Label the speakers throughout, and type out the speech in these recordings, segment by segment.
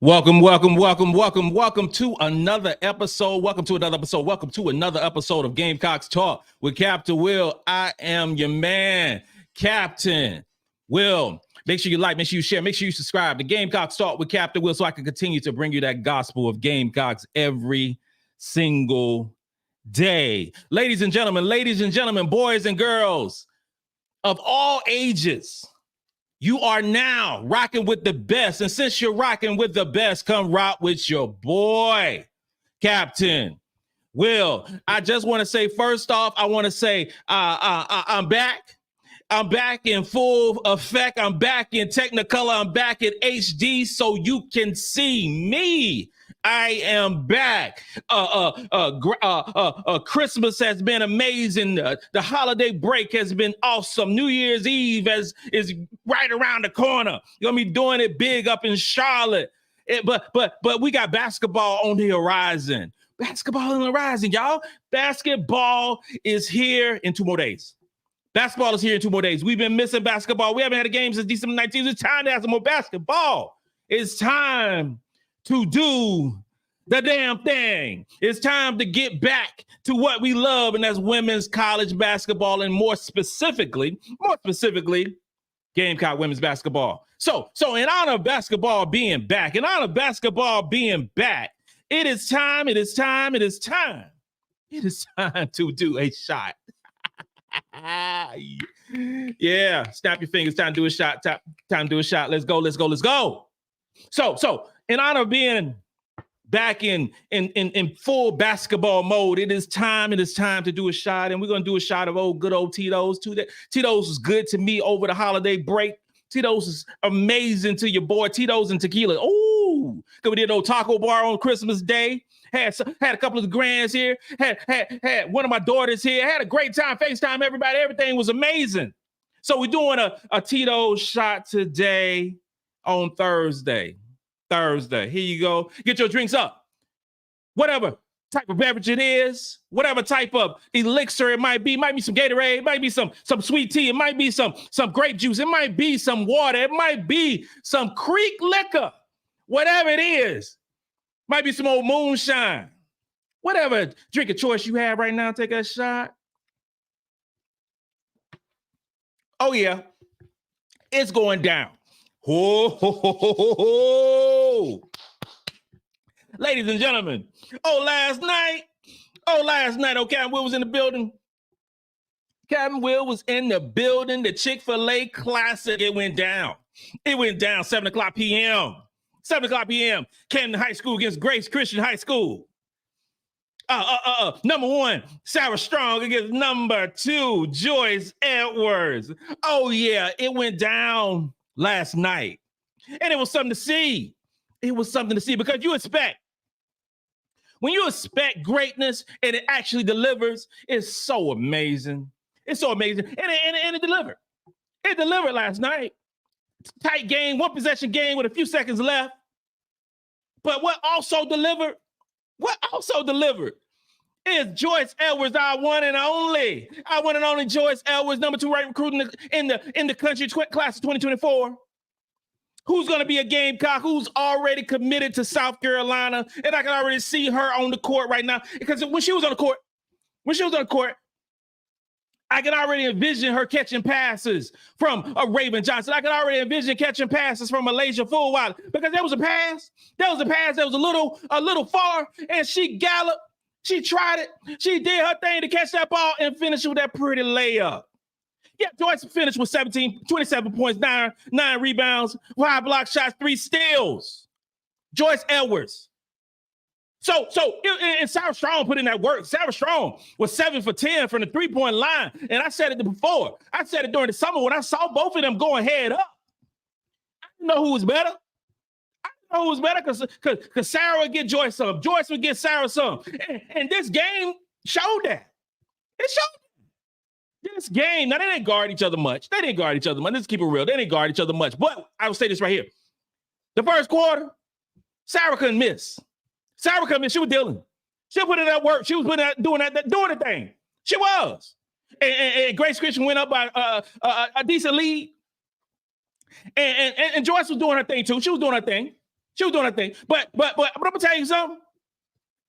Speaker 1: Welcome to another episode. Welcome to another episode of Gamecocks Talk with Captain Will. I am your man, Captain Will. Make sure you like, make sure you share, make sure you subscribe to Gamecocks Talk with Captain Will so I can continue to bring you that gospel of Gamecocks every single day. Ladies and gentlemen, boys and girls of all ages, you are now rocking with the best. And since you're rocking with the best, come rock with your boy, Captain Will. I just want to say, first off, I want to say I'm back. I'm back in full effect. I'm back in Technicolor. I'm back in HD so you can see me. I am back. Christmas has been amazing. The holiday break has been awesome. New Year's Eve is right around the corner. You're gonna be doing it big up in Charlotte. But we got basketball on the horizon. Basketball on the horizon, y'all. Basketball is here in 2 more days. Basketball is here in 2 more days. We've been missing basketball. We haven't had a game since December 19th. It's time to have some more basketball. It's time to do the damn thing. It's time to get back to what we love, and that's women's college basketball, and more specifically, Gamecock women's basketball. So in honor of basketball being back, it is time to do a shot. Yeah, snap your fingers. Time to do a shot. Time to do a shot. Let's go. So in honor of being back in full basketball mode, it is time to do a shot, and we're gonna do a shot of good old Tito's. Tito's was good to me over the holiday break. Tito's is amazing to your boy. Tito's and tequila. Ooh, cause we did old taco bar on Christmas Day. Had a couple of the grands here. Had one of my daughters here. Had a great time. FaceTime everybody. Everything was amazing. So we're doing a Tito's shot today on Thursday. Here you go. Get your drinks up. Whatever type of beverage it is, whatever type of elixir it might be some Gatorade, it might be some sweet tea, it might be some grape juice, it might be some water, it might be some creek liquor, whatever it is. Might be some old moonshine. Whatever drink of choice you have right now, take a shot. Oh, yeah. It's going down. Ho. Ladies and gentlemen, last night, Captain Will was in the building. The Chick-fil-A Classic, it went down. 7 o'clock p.m. 7 o'clock p.m. Camden High School against Grace Christian High School. Number 1, Sarah Strong against number 2, Joyce Edwards. Oh, yeah, it went down last night. And it was something to see. Because when you expect greatness and it actually delivers, it's so amazing. And it delivered. It delivered last night. Tight game, 1 possession game with a few seconds left. But what also delivered is Joyce Edwards, our one and only Joyce Edwards, number 2 ranked recruiting in the country class of 2024. Who's going to be a Gamecock, who's already committed to South Carolina. And I can already see her on the court right now. Because when she was on the court, I can already envision her catching passes from a Raven Johnon. I can already envision catching passes from MiLaysia Fulwiley. Because there was a pass that was a little far, and she galloped. She tried it. She did her thing to catch that ball and finish with that pretty layup. Yeah, Joyce finished with 27 points, 9 rebounds, 5 block shots, 3 steals. Joyce Edwards. So Sarah Strong put in that work. Sarah Strong was 7 for 10 from the 3-point line. And I said it before. I said it during the summer when I saw both of them going head up. I didn't know who was better. Because Sarah would get Joyce some. Joyce would get Sarah some. And this game showed that. It showed this game. Now, they didn't guard each other much. Let's keep it real. They didn't guard each other much. But I will say this right here. The first quarter, Sarah couldn't miss. She was dealing. She put in that work. She was doing the thing. She was. And Grace Christian went up by a decent lead. And Joyce was doing her thing too. She was doing her thing. She was doing her thing. But I'm gonna tell you something.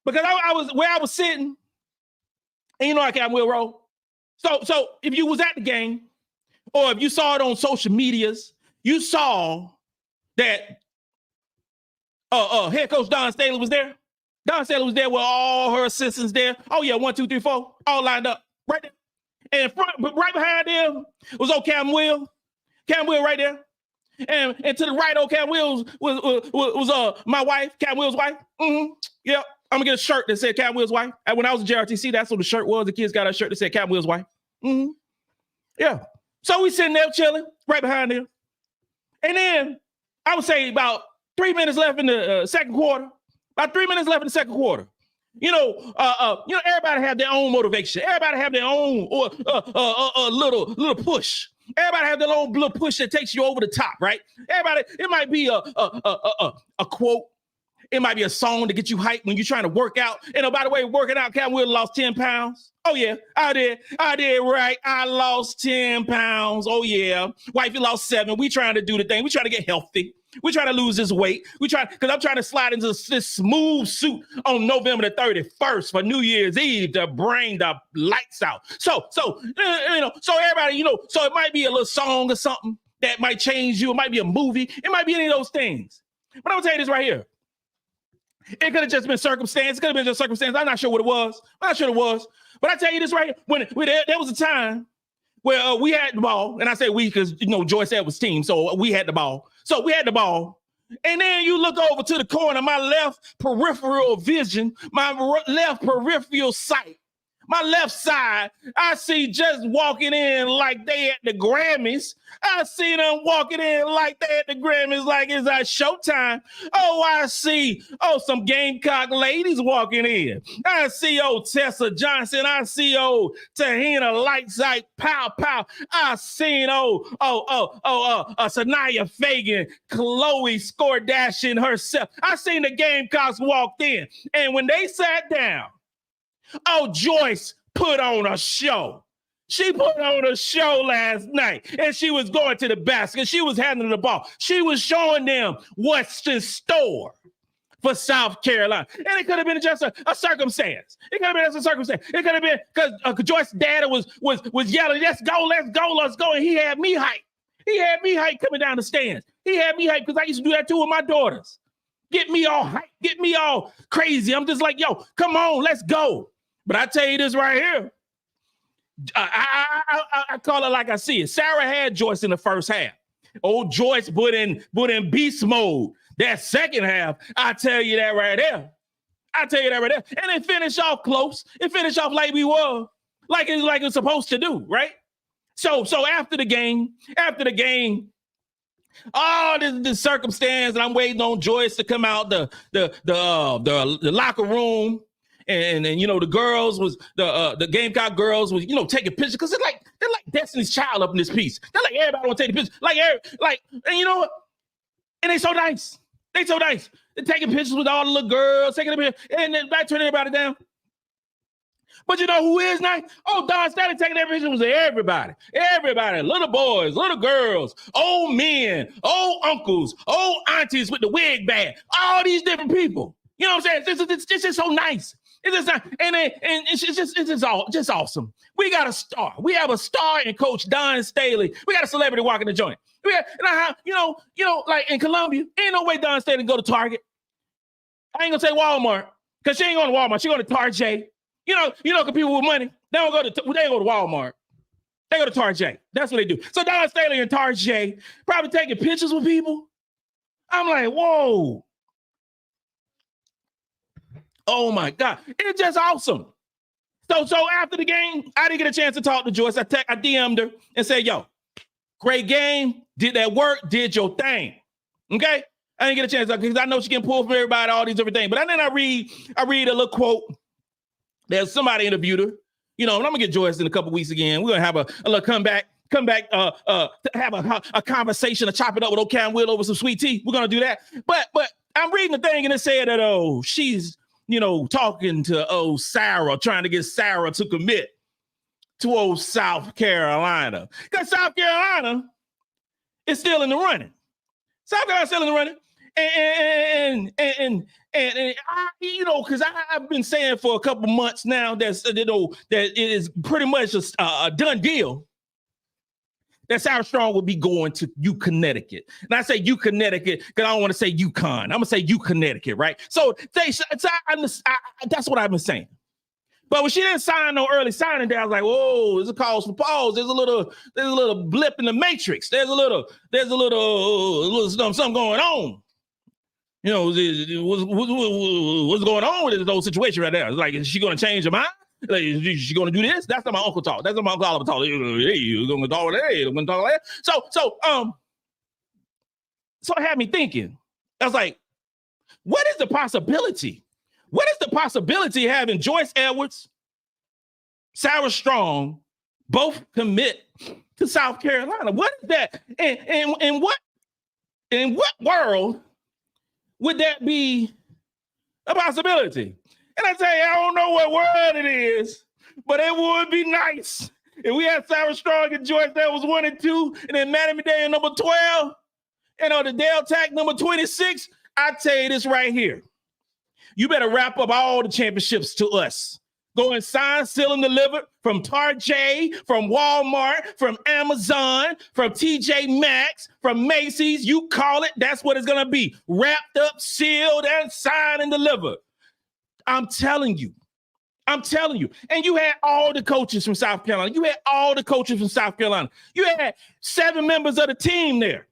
Speaker 1: Because I was where I was sitting, and you know I can't will roll. So if you was at the game, or if you saw it on social medias, you saw that head coach Dawn Staley was there. Dawn Staley was there with all her assistants there. Oh yeah, 1, 2, 3, 4, all lined up right there. And in front, but right behind them was old Cam Will right there. And to the right, old Cam Will was my wife, Cam Will's wife. Mm-hmm. Yep. I'm gonna get a shirt that said Cam Will's wife. And when I was at JRTC, that's what the shirt was. The kids got a shirt that said Cam Will's wife. Mm-hmm. Yeah. So we sitting there chilling right behind them. And then I would say about 3 minutes left in the second quarter. About 3 minutes left in the second quarter. You know, everybody have their own motivation. Everybody have their own little push. Everybody have their own little push that takes you over the top, right? Everybody, it might be a quote. It might be a song to get you hyped when you're trying to work out. And oh, by the way, working out, Cam Will lost 10 pounds. Oh, yeah, I did, right. I lost 10 pounds. Oh, yeah. Wifey lost 7. We trying to do the thing. We trying to get healthy. We trying to lose this weight. Because I'm trying to slide into this smooth suit on November the 31st for New Year's Eve to bring the lights out. So everybody, so it might be a little song or something that might change you. It might be a movie. It might be any of those things. But I'm going to tell you this right here. It could have just been circumstance. It could have been just circumstance. I'm not sure what it was. I'm not sure it was. But I tell you this right here. When there was a time where we had the ball, and I say we because, Joyce said it was team, so we had the ball. So we had the ball. And then you look over to the corner, my left peripheral vision, my left peripheral sight, my left side, I see just walking in like they at the Grammys. I see them walking in like they at the Grammys, like it's our showtime. Oh, I see, some Gamecock ladies walking in. I see Tessa Johnson. I see Te-hina Paopao. I seen Sanaya Fagan, Chloe Skordashian herself. I seen the Gamecocks walked in. And when they sat down, Joyce put on a show. She put on a show last night, and she was going to the basket. She was handling the ball. She was showing them what's in store for South Carolina. And it could have been just a circumstance. It could have been just a circumstance. It could have been because Joyce's dad was yelling, let's go. And he had me hyped. He had me hyped coming down the stands. He had me hyped because I used to do that too with my daughters. Get me all hyped. Get me all crazy. I'm just like, yo, come on, let's go. But I tell you this right here. I call it like I see it. Sarah had Joyce in the first half. Old Joyce put in beast mode. That second half, I tell you that right there. And it finished off close. It finished off like we were, like it's supposed to do, right? So after the game, all this circumstance, and I'm waiting on Joyce to come out the locker room. And the girls was the Gamecock girls was taking pictures because they're like Destiny's Child up in this piece. They're like everybody want to take the picture, and you know what? And they so nice. They're taking pictures with all the little girls, taking a picture, and then back turning everybody down. But you know who is nice? Dawn Staley taking their pictures with everybody, little boys, little girls, old men, old uncles, old aunties with the wig bag, all these different people. You know what I'm saying? It's just so nice. It's just not, and it's just awesome. We got a star. We have a star in Coach Dawn Staley. We got a celebrity walking the joint. Like in Columbia, ain't no way Dawn Staley go to Target. I ain't gonna say Walmart because she ain't going to Walmart. She going to Target. You know, because people with money, they don't go to Walmart. They go to Target. That's what they do. So Dawn Staley and Target probably taking pictures with people. I'm like, whoa. Oh my God. It's just awesome. So after the game, I didn't get a chance to talk to Joyce. I DM'd her and said, yo, great game. Did that work? Did your thing. Okay? I didn't get a chance because I know she can pull from everybody, all these different things. But then I read a little quote. There's somebody interviewed her. And I'm gonna get Joyce in a couple weeks again. We're gonna have a little comeback, to have a conversation, to chop it up with old Cam Will over some sweet tea. We're gonna do that. But I'm reading the thing and it said that she's talking to Sarah, trying to get Sarah to commit to South Carolina. Because South Carolina is still in the running. South Carolina's still in the running. because I've been saying for a couple months now that it is pretty much a done deal that Sarah Strong will be going to Connecticut. And I say Connecticut because I don't want to say UConn. I'm going to say Connecticut, right? So that's what I've been saying. But when she didn't sign no early signing day, I was like, whoa, there's a cause for pause. There's a little blip in the matrix. There's a little something going on. You know, what's going on with this whole situation right there? It's like, is she going to change her mind? Like, is she going to do this? That's not my uncle talk. That's not my uncle Oliver talk. Hey, you're going to talk like that. You're going to talk like that. So it had me thinking. I was like, what is the possibility? What is the possibility of having Joyce Edwards, Sarah Strong, both commit to South Carolina? What is that? And in what world would that be a possibility? And I say, I don't know what world it is, but it would be nice if we had Sarah Strong and Joyce Edwards 1 and 2, and then Maddie Medea number 12, and on the Dale Tack number 26. I tell you this right here. You better wrap up all the championships to us. Go and sign, seal, and deliver from Tarjay, from Walmart, from Amazon, from TJ Maxx, from Macy's. You call it. That's what it's going to be. Wrapped up, sealed, and signed and delivered. I'm telling you. And you had all the coaches from South Carolina. You had 7 members of the team there.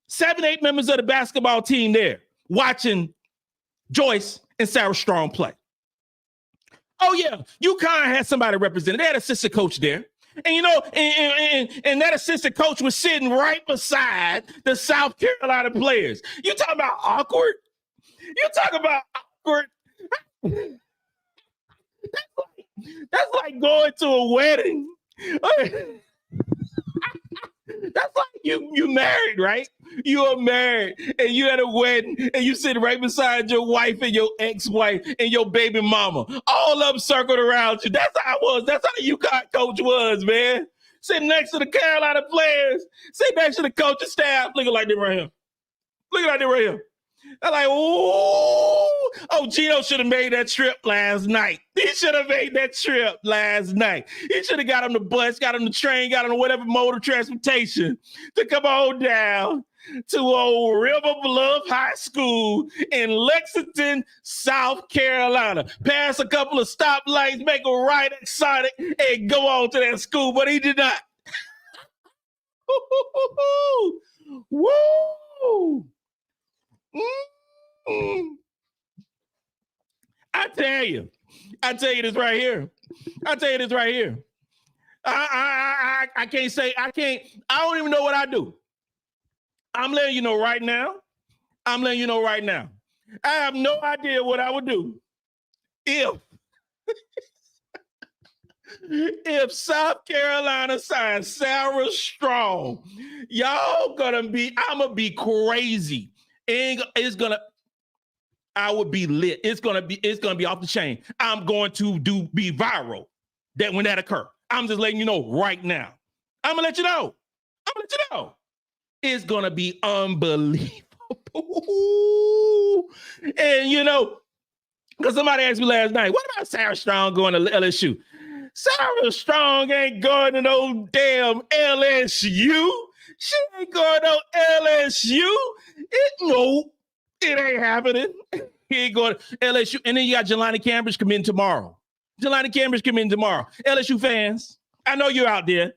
Speaker 1: 7, 8 members of the basketball team there watching Joyce and Sarah Strong play. Oh yeah, UConn had somebody represented. They had an assistant coach there. And you know, and that assistant coach was sitting right beside the South Carolina players. You talking about awkward? That's like going to a wedding. That's like you married, right? You are married and you had a wedding and you sitting right beside your wife and your ex-wife and your baby mama. All of them circled around you. That's how it was. That's how the UConn coach was, man. Sitting next to the Carolina players, sitting next to the coaching staff, looking like they right here. I'm like, oh, Gino should have made that trip last night. He should have made that trip last night. He should have got on the bus, got on the train, got on whatever mode of transportation to come on down to old River Bluff High School in Lexington, South Carolina. Pass a couple of stoplights, make a right excited, and go on to that school. But he did not. Woo! I tell you this right here. I can't say, I don't even know what I do. I'm letting you know right now. I have no idea what I would do if South Carolina signs Sarah Strong. I'm gonna be crazy. I would be lit. It's gonna be off the chain. I'm going to be viral when that occurs. I'm just letting you know right now. I'm gonna let you know. It's gonna be unbelievable. And you know, because somebody asked me last night, what about Sarah Strong going to LSU? Sarah Strong ain't going to no damn LSU. She ain't going to no LSU. It ain't happening. He ain't going to LSU. And then you got Jelani Cambridge come in tomorrow. LSU fans, I know you're out there.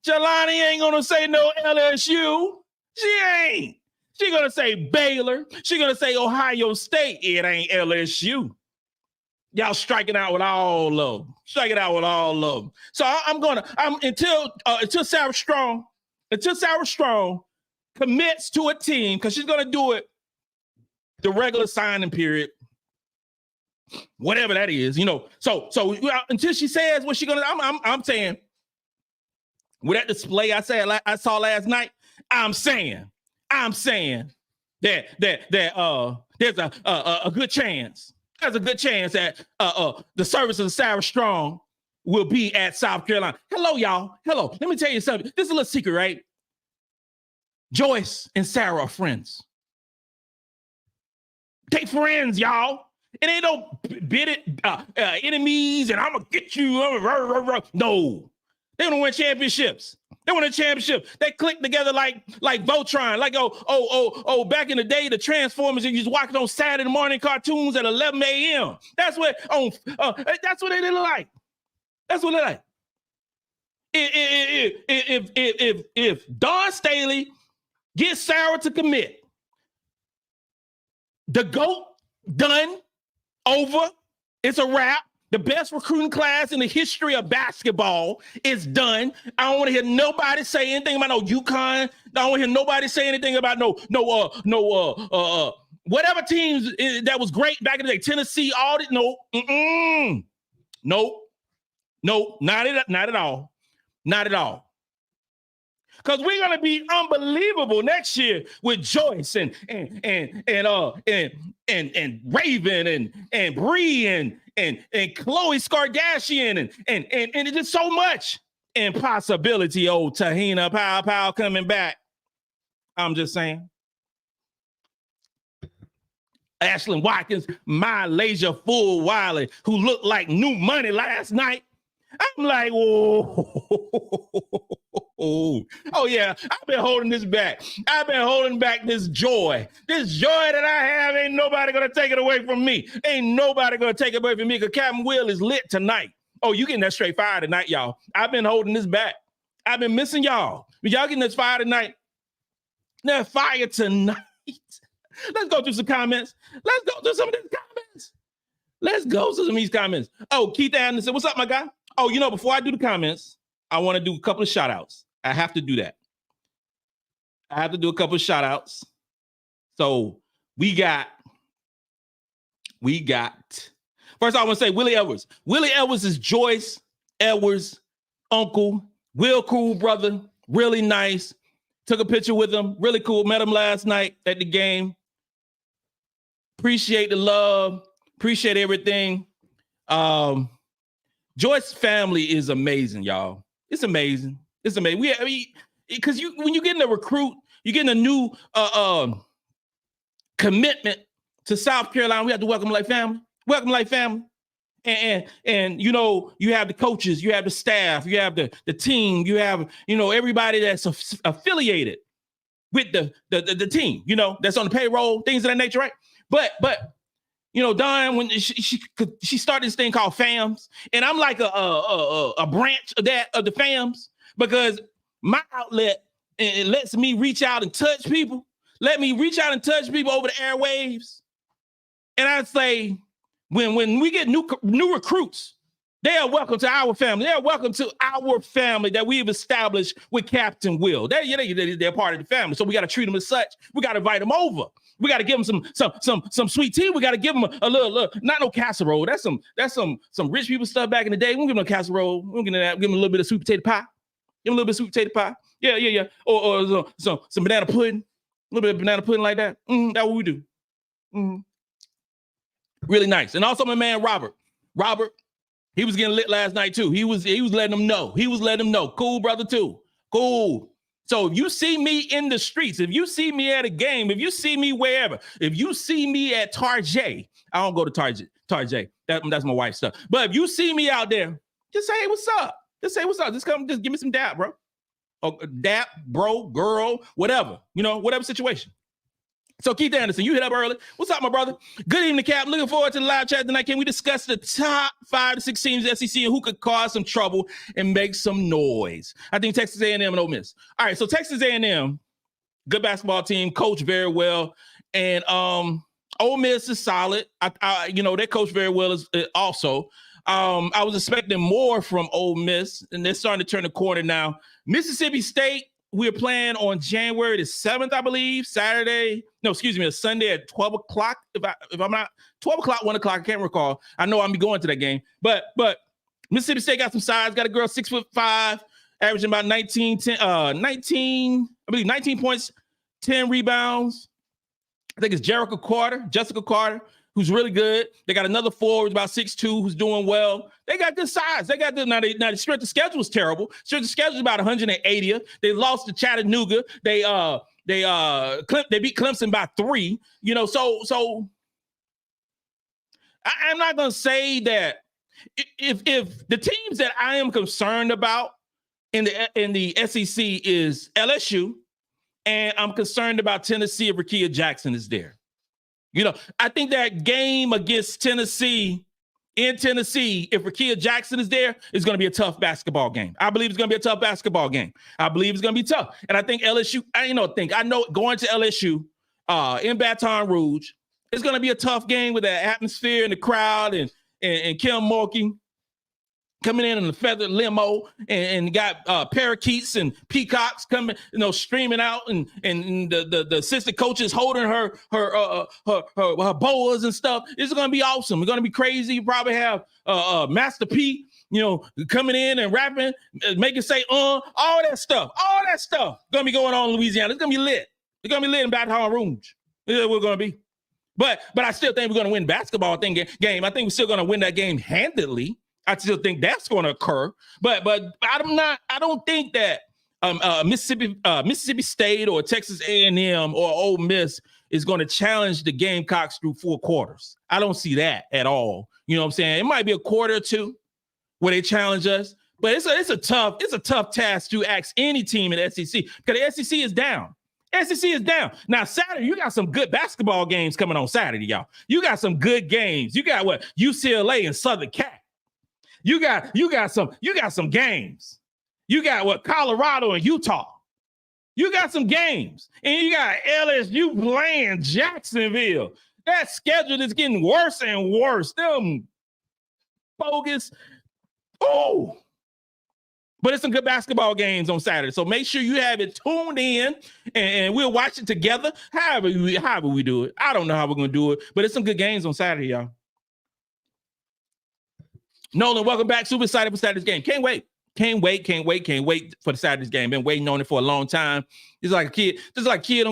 Speaker 1: Jelani ain't going to say no LSU. She ain't. She going to say Baylor. She going to say Ohio State. It ain't LSU. Y'all striking out with all of them. So until Sarah Strong commits to a team, because she's going to do it the regular signing period, whatever that is, you know. So until she says what she's going to, I'm saying, with that display I saw last night, I'm saying that there's a good chance. There's a good chance that the services of Sarah Strong will be at South Carolina. Hello, y'all. Hello. Let me tell you something. This is a little secret, right? Joyce and Sarah are friends. They friends, y'all. It ain't no enemies and I'm gonna get you. No, they want to win championships. They won a championship. They click together like Voltron. Like back in the day, the Transformers you just watched on Saturday morning cartoons at 11 a.m. That's what they look like. That's what they like. If Dawn Staley gets Sarah to commit, the GOAT done, over, it's a wrap. The best recruiting class in the history of basketball is done. I don't want to hear nobody say anything about no UConn. I don't want to hear nobody say anything about whatever teams that was great back in the day. Tennessee, all that. Nope, not at all. Not at all. Because we're gonna be unbelievable next year with Joyce and Raven and Bree and Chloe Skardashian and it's just so much impossibility. Old Te-hina Paopao coming back. I'm just saying. Ashlyn Watkins, MiLaysia Fulwiley, who looked like new money last night. I'm like, whoa. Oh, yeah, I've been holding this back. I've been holding back this joy. This joy that I have, ain't nobody going to take it away from me. Ain't nobody going to take it away from me because Captain Will is lit tonight. Oh, you getting that straight fire tonight, y'all. I've been holding this back. I've been missing y'all. But y'all getting this fire tonight. That fire tonight. Let's go through some comments. Let's go through some of these comments. Let's go through some of these comments. Oh, Keith Anderson, what's up, my guy? Oh, before I do the comments, I want to do a couple of shout outs. I have to do that. I have to do a couple of shout outs. So we got, first I want to say Willie Edwards. Willie Edwards is Joyce Edwards' uncle, real cool brother, really nice. Took a picture with him, really cool. Met him last night at the game. Appreciate the love, appreciate everything. Joyce's family is amazing, y'all. It's amazing. It's amazing. Because when you getting a recruit, you're getting a new commitment to South Carolina. We have to welcome like family. Welcome like family. And you have the coaches, you have the staff, you have the team, you have everybody that's affiliated with the team, that's on the payroll, things of that nature, right? But Dawn, when she started this thing called FAMS, and I'm like a branch of the FAMS because my outlet, it lets me reach out and touch people. Let me reach out and touch people over the airwaves. And I say, when we get new recruits, they are welcome to our family. They are welcome to our family that we've established with Captain Will. They're part of the family, so we got to treat them as such. We got to invite them over. We got to give them some sweet tea. We got to give them a little, not no casserole. That's some rich people stuff back in the day. We don't give them no casserole. We don't give them that. Give them a little bit of sweet potato pie. Give them a little bit of sweet potato pie. Yeah. Or some banana pudding. A little bit of banana pudding like that. That's what we do. Really nice. And also my man Robert, he was getting lit last night too. He was letting them know. Cool brother too. Cool. So if you see me in the streets, if you see me at a game, if you see me wherever, if you see me at Tarjay, I don't go to Tarjay. That's my wife's stuff. But if you see me out there, just say, hey, what's up? Just say, what's up? Just come, just give me some dap, bro. Or dap, bro, girl, whatever, whatever situation. So Keith Anderson, you hit up early. What's up, my brother? Good evening, Cap. Looking forward to the live chat tonight. Can we discuss the top 5 to 6 teams in the SEC and who could cause some trouble and make some noise? I think Texas A&M and Ole Miss. All right, so Texas A&M, good basketball team, coach very well, and Ole Miss is solid. They coach very well also. I was expecting more from Ole Miss, and they're starting to turn the corner now. Mississippi State. We're playing on January the 7th, I believe, a Sunday at 12 o'clock. If I'm not 12 o'clock, 1 o'clock, I can't recall. I know I'm going to that game. But Mississippi State got some size, got a girl 6'5", averaging about 19 points, 10 rebounds. I think it's Jessica Carter, who's really good. They got another forward, about 6'2", who's doing well. They got good size. They got now the strength of schedule is terrible. Strength of schedule is about 180th. They lost to Chattanooga. They beat Clemson by 3. So I'm not going to say that if the teams that I am concerned about in the SEC is LSU, and I'm concerned about Tennessee if Rickea Jackson is there. You know, I think that game against Tennessee in Tennessee, if Rickea Jackson is there, it's going to be a tough basketball game. I believe it's going to be a tough basketball game. I believe it's going to be tough. And I think LSU, I know going to LSU in Baton Rouge, it's going to be a tough game with the atmosphere and the crowd and Kim Mulkey coming in the feathered limo and got parakeets and peacocks coming, streaming out and the assistant coaches holding her boas and stuff. It's going to be awesome. It's going to be crazy. You probably have Master P, coming in and rapping, making say all that stuff going to be going on in Louisiana. It's going to be lit. It's going to be lit in Baton Rouge. That's what we're going to be. But I still think we're going to win basketball game. I think we're still going to win that game handedly. I still think that's going to occur, but I don't think that Mississippi State or Texas A&M or Ole Miss is going to challenge the Gamecocks through 4 quarters. I don't see that at all. You know what I'm saying? It might be a quarter or two where they challenge us, but it's a tough task to ask any team in the SEC because the SEC is down. SEC is down. Now, Saturday, you got some good basketball games coming on Saturday, y'all. You got some good games. You got what? UCLA and Southern Cal. You got some games. You got what? Colorado and Utah. You got some games. And you got LSU playing Jacksonville. That schedule is getting worse and worse. Them bogus. Oh. But it's some good basketball games on Saturday. So make sure you have it tuned in and we'll watch it together. However we do it. I don't know how we're going to do it, but it's some good games on Saturday, y'all. Nolan, welcome back. Super excited for Saturday's game. Can't wait for the Saturday's game. Been waiting on it for a long time. It's like a kid. Just like a kid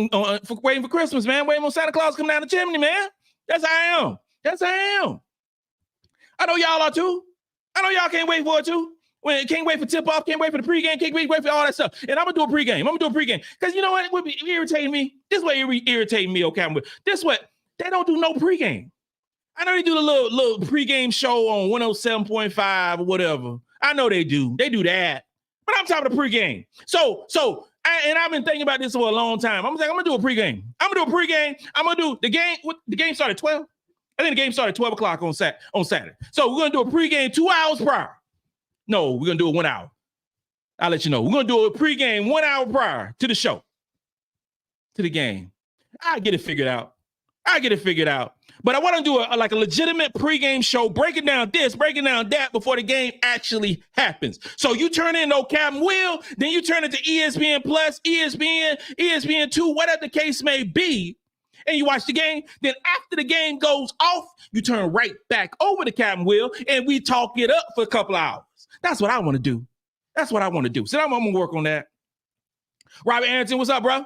Speaker 1: waiting for Christmas, man. Waiting on Santa Claus coming down the chimney, man. That's how I am. I know y'all are too. I know y'all can't wait for it too. Can't wait for tip-off. Can't wait for the pregame. Can't wait for all that stuff. And I'm going to do a pregame. Because you know what? It would be irritating me. This way irritating me, okay? This way, they don't do no pregame. I know they do the little pregame show on 107.5 or whatever. I know they do. They do that. But I'm talking the pregame. So I've been thinking about this for a long time. I'm going to do a pregame. I'm going to do the game. The game started at 12. I think the game started at 12 o'clock on Saturday. So we're going to do a pregame 2 hours prior. No, we're going to do it 1 hour. I'll let you know. We're going to do a pregame 1 hour prior to the show, to the game. I'll get it figured out. But I want to do a legitimate pregame show, breaking down this, breaking down that before the game actually happens. So you turn in no Captain Will, then you turn it to ESPN Plus, ESPN2, whatever the case may be, and you watch the game. Then after the game goes off, you turn right back over to Captain Will, and we talk it up for a couple hours. That's what I want to do. So I'm going to work on that. Robert Arrington, what's up, bro?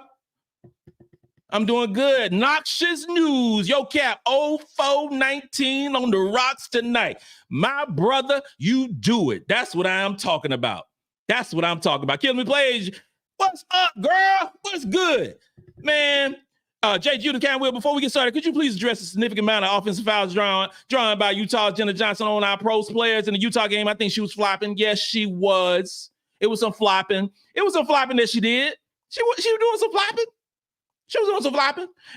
Speaker 1: I'm doing good. Noxious news. Yo, Cap, 0419 on the rocks tonight. My brother, you do it. That's what I'm talking about. Kill Me Plays. What's up, girl? What's good? Man, Jay Judah Canwell, before we get started, could you please address the significant amount of offensive fouls drawn by Utah's Jenna Johnson on our pros players in the Utah game? I think she was flopping. Yes, she was. It was some flopping. That she did. She was doing some flopping.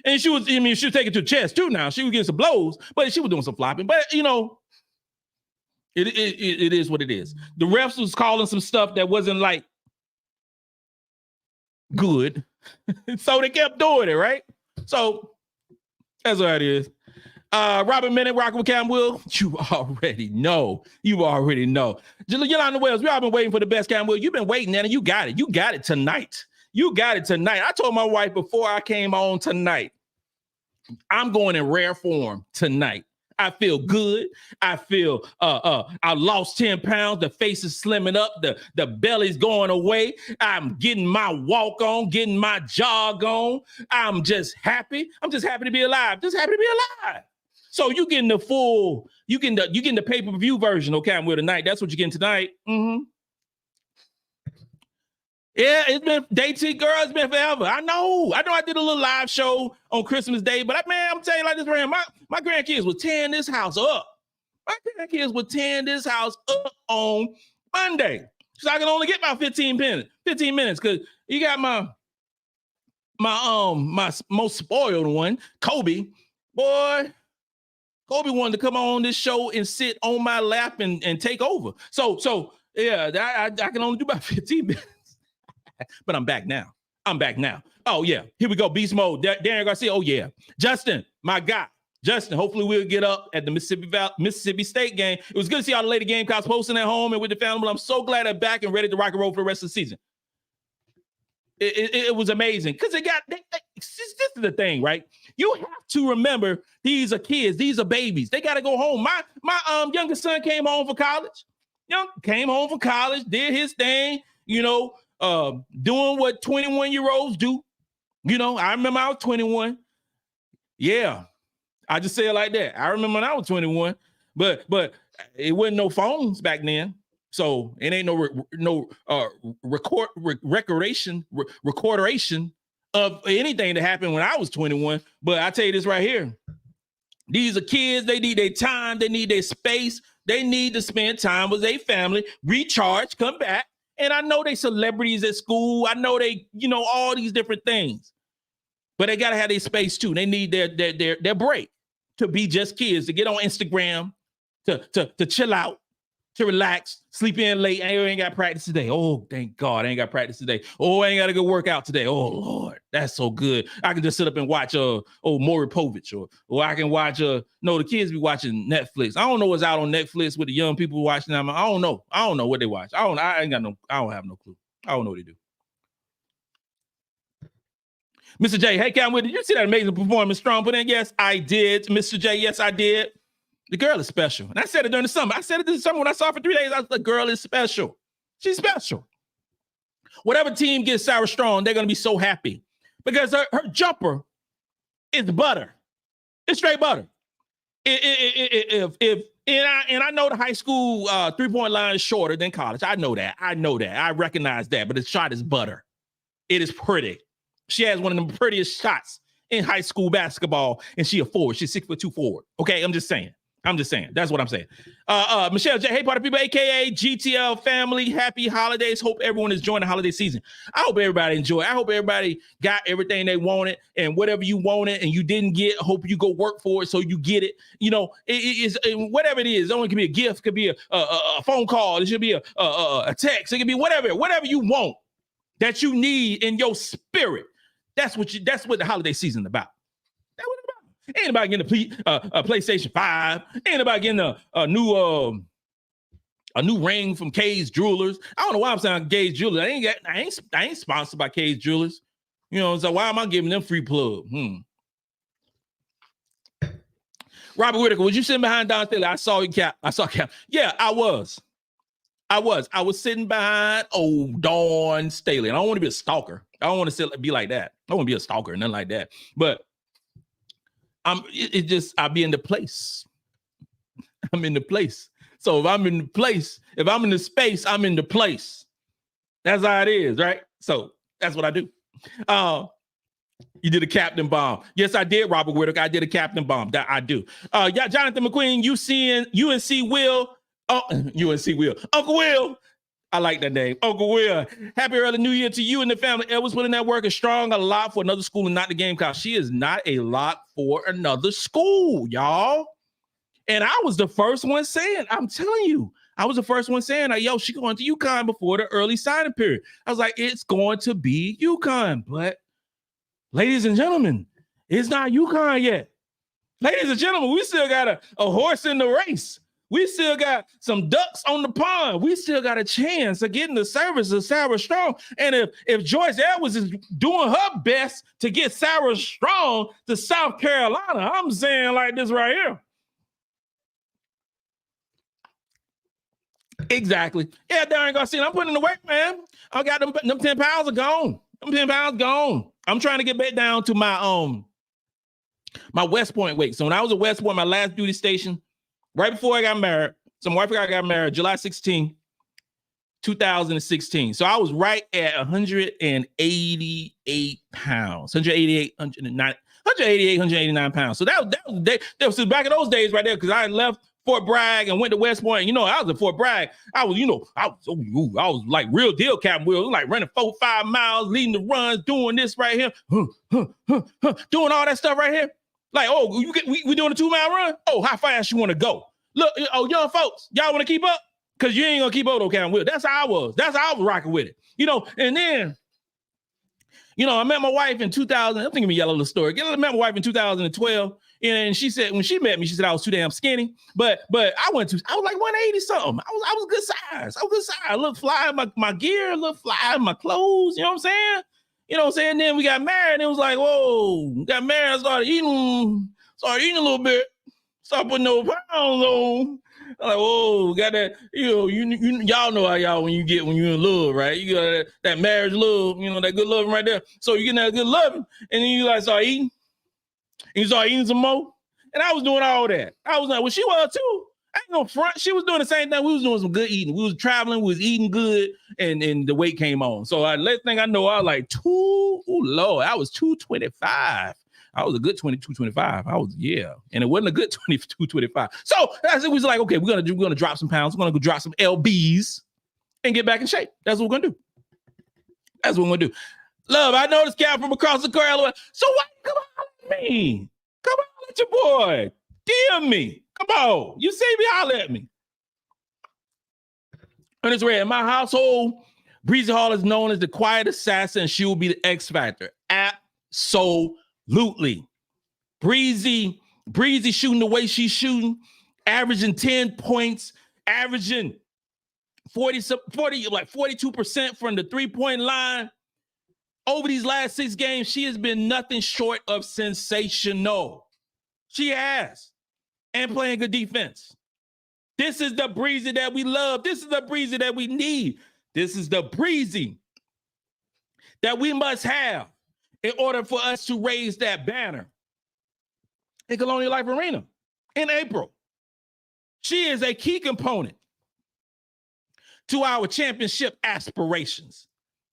Speaker 1: And she was taking it to the chest too now. She was getting some blows, but she was doing some flopping. But, it is what it is. The refs was calling some stuff that wasn't like good. So they kept doing it, right? So that's what it is. Robert Minnick, rocking with Cam Will. You already know. Yolanda Wells, we all been waiting for the best Cam Will. You've been waiting, and you got it. You got it tonight. I told my wife before I came on tonight, I'm going in rare form tonight. I feel good. I feel I lost 10 pounds. The face is slimming up. The belly's going away. I'm getting my walk on, getting my jog on. I'm just happy. To be alive. So you getting the full, you getting the pay-per-view version, okay? I'm with tonight. That's what you're getting tonight. Mm-hmm. Yeah, it's been dating, girl. It's been forever. I know. I did a little live show on Christmas Day, but man, I'm telling you like this, man. My grandkids were tearing this house up. My grandkids were tearing this house up on Monday. So I can only get about 15 minutes because you got my most spoiled one, Kobe. Boy, Kobe wanted to come on this show and sit on my lap and take over. So yeah, I can only do about 15 minutes. But I'm back now. Oh, yeah. Here we go. Beast mode. Darren Garcia. Oh, yeah. Justin, my guy. Justin, hopefully we'll get up at the Mississippi State game. It was good to see all the lady Gamecocks posting at home and with the family. I'm so glad they're back and ready to rock and roll for the rest of the season. It was amazing because this is the thing, right? You have to remember these are kids. These are babies. They got to go home. My youngest son came home for college. Did his thing, doing what 21-year-olds do. I remember I was 21. Yeah. I just say it like that. I remember when I was 21, but it wasn't no phones back then. So it ain't no recordation of anything that happened when I was 21. But I tell you this right here. These are kids. They need their time. They need their space. They need to spend time with their family, recharge, come back. And I know they celebrities at school. I know they, all these different things. But they got to have their space too. They need their break to be just kids, to get on Instagram, to chill out, to relax, sleep in late. I ain't got practice today. Oh, thank God, I ain't got practice today. Oh, I ain't got to go work out today. Oh, Lord, that's so good. I can just sit up and watch Maury Povich, or I can watch the kids be watching Netflix. I don't know what's out on Netflix with the young people watching them. I don't know what they watch. I don't have no clue. I don't know what they do. Mr. J, hey, Cam, did you see that amazing performance Strong put in? Yes, I did. Mr. J, yes, I did. The girl is special. And I said it during the summer. I said it this summer when I saw her for 3 days. I was like, the girl is special. She's special. Whatever team gets Sarah Strong, they're going to be so happy because her jumper is butter. It's straight butter. And I know the high school 3-point line is shorter than college. I know that. I recognize that. But the shot is butter. It is pretty. She has one of the prettiest shots in high school basketball, and she a forward. She's 6'2" forward. Okay, I'm just saying. That's what I'm saying. Michelle J, hey, party people, aka GTL family, happy holidays. Hope everyone is enjoying the holiday season. I hope everybody enjoy. I hope everybody got everything they wanted, and whatever you wanted and you didn't get, hope you go work for it so you get it. It is whatever it is. It only can be a gift, could be a phone call. It should be a text. It could be whatever you want that you need in your spirit. That's what the holiday season is about. That's what it's about. Ain't nobody getting a PlayStation 5. Ain't nobody getting a new ring from Kay's Jewelers. I don't know why I'm saying Kay's Jewelers. I ain't sponsored by Kay's Jewelers. So why am I giving them free plug? Robert Whitaker, was you sitting behind Dawn Staley? I saw you, Cap. Yeah, I was sitting behind Dawn Staley. And I don't want to be a stalker. I don't want to be like that. I don't want to be a stalker and nothing like that. But I'll be in the place. I'm in the place. So if I'm in the place, if I'm in the space, I'm in the place. That's how it is, right? So that's what I do. You did a captain bomb. Yes, I did, Robert Whitaker. I did a captain bomb. That I do. Yeah, Jonathan McQueen, UNC Will. Oh, UNC Will. Uncle Will. I like that name. Uncle Will. Happy early new year to you and the family. Edwards putting that work is strong, a lot for another school and not the Gamecocks. She is not a lot for another school, y'all. And I was the first one saying, I'm telling you, yo, she going to UConn before the early signing period. I was like, it's going to be UConn. But ladies and gentlemen, it's not UConn yet. Ladies and gentlemen, we still got a horse in the race. We still got some ducks on the pond. We still got a chance of getting the service of Sarah Strong. And if Joyce Edwards is doing her best to get Sarah Strong to South Carolina, I'm saying like this right here. Exactly. Yeah, Darren Garcia, I'm putting in the work, man. I got them 10 pounds are gone. Them 10 pounds gone. I'm trying to get back down to my West Point weight. So when I was at West Point, my last duty station, right before I got married, I got married July 16th, 2016. So I was right at 188 pounds, 189 pounds. So that was back in those days right there, because I left Fort Bragg and went to West Point. You know, I was at Fort Bragg. I was like real deal, Captain Will. Like running 4-5 miles, leading the runs, doing this right here, doing all that stuff right here. Like, oh, we doing a 2-mile run? Oh, how fast you want to go? Look, oh, young folks, y'all want to keep up? Because you ain't gonna keep up, though, Captain Will. That's how I was. That's how I was rocking with it. You know, and then, you know, I met my wife in 2000. I'm thinking of a yellow little story. I met my wife in 2012. And she said, when she met me, she said I was too damn skinny. But I was like 180 something. I was good size. I looked fly in my gear, looked fly in my clothes. You know what I'm saying? You know what I'm saying? Then we got married, and it was like, whoa, got married. I started eating a little bit. Started putting no pounds on. I'm like, whoa, got that, you know, y'all know how y'all when you're in love, right? You got that marriage love, you know, that good loving right there. So you get that good loving, and then you like start eating. And you start eating some more. And I was doing all that. I was like, well, she was too. I ain't no front. She was doing the same thing. We was doing some good eating. We was traveling. We was eating good. And the weight came on. So last thing I know, I was like, Lord, I was 225. I was a good 225. I was, yeah. And it wasn't a good 225. So it was like, okay, we're gonna drop some pounds. We're gonna go drop some LBs and get back in shape. That's what we're gonna do. That's what we're gonna do. Love, I know this cat from across the car. So why you come on at me? Come on at your boy. DM me. Come on. You see me, holler at me. And it's red. In my household, Bree Hall is known as the quiet assassin. She will be the X Factor. Absolutely. Breezy shooting the way she's shooting, averaging 10 points, averaging 42% from the 3-point line. Over these last 6 games, she has been nothing short of sensational. She has. And playing good defense. This is the Breezy that we love. This is the Breezy that we need. This is the Breezy that we must have in order for us to raise that banner in Colonial Life Arena in April. She is a key component to our championship aspirations.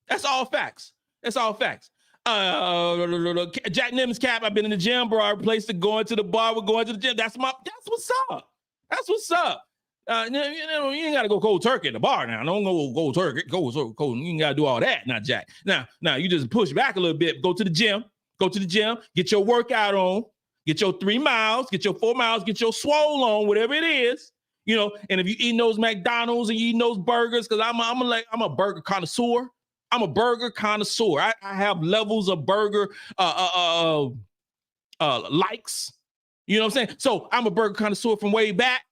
Speaker 1: That's all facts. That's all facts. Jack Nims Cap, I've been in the gym, bro. I replaced it going to the bar. We're going to the gym. That's what's up. That's what's up. You ain't got to go cold turkey at the bar now. Don't go cold turkey. Cold. You ain't got to do all that, not Jack. Now, you just push back a little bit. Go to the gym. Get your workout on. Get your 3 miles. Get your 4 miles. Get your swole on, whatever it is. You know, and if you eating those McDonald's and you eating those burgers, because I'm a burger connoisseur. I'm a burger connoisseur. I have levels of burger likes. You know what I'm saying? So I'm a burger connoisseur from way back.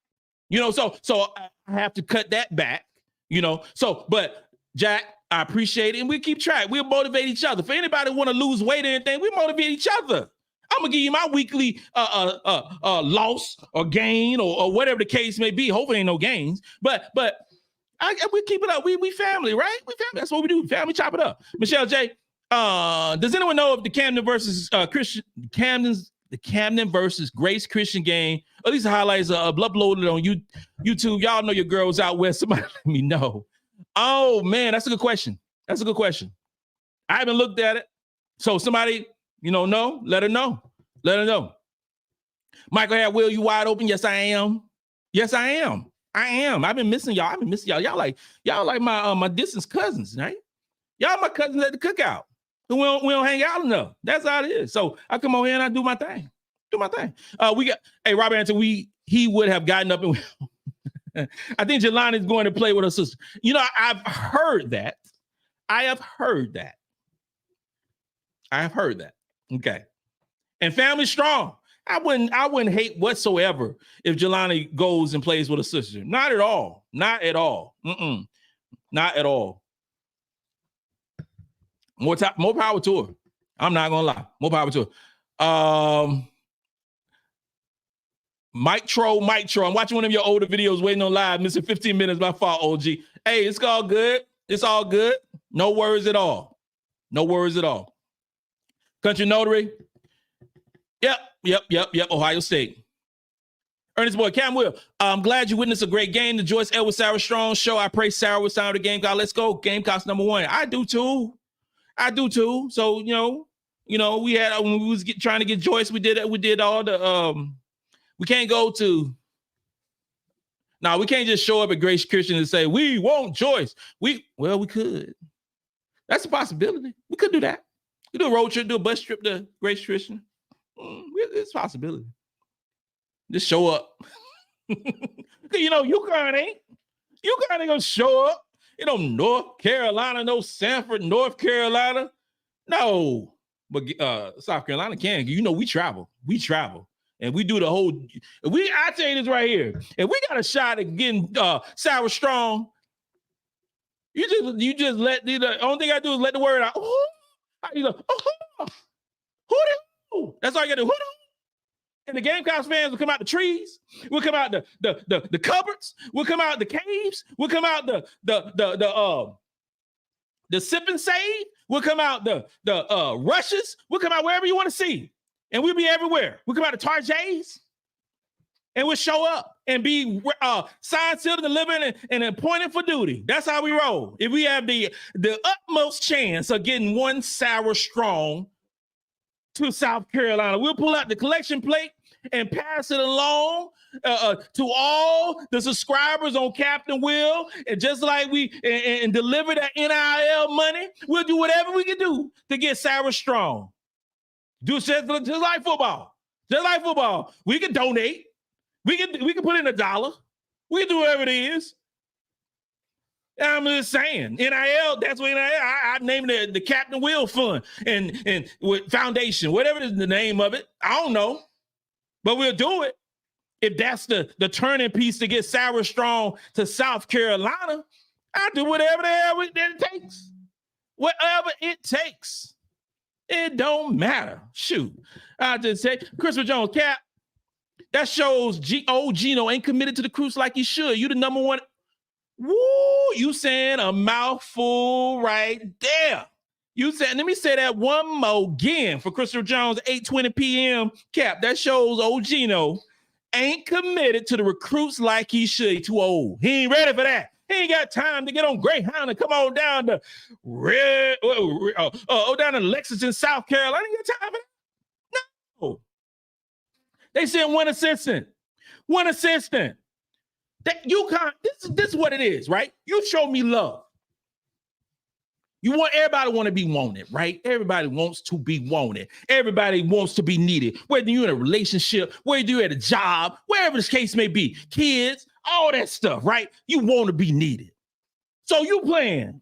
Speaker 1: You know, so I have to cut that back. You know, so but Jack, I appreciate it, and we keep track. We'll motivate each other. For anybody who want to lose weight or anything, we motivate each other. I'm gonna give you my weekly loss or gain or whatever the case may be. Hopefully, ain't no gains, but. We keep it up. We family, right? We family. That's what we do. Family, chop it up. Michelle J. Does anyone know if the Camden versus the Camden versus Grace Christian game? At least the highlights are uploaded on YouTube. Y'all know your girls out west. Somebody let me know. Oh man, that's a good question. I haven't looked at it. So somebody, know, let her know. Michael had Will, you wide open? Yes, I am. I've been missing y'all. Y'all like my distant cousins, right? Y'all my cousins at the cookout. We don't hang out enough. That's how it is. So I come on here and I do my thing. Robert Anthony, he would have gotten up and I think Jelani is going to play with her sister. You know, I've heard that. Okay. And family strong. I wouldn't hate whatsoever if Jelani goes and plays with a sister. Not at all. Not at all. Not at all. More power to her. I'm not gonna lie. More power to her. Mike Tro. I'm watching one of your older videos waiting on live, missing 15 minutes. My fault, OG. Hey, it's all good. It's all good. No worries at all. Country Notary. Yep. Ohio State. Ernest Boy, Cam Will, I'm glad you witnessed a great game. The Joyce Edwards Sarah Strong show. I pray Sarah was sound of the game. God, let's go. Gamecocks #1. I do too. So, we had, when we was trying to get Joyce, we did all the, we can't go to, we can't just show up at Grace Christian and say, we want Joyce. We could. That's a possibility. We could do that. We do a road trip, do a bus trip to Grace Christian. It's a possibility. Just show up. UConn ain't gonna show up. North Carolina, no Sanford, North Carolina. No. But South Carolina can. We travel. And we do the whole. I tell you this right here. If we got a shot at getting Sarah Strong, you just let the only thing I do is let the word out. That's all you gotta do. And the Gamecocks fans will come out the trees. We'll come out the cupboards. We'll come out the caves. We'll come out the sip and save. We'll come out the rushes. We'll come out wherever you want to see. And we'll be everywhere. We'll come out to Tarjay's. And we'll show up and be signed, sealed, and delivered and appointed for duty. That's how we roll. If we have the utmost chance of getting one Sarah Strong to South Carolina, we'll pull out the collection plate and pass it along to all the subscribers on Captain Will. And just like we and deliver that NIL money, we'll do whatever we can do to get Sarah Strong. Do just like football. Just like football. We can donate. We can put in $1. We can do whatever it is. I'm just saying, NIL, that's what NIL, I named it the Captain Will Fund and with Foundation, whatever is the name of it. I don't know, but we'll do it. If that's the turning piece to get Sarah Strong to South Carolina, I'll do whatever the hell it takes. Whatever it takes. It don't matter. Shoot. I just say, Christopher Jones, Cap, that shows Gino ain't committed to the cruise like he should. You the number one. Woo, you saying a mouthful right there. You said, let me say that one more again for Christopher Jones, 8:20 p.m. Cap. That shows old Gino ain't committed to the recruits like he should. He too old. He ain't ready for that. He ain't got time to get on Greyhound and come on down to down to Lexington, South Carolina. He ain't got time for that. No. They sent one assistant. That UConn, this is what it is, right? You show me love. Everybody want to be wanted, right? Everybody wants to be wanted. Everybody wants to be needed. Whether you're in a relationship, whether you're at a job, wherever this case may be, kids, all that stuff, right? You want to be needed. So you playing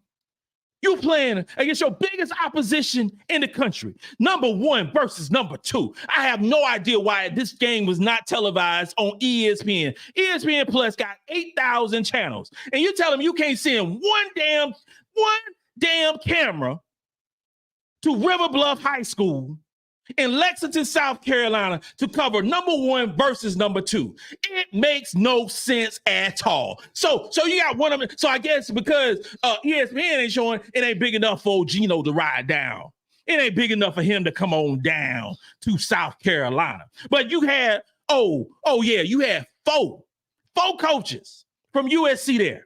Speaker 1: against your biggest opposition in the country. Number 1 versus number 2. I have no idea why this game was not televised on ESPN. ESPN Plus got 8,000 channels. And you tell them you can't send one damn camera to River Bluff High School in Lexington, South Carolina to cover number 1 versus number 2. It makes no sense at all. So you got one of them. So I guess because ESPN ain't showing, it ain't big enough for Gino to ride down. It ain't big enough for him to come on down to South Carolina. But you had, you had four coaches from USC there.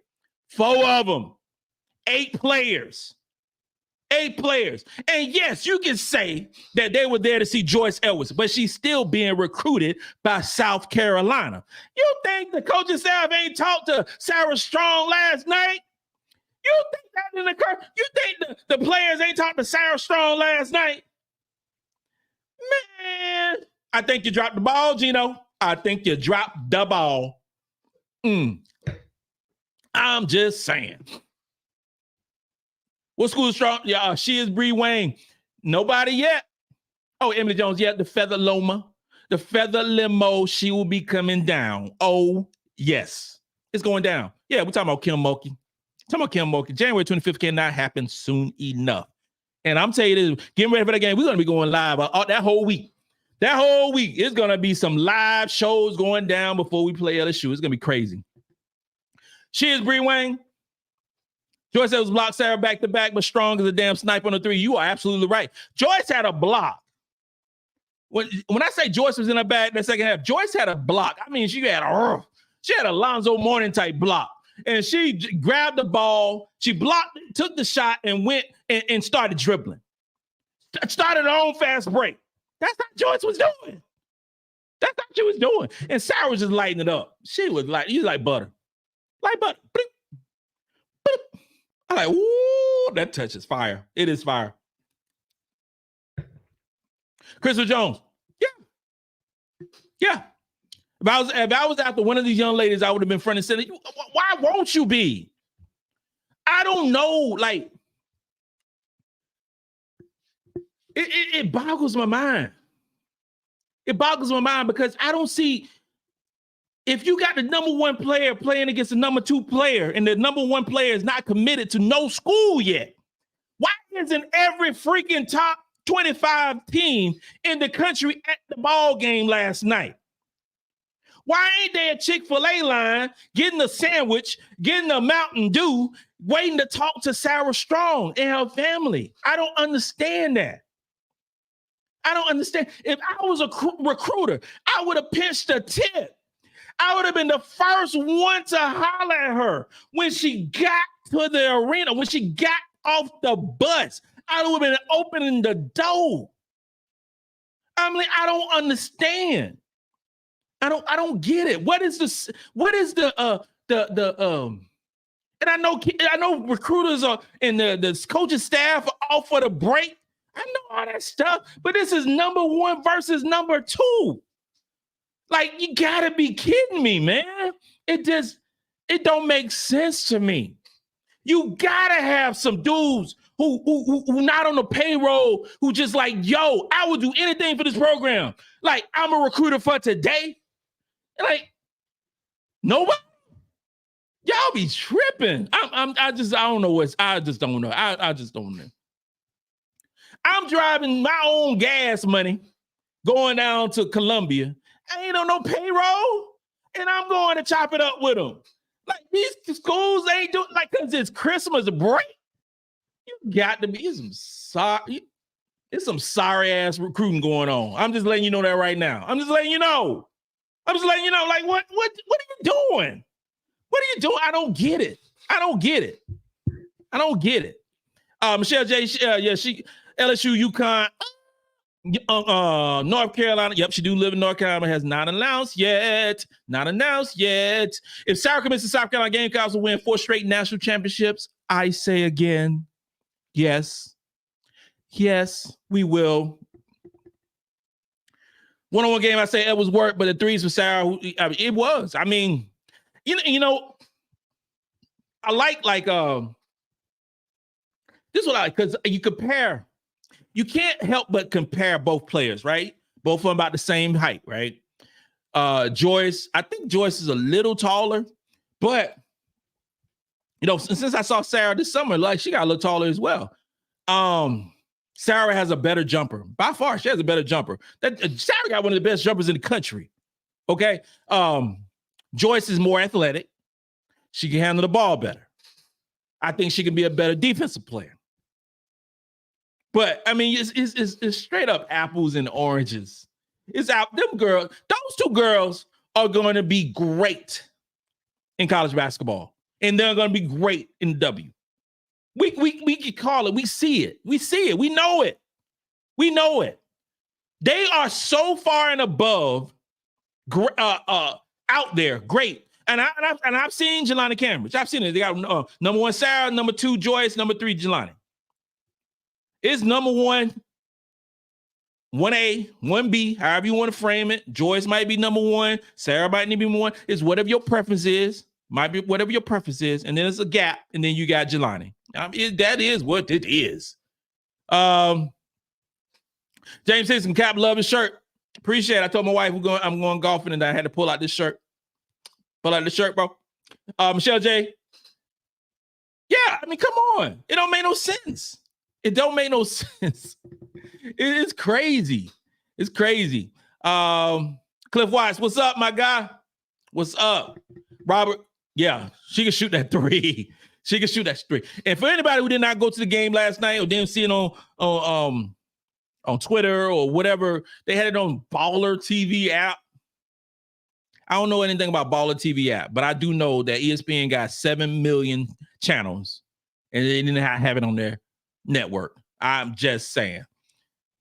Speaker 1: 4 of them. 8 players. And yes, you can say that they were there to see Joyce Edwards, but she's still being recruited by South Carolina. You think the coaching staff ain't talked to Sarah Strong last night? You think that didn't occur? You think the players ain't talked to Sarah Strong last night? Man, I think you dropped the ball, Gino. I think you dropped the ball. I'm just saying. What school is strong? Yeah, she is Bree Wayne. Nobody yet. Oh, Emily Jones, yeah, the feather limo, she will be coming down. Oh, yes. It's going down. Yeah, we're talking about Kim Mulkey. January 25th cannot happen soon enough. And I'm telling you this, getting ready for that game, we're going to be going live that whole week. That whole week, it's going to be some live shows going down before we play LSU. It's going to be crazy. She is Bree Wayne. Joyce Edwards blocked Sarah back-to-back, but strong as a damn sniper on the 3. You are absolutely right. Joyce had a block when I say Joyce was in her bag that second half, Joyce had a block. I mean, she had a Lonzo Mourning type block. And she grabbed the ball, she blocked, took the shot, and went and started dribbling. Started her own fast break. That's what Joyce was doing. That's what she was doing. And Sarah was just lighting it up. She was like butter. Like butter. Bloop, bloop. I'm like, ooh, that touch is fire. It is fire. Crystal Jones. Yeah. If I was after one of these young ladies, I would have been front and center. Why won't you be? I don't know. Like, it boggles my mind. It boggles my mind because I don't see, if you got the number one player playing against the number two player and the number one player is not committed to no school yet, why isn't every freaking top 25 team in the country at the ball game last night? Why ain't there a Chick-fil-A line getting a sandwich, getting a Mountain Dew, waiting to talk to Sarah Strong and her family? I don't understand that. I don't understand. If I was a recruiter, I would have pinched a tip. I would have been the first one to holler at her when she got to the arena, when she got off the bus. I would have been opening the door. I mean, I don't understand. I don't get it. What is the and I know recruiters are and the coaching staff are all for the break. I know all that stuff, but this is number one versus number two. Like, you gotta be kidding me, man. It don't make sense to me. You gotta have some dudes who not on the payroll, who just like, yo, I would do anything for this program. Like, I'm a recruiter for today. Like, nobody. Y'all be tripping. I just don't know. I just don't know. I'm driving my own gas money, going down to Columbia. I ain't on no payroll, and I'm going to chop it up with them. Like, these schools ain't doing, like, because it's Christmas break. You got to be, it's some sorry ass recruiting going on. I'm just letting you know that right now. I'm just letting you know. Like, what are you doing? What are you doing? I don't get it. Michelle J, she LSU, UConn, North Carolina. Yep, she do live in North Carolina. Has not announced yet. If Sarah commits to South Carolina, Gamecocks will win 4 straight national championships. I say again, yes, we will. One-on-one game, I say it was work, but the threes for Sarah, it was. I mean, you know, I like this is what I like, because you can't help but compare both players, right? Both of them about the same height, right? Joyce, I think Joyce is a little taller, but you know, since I saw Sarah this summer, like, she got a little taller as well. Sarah has a better jumper. By far, she has a better jumper. Sarah got one of the best jumpers in the country. Okay. Joyce is more athletic. She can handle the ball better. I think she can be a better defensive player. But I mean, it's straight up apples and oranges. It's out. Those 2 girls are going to be great in college basketball, and they're going to be great in W. We can call it. We see it. We know it. They are so far and above, out there, great. And I've seen Jelani Cambridge. I've seen it. They got number 1 Sarah, number 2 Joyce, number 3 Jelani. It's number 1, 1A, 1B, however you want to frame it. Joyce might be number 1. Sarah might be number 1. It's whatever your preference is. Might be whatever your preference is. And then there's a gap. And then you got Jelani. I mean, that is what it is. James Simpson, Cap, love his shirt. Appreciate it. I told my wife I'm going golfing and I had to pull out this shirt. Pull out the shirt, bro. Michelle J. Yeah, I mean, come on. It don't make no sense. It is crazy. It's crazy. Cliff Watts, what's up, my guy? What's up? Robert, yeah, she can shoot that 3. She can shoot that 3. And for anybody who did not go to the game last night or didn't see it on on Twitter or whatever. They had it on Baller TV app. I don't know anything about Baller TV app, but I do know that ESPN got 7 million channels and they didn't have it on their network. I'm just saying.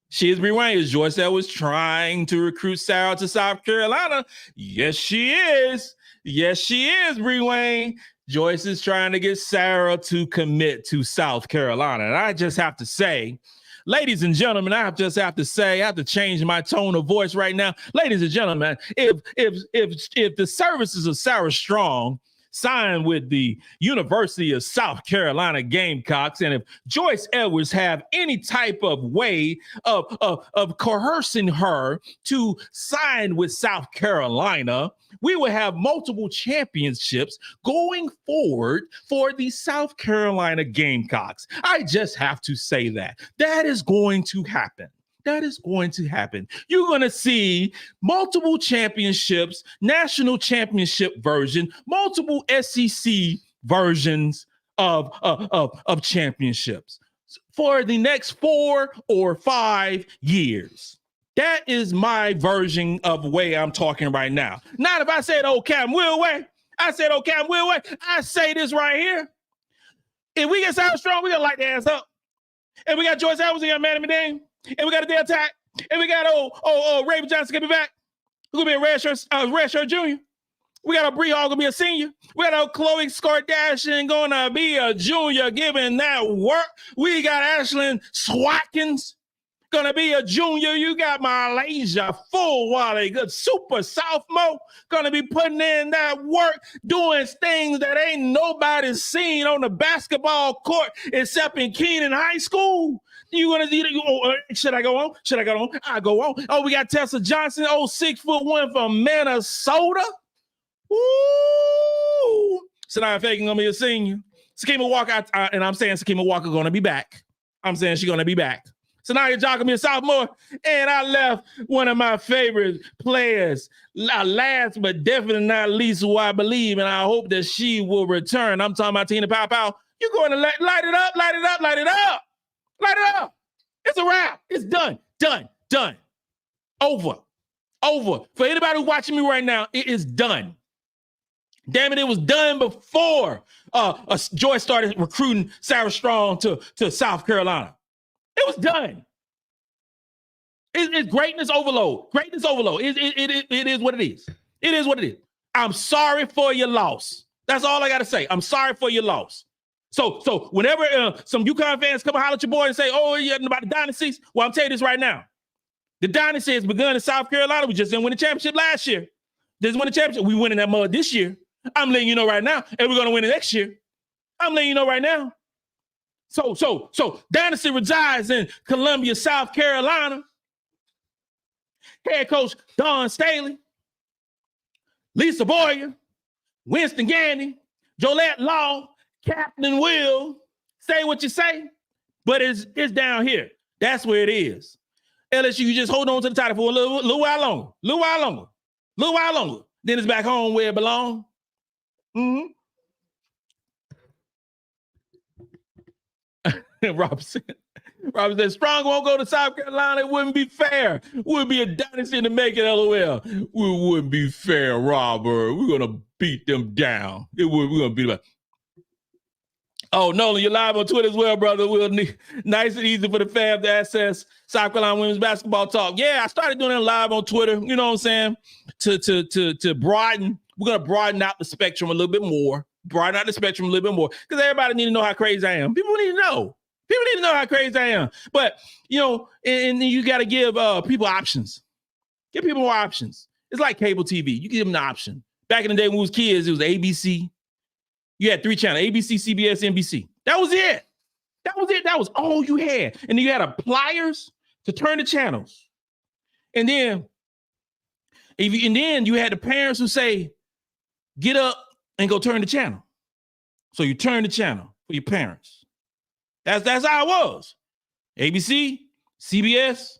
Speaker 1: She is Bree Wayne. Is Joyce Edwards trying to recruit Sarah to South Carolina? Yes, she is. Yes, she is, Bree Wayne. Joyce is trying to get Sarah to commit to South Carolina. And I just have to say, ladies and gentlemen, I have to change my tone of voice right now. Ladies and gentlemen, if the services of Sarah Strong signed with the University of South Carolina Gamecocks, and if Joyce Edwards have any type of way of coercing her to sign with South Carolina, we will have multiple championships going forward for the South Carolina Gamecocks. I just have to say that is going to happen. That is going to happen. You're going to see multiple championships, national championship version, multiple SEC versions of championships for the next 4 or 5 years. That is my version of the way I'm talking right now. Not if I said, oh, Cam Willway. I said, oh, Cam Willway. I say this right here. If we get South Strong, we're going to light the ass up. And we got Joyce Edwards, we got Manny Medane. And we got a day attack. And we got Raven Johnon gonna be back. We're gonna be a red shirt junior. We got a Bree Hall gonna be a senior. We got a Chloe Kardashian gonna be a junior giving that work. We got Ashlyn Watkins gonna be a junior. You got MiLaysia Fulwiley, good super sophomore, gonna be putting in that work, doing things that ain't nobody seen on the basketball court except in Keenan High School. You gonna see? Should I go on? I go on. Oh, we got Tessa Johnson, 6'1" from Minnesota. Ooh. Sanaya Fagan gonna be a senior. Sakima Walker, and I'm saying Sakima Walker gonna be back. I'm saying she's gonna be back. Sanaya Jock gonna be a sophomore, and I left one of my favorite players, last but definitely not least, who I believe and I hope that she will return. I'm talking about Te-hina Paopao. You're going to light it up. Light it up. It's a wrap. It's done. Over. For anybody who's watching me right now, it is done. Damn it, it was done before Joyce started recruiting Sarah Strong to South Carolina. It was done. It's greatness overload. It is what it is. It is what it is. I'm sorry for your loss. That's all I got to say. I'm sorry for your loss. So whenever some UConn fans come and holler at your boy and say, oh, yeah, about the dynasties, well, I'm telling you this right now. The dynasty has begun in South Carolina. We just didn't win the championship last year. Just won the championship. We winning that mud this year. I'm letting you know right now. And we're going to win it next year. I'm letting you know right now. So dynasty resides in Columbia, South Carolina. Head coach Dawn Staley, Lisa Boyer, Winston Gandy, Jolette Law, Captain Will, say what you say, but it's down here. That's where it is. LSU, you just hold on to the title for a little while longer. Then it's back home where it belongs. Mm-hmm. Robinson said, Strong won't go to South Carolina. It wouldn't be fair. Would be a dynasty to make it, LOL. It wouldn't be fair, Robert. We're going to beat them down. We're going to beat them down. Oh, Nolan, you're live on Twitter as well, brother. Nice and easy for the fam to access South Carolina women's basketball talk. Yeah, I started doing it live on Twitter, you know what I'm saying, to broaden. We're going to broaden out the spectrum a little bit more. Because everybody need to know how crazy I am. People need to know how crazy I am. But, you know, and you got to give people options. Give people more options. It's like cable TV. You give them the option. Back in the day when we was kids, it was ABC. You had 3 channels, ABC, CBS, NBC. That was it. That was all you had. And then you had pliers to turn the channels. And then you had the parents who say, get up and go turn the channel. So you turn the channel for your parents. That's how it was. ABC, CBS,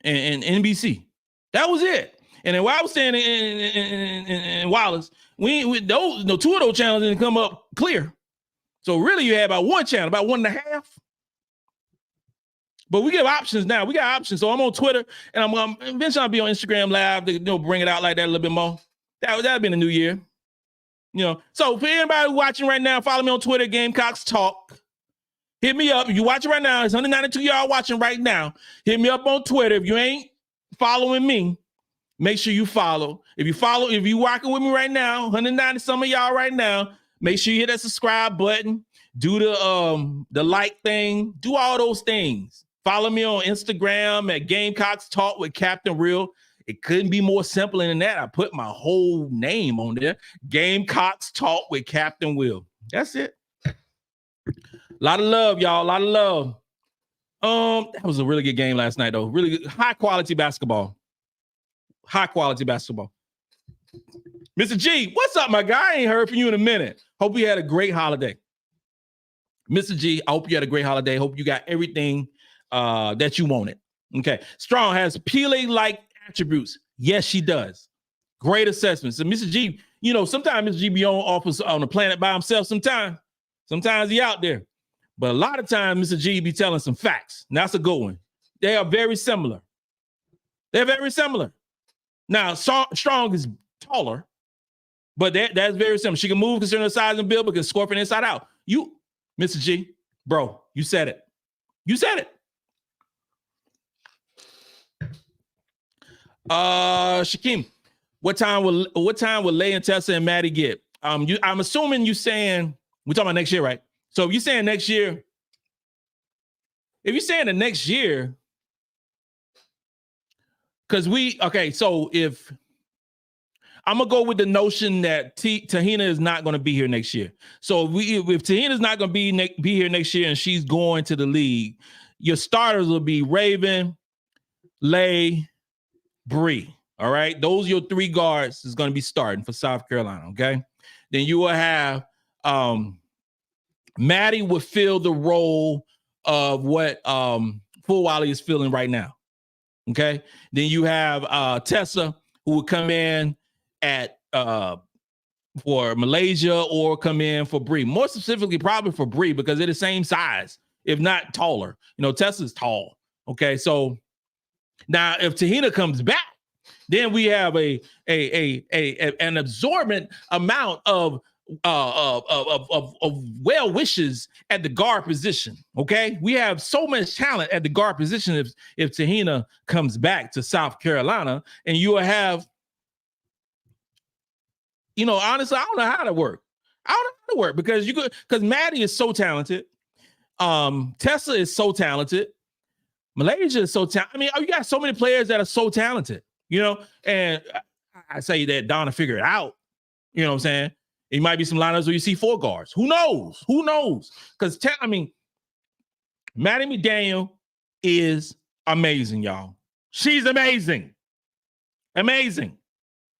Speaker 1: and NBC. That was it. And then while I was staying in Wallace, those 2 of those channels didn't come up clear. So really you had about 1 channel, about 1.5. But we give options now. We got options. So I'm on Twitter, and I'm eventually I'll be on Instagram Live to bring it out like that a little bit more. That'll be in the new year. So for anybody watching right now, follow me on Twitter, Gamecocks Talk. Hit me up. If you're watching right now, it's 192 y'all watching right now. Hit me up on Twitter. If you ain't following me, make sure you follow. If you rocking with me right now, 190 some of y'all right now, make sure you hit that subscribe button. Do the like thing. Do all those things. Follow me on Instagram at Gamecocks Talk with Captain Real. It couldn't be more simple than that. I put my whole name on there. Gamecocks Talk with Captain Will. That's it. A lot of love, y'all. A lot of love. That was a really good game last night, though. Really good, high quality basketball. High quality basketball. Mr. G, what's up, my guy? I ain't heard from you in a minute. Hope you had a great holiday. Mr. G, I hope you had a great holiday. Hope you got everything that you wanted. Okay. Strong has Pele-like attributes. Yes, she does. Great assessment. So Mr. G, sometimes Mr. G be on the planet by himself sometimes. Sometimes he out there. But a lot of times Mr. G be telling some facts. And that's a good one. They are very similar. They're very similar. Now, Strong is taller, but that's very similar. She can move considering her size and build, but can score from the inside out. You, Mr. G, bro, you said it. You said it. Shakim, what time will Lay and Tessa and Maddie get? I'm assuming you saying we're talking about next year, right? So if you're saying next year, so if I'm gonna go with the notion that Te-hina is not going to be here next year. So if Te-hina is not going to be here next year and she's going to the league, your starters will be Raven, Lay, Bree. All right, those are your three guards is going to be starting for South Carolina. Okay, then you will have Maddie would fill the role of what Fulwiley is filling right now. Okay, then you have Tessa who would come in at for MiLaysia or come in for Bree. More specifically, probably for Bree because they're the same size, if not taller. Tessa's tall. Okay, so now if Te-hina comes back, then we have an absorbent amount of well wishes at the guard position. Okay, we have so much talent at the guard position. If Te-hina comes back to South Carolina, and you will have, honestly, I don't know how to work. Because Maddie is so talented. Tessa is so talented. MiLaysia is so talented. I mean, you got so many players that are so talented, and I say that Dawn will figure it out. You know what I'm saying? It might be some lineups where you see four guards. Who knows? Because, Maddie McDaniel is amazing, y'all. She's amazing. Amazing.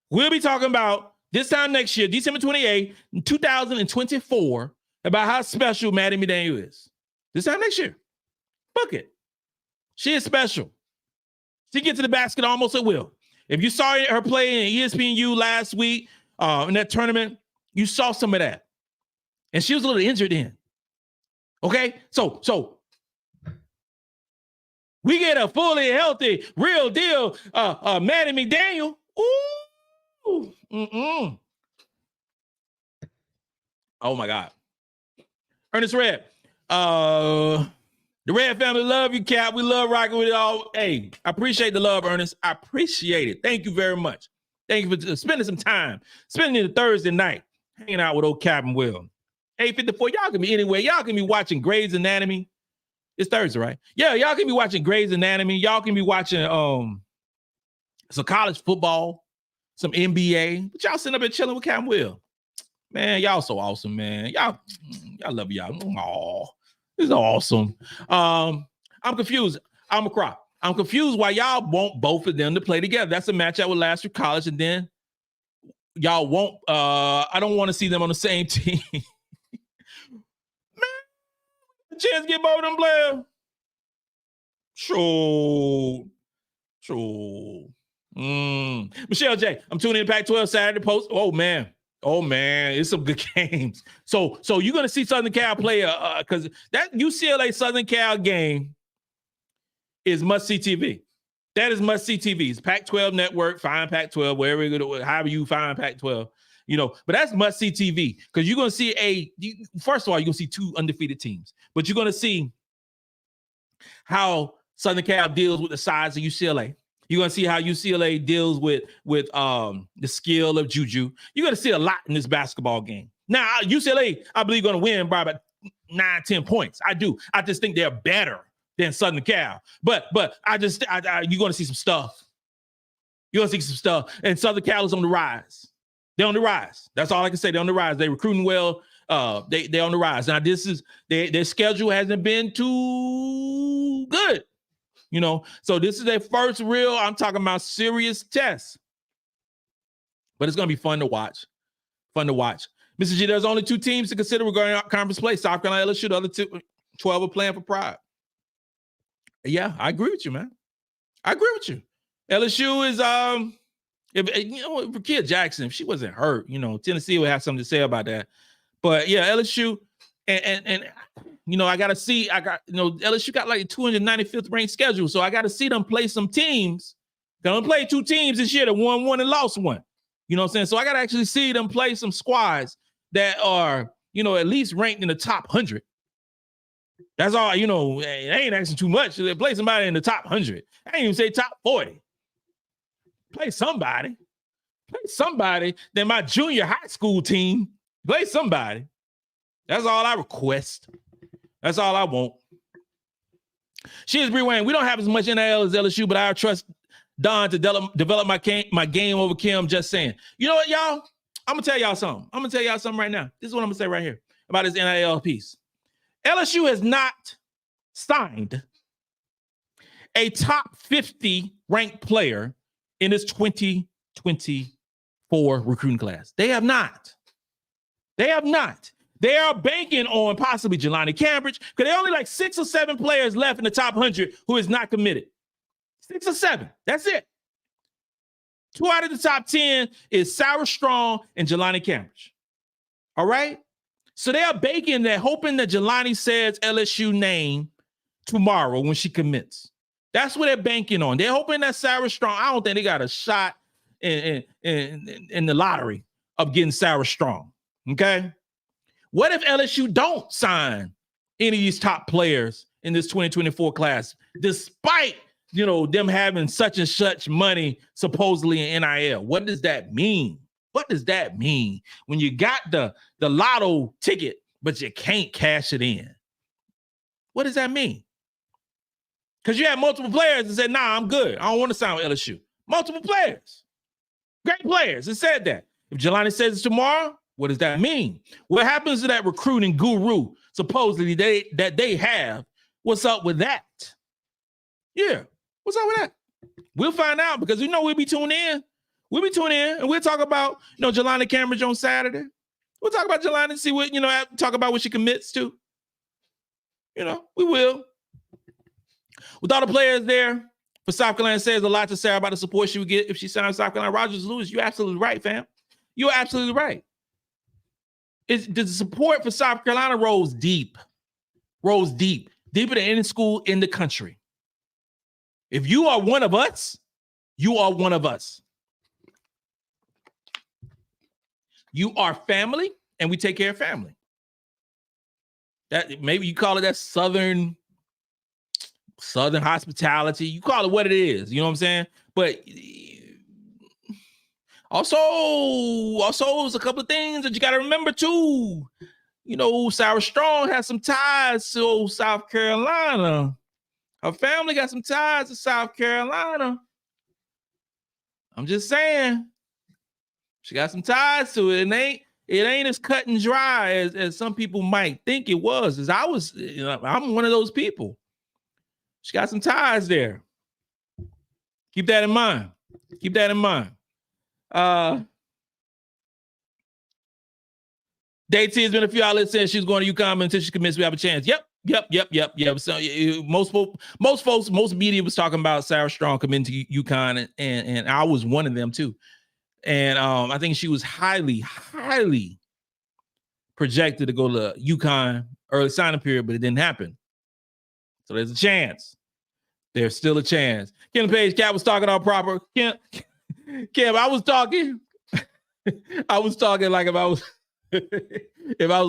Speaker 1: We'll be talking about this time next year, December 28th, 2024, about how special Maddie McDaniel is. This time next year. Book it. She is special. She gets to the basket almost at will. If you saw her play in ESPNU last week in that tournament, you saw some of that. And she was a little injured then. Okay? So we get a fully healthy, real deal Maddie McDaniel. Ooh. Oh my God. Ernest Red. The Red family love you, Cap. We love rocking with it all. Hey, I appreciate the love, Ernest. I appreciate it. Thank you very much. Thank you for spending some time, spending it Thursday night, hanging out with old Cap and Will. 854, y'all can be anywhere. Y'all can be watching Grey's Anatomy. It's Thursday, right? Yeah, y'all can be watching Grey's Anatomy. Y'all can be watching some college football, some NBA. But y'all sitting up and chilling with Cap and Will. Man, y'all so awesome, man. Y'all love y'all. Aw. This is awesome. I'm confused. I'm a crop. I'm confused why y'all want both of them to play together. That's a match that would last through college, and then y'all won't. I don't want to see them on the same team. Man, the chance to get both of them players. Sure. Michelle J. I'm tuning in Pac-12 Saturday Post. Oh man, it's some good games. So you're gonna see Southern Cal play because that UCLA Southern Cal game is must-see TV. That is must-see TV. It's Pac-12 network, find Pac-12, wherever you go, however you find Pac-12, but that's must-see TV because you're going to see first of all, you're going to see two undefeated teams, but you're going to see how Southern Cal deals with the size of UCLA. You're going to see how UCLA deals with the skill of Juju. You're going to see a lot in this basketball game. Now, UCLA, I believe, going to win by about 9-10 points. I do. I just think they're better than Southern Cal. But you're going to see some stuff. You're going to see some stuff. And Southern Cal is on the rise. They're on the rise. That's all I can say. They're on the rise. They're recruiting well. They're on the rise. Now, their schedule hasn't been too good. So this is their first real, I'm talking about serious test. But it's going to be fun to watch. Mr. G, there's only two teams to consider regarding conference play. South Carolina, LSU, the other 12 are playing for pride. Yeah, I agree with you, man. I agree with you. LSU is, for Kia Jackson, if she wasn't hurt, Tennessee would have something to say about that. But yeah, LSU, and I got to see, LSU got like a 295th ranked schedule. So I got to see them play some teams. They don't play two teams this year that won one and lost one. You know what I'm saying? So I got to actually see them play some squads that are, at least ranked in the top 100. That's all, it ain't asking too much. They play somebody in the top 100. I ain't even say top 40. Play somebody. Then my junior high school team, play somebody. That's all I request. That's all I want. She is Bree Wayne. We don't have as much NIL as LSU, but I trust Dawn to develop my game over Kim. Just saying. You know what, y'all? I'm going to tell y'all something right now. This is what I'm going to say right here about this NIL piece. LSU has not signed a top 50 ranked player in this 2024 recruiting class. They have not. They are banking on possibly Jelani Cambridge because there are only like 6 or 7 players left in the top 100 who is not committed. 6 or 7. That's it. 2 out of the top 10 is Sarah Strong and Jelani Cambridge. All right? So they are banking that, hoping that Jelani says LSU name tomorrow when she commits. That's what they're banking on. They're hoping that Sarah Strong, I don't think they got a shot in the lottery of getting Sarah Strong. Okay? What if LSU don't sign any of these top players in this 2024 class, despite, them having such and such money supposedly in NIL? What does that mean? What does that mean when you got the lotto ticket, but you can't cash it in? What does that mean? Because you had multiple players that said, nah, I'm good. I don't want to sign with LSU. Multiple players. Great players that said that. If Jelani says it's tomorrow, what does that mean? What happens to that recruiting guru supposedly that they have? What's up with that? Yeah, what's up with that? We'll find out because we'll be tuning in. We'll be tuning in and we'll talk about, Jelani Cambridge on Saturday. We'll talk about Jelani and see what, talk about what she commits to. We will. With all the players there for South Carolina, says a lot to Sarah about the support she would get if she signed South Carolina. Rogers Lewis, you're absolutely right, fam. You're absolutely right. The support for South Carolina rolls deep, deeper than any school in the country. If you are one of us, you are one of us. You are family, and we take care of family. That maybe you call it that Southern hospitality. You call it what it is. You know what I'm saying? But also, there's a couple of things that you got to remember too. Sarah Strong has some ties to South Carolina. Her family got some ties to South Carolina. I'm just saying. She got some ties to it. It ain't as cut and dry as some people might think it was. As I'm one of those people. She got some ties there. Keep that in mind. DT has been a few outlets saying she's going to UConn until she commits. We have a chance. Yep. So most media was talking about Sarah Strong coming to UConn, and I was one of them too. And I think she was highly projected to go to UConn early signing period, but it didn't happen. So there's a chance. There's still a chance. Kim Page, Cat was talking all proper. Kim, I was talking. I was talking like if I was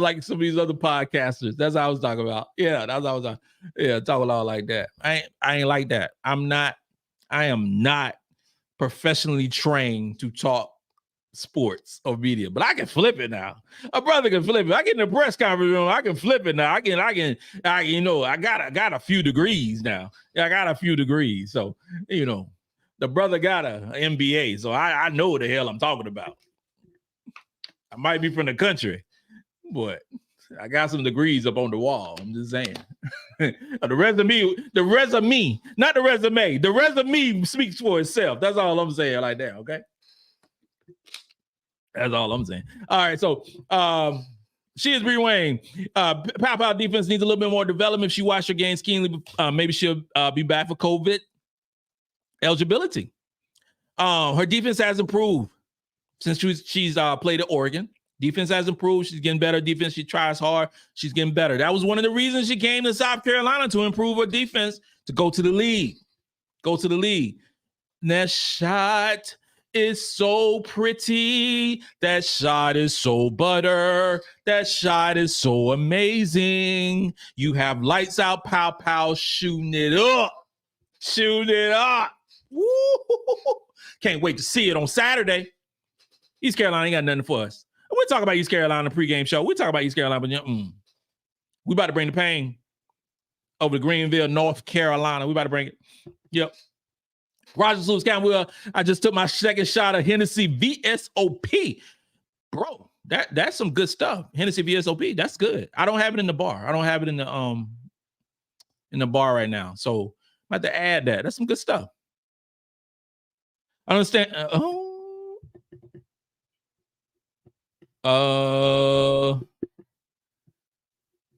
Speaker 1: like some of these other podcasters. That's how I was talking about. Yeah, that's how I was talking. Yeah, talking all like that. I ain't like that. I am not professionally trained to talk sports or media, but I can flip it now. A brother can flip it. I get in the press conference room, I can flip it now. I got a few degrees now. I got a few degrees. So, the brother got a MBA. So I know what the hell I'm talking about. I might be from the country, but I got some degrees up on the wall. I'm just saying. The resume, not the resume. The resume speaks for itself. That's all I'm saying like that, okay? That's all I'm saying. All right, so she is Bree Wayne. Paopao defense needs a little bit more development. If she watched her games keenly, maybe she'll be back for COVID eligibility. Her defense has improved since she's played at Oregon. Defense has improved. She's getting better. Defense, she tries hard. She's getting better. That was one of the reasons she came to South Carolina, to improve her defense, to go to the league. That shot is so pretty. That shot is so butter. That shot is so amazing. You have lights out Paopao shooting it up. Woo! Can't wait to see it on Saturday. East Carolina ain't got nothing for us. We'll talk about East Carolina pregame show. We'll talk about East Carolina, but we about to bring the pain over to Greenville, North Carolina. We about to bring it. Yep. Rogers Lewis Campbell. I just took my second shot of Hennessy VSOP. Bro, that's some good stuff. Hennessy VSOP, that's good. I don't have it in the bar. I don't have it in the bar right now. So I'm about to add that. That's some good stuff. I understand.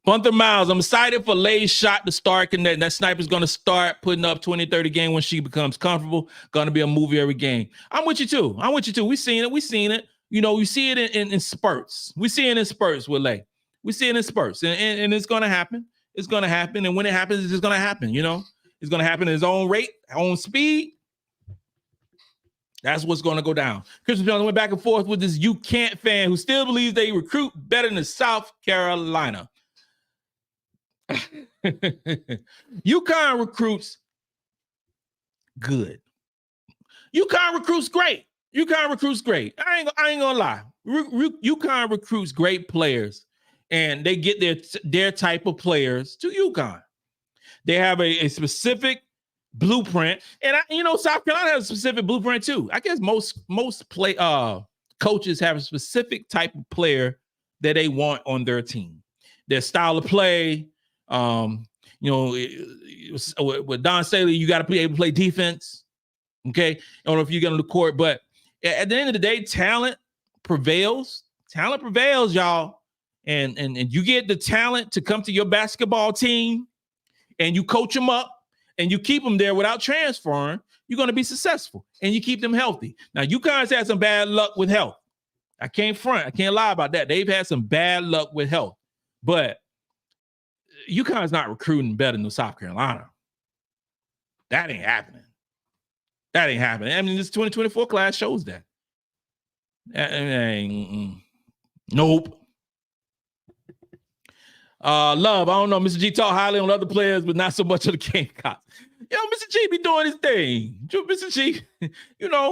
Speaker 1: Gunther Miles, I'm excited for Lay's shot to start connecting. That sniper's going to start putting up 20, 30 game when she becomes comfortable. Going to be a movie every game. I'm with you too. We seen it. We see it in spurts. We see it in spurts with Lay. We see it in spurts. And it's going to happen. It's going to happen. And when it happens, it's just going to happen. It's going to happen at its own rate, own speed. That's what's going to go down. Christopher Jones went back and forth with this You Can't fan who still believes they recruit better than South Carolina. UConn recruits good. UConn recruits great. I ain't gonna lie. UConn recruits great players, and they get their type of players to UConn. They have a specific blueprint, and South Carolina has a specific blueprint too. I guess most coaches have a specific type of player that they want on their team. Their style of play. With Dawn Staley, you got to be able to play defense. Okay, I don't know if you get on the court, but at the end of the day, talent prevails. Talent prevails, y'all. And you get the talent to come to your basketball team, and you coach them up. And you keep them there without transferring, you're going to be successful. And you keep them healthy. Now, UConn's had some bad luck with health. I can't lie about that. They've had some bad luck with health. But UConn's not recruiting better than South Carolina. That ain't happening. I mean, this 2024 class shows that. Nope. Love, I don't know. Mr. G talk highly on other players, but not so much of the Gamecocks. Mr. G be doing his thing. Mr. G,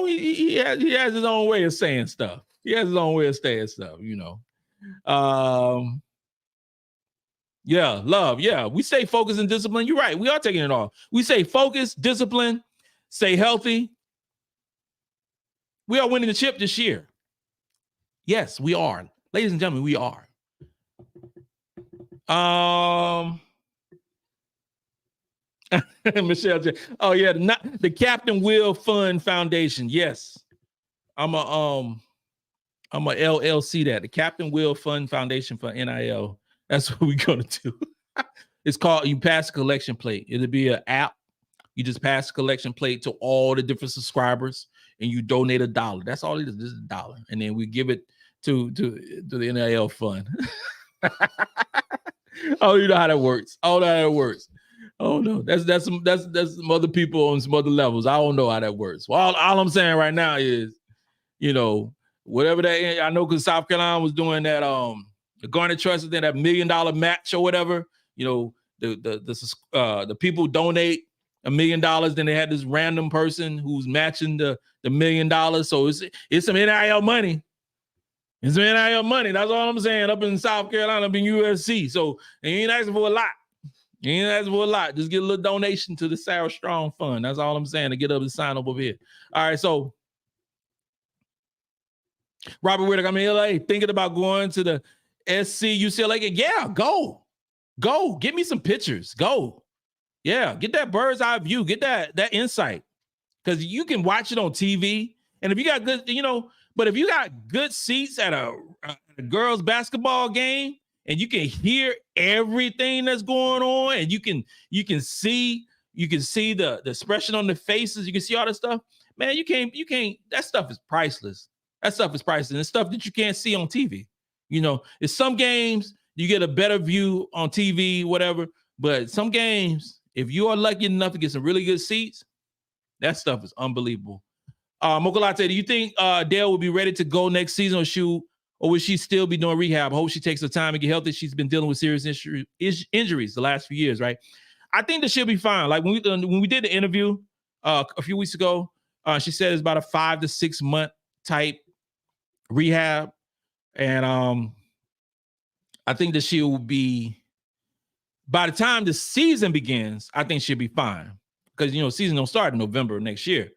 Speaker 1: he has his own way of saying stuff. Yeah, love. Yeah, we stay focused and disciplined. You're right. We are taking it off. We stay focused, disciplined, stay healthy. We are winning the chip this year. Yes, we are. Ladies and gentlemen, we are. Michelle J. Oh yeah, the Captain Will Fund Foundation. Yes, I'm a LLC that the Captain Will Fund Foundation for NIL. That's what we're gonna do. It's called, you pass a collection plate. It'll be an app. You just pass a collection plate to all the different subscribers, and you donate $1. That's all it is. This is $1, and then we give it to the NIL fund. Oh, you know how that works. Oh no, that's some other people on some other levels. I don't know how that works. Well, all I'm saying right now is, whatever that I know, because South Carolina was doing that the Garnet Trust, then that $1 million match or whatever. The people donate $1 million, then they had this random person who's matching the $1 million. So it's some NIL money. It's some NIL money. That's all I'm saying. Up in South Carolina, up in USC. So you ain't asking for a lot. Just get a little donation to the Sarah Strong Fund. That's all I'm saying, to get up and sign up over here. All right, so Robert Whittaker, I'm in LA thinking about going to the SC UCLA game. Yeah, go. Get me some pictures. Go. Yeah, get that bird's eye view. Get that insight. Because you can watch it on TV. And if you got good, but if you got good seats at a girls' basketball game, and you can hear everything that's going on, and you can see the expression on the faces, you can see all that stuff. Man, you can't, that stuff is priceless. That stuff is priceless. It's stuff that you can't see on TV. It's some games you get a better view on TV, whatever. But some games, if you are lucky enough to get some really good seats, that stuff is unbelievable. Mocha Latte, do you think Dale will be ready to go next season, or will she still be doing rehab? I hope she takes her time and get healthy. She's been dealing with serious injuries the last few years, right? I think that she'll be fine. Like when we did the interview a few weeks ago, she said it's about a 5 to 6 month type rehab. And I think that she will be, by the time the season begins, I think she'll be fine. Because, season don't start in November next year.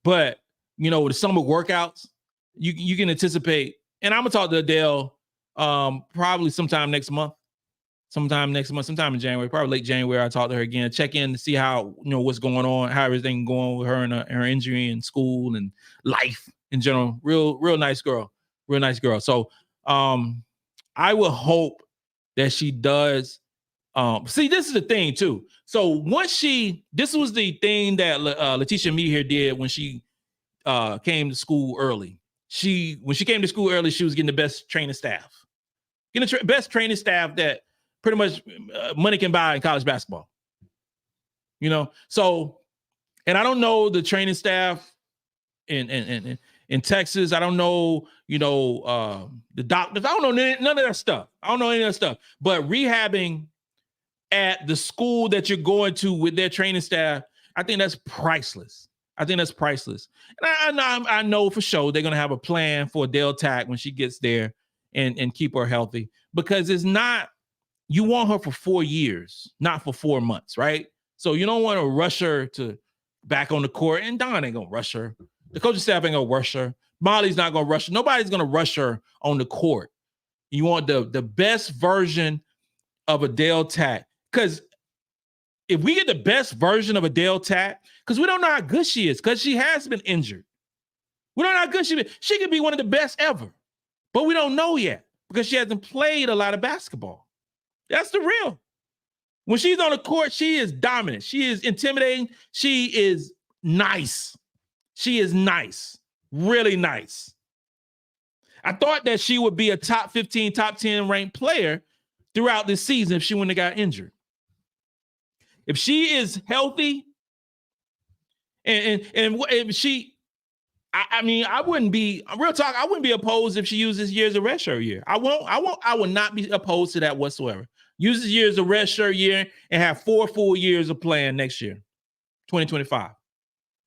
Speaker 1: But, with the summer workouts, you can anticipate. And I'm going to talk to Adele probably sometime next month. Sometime in January, probably late January. I'll talk to her again, check in to see how, what's going on, how everything going with her and her injury and school and life in general. Real nice girl. Real nice girl. So I would hope that she does. See, this is the thing too. So this was the thing that Letitia Me here did when she came to school early. When she came to school early, she was getting the best training staff. Getting the best training staff that pretty much money can buy in college basketball. So, and I don't know the training staff in Texas. I don't know, the doctors. I don't know none of that stuff. I don't know any of that stuff. But rehabbing at the school that you're going to with their training staff, I think that's priceless. And I know for sure they're going to have a plan for Adele Tack when she gets there and keep her healthy, because it's not, you want her for 4 years, not for 4 months, right? So you don't want to rush her to back on the court, and Dawn ain't going to rush her. The coaching staff ain't going to rush her. Molly's not going to rush her. Nobody's going to rush her on the court. You want the best version of Adele Tack, because if we get the best version of Adele Tack, because we don't know how good she is, because she has been injured. We don't know how good she is. She could be one of the best ever, but we don't know yet because she hasn't played a lot of basketball. That's the real. When she's on the court, she is dominant. She is intimidating. She is nice. Really nice. I thought that she would be a top 15, top 10 ranked player throughout this season if she wouldn't have got injured. If she is healthy, and if she, I wouldn't be, real talk, I wouldn't be opposed if she uses year as a redshirt year. I would not be opposed to that whatsoever. Use this year as a redshirt year and have 4 full years of playing next year, 2025.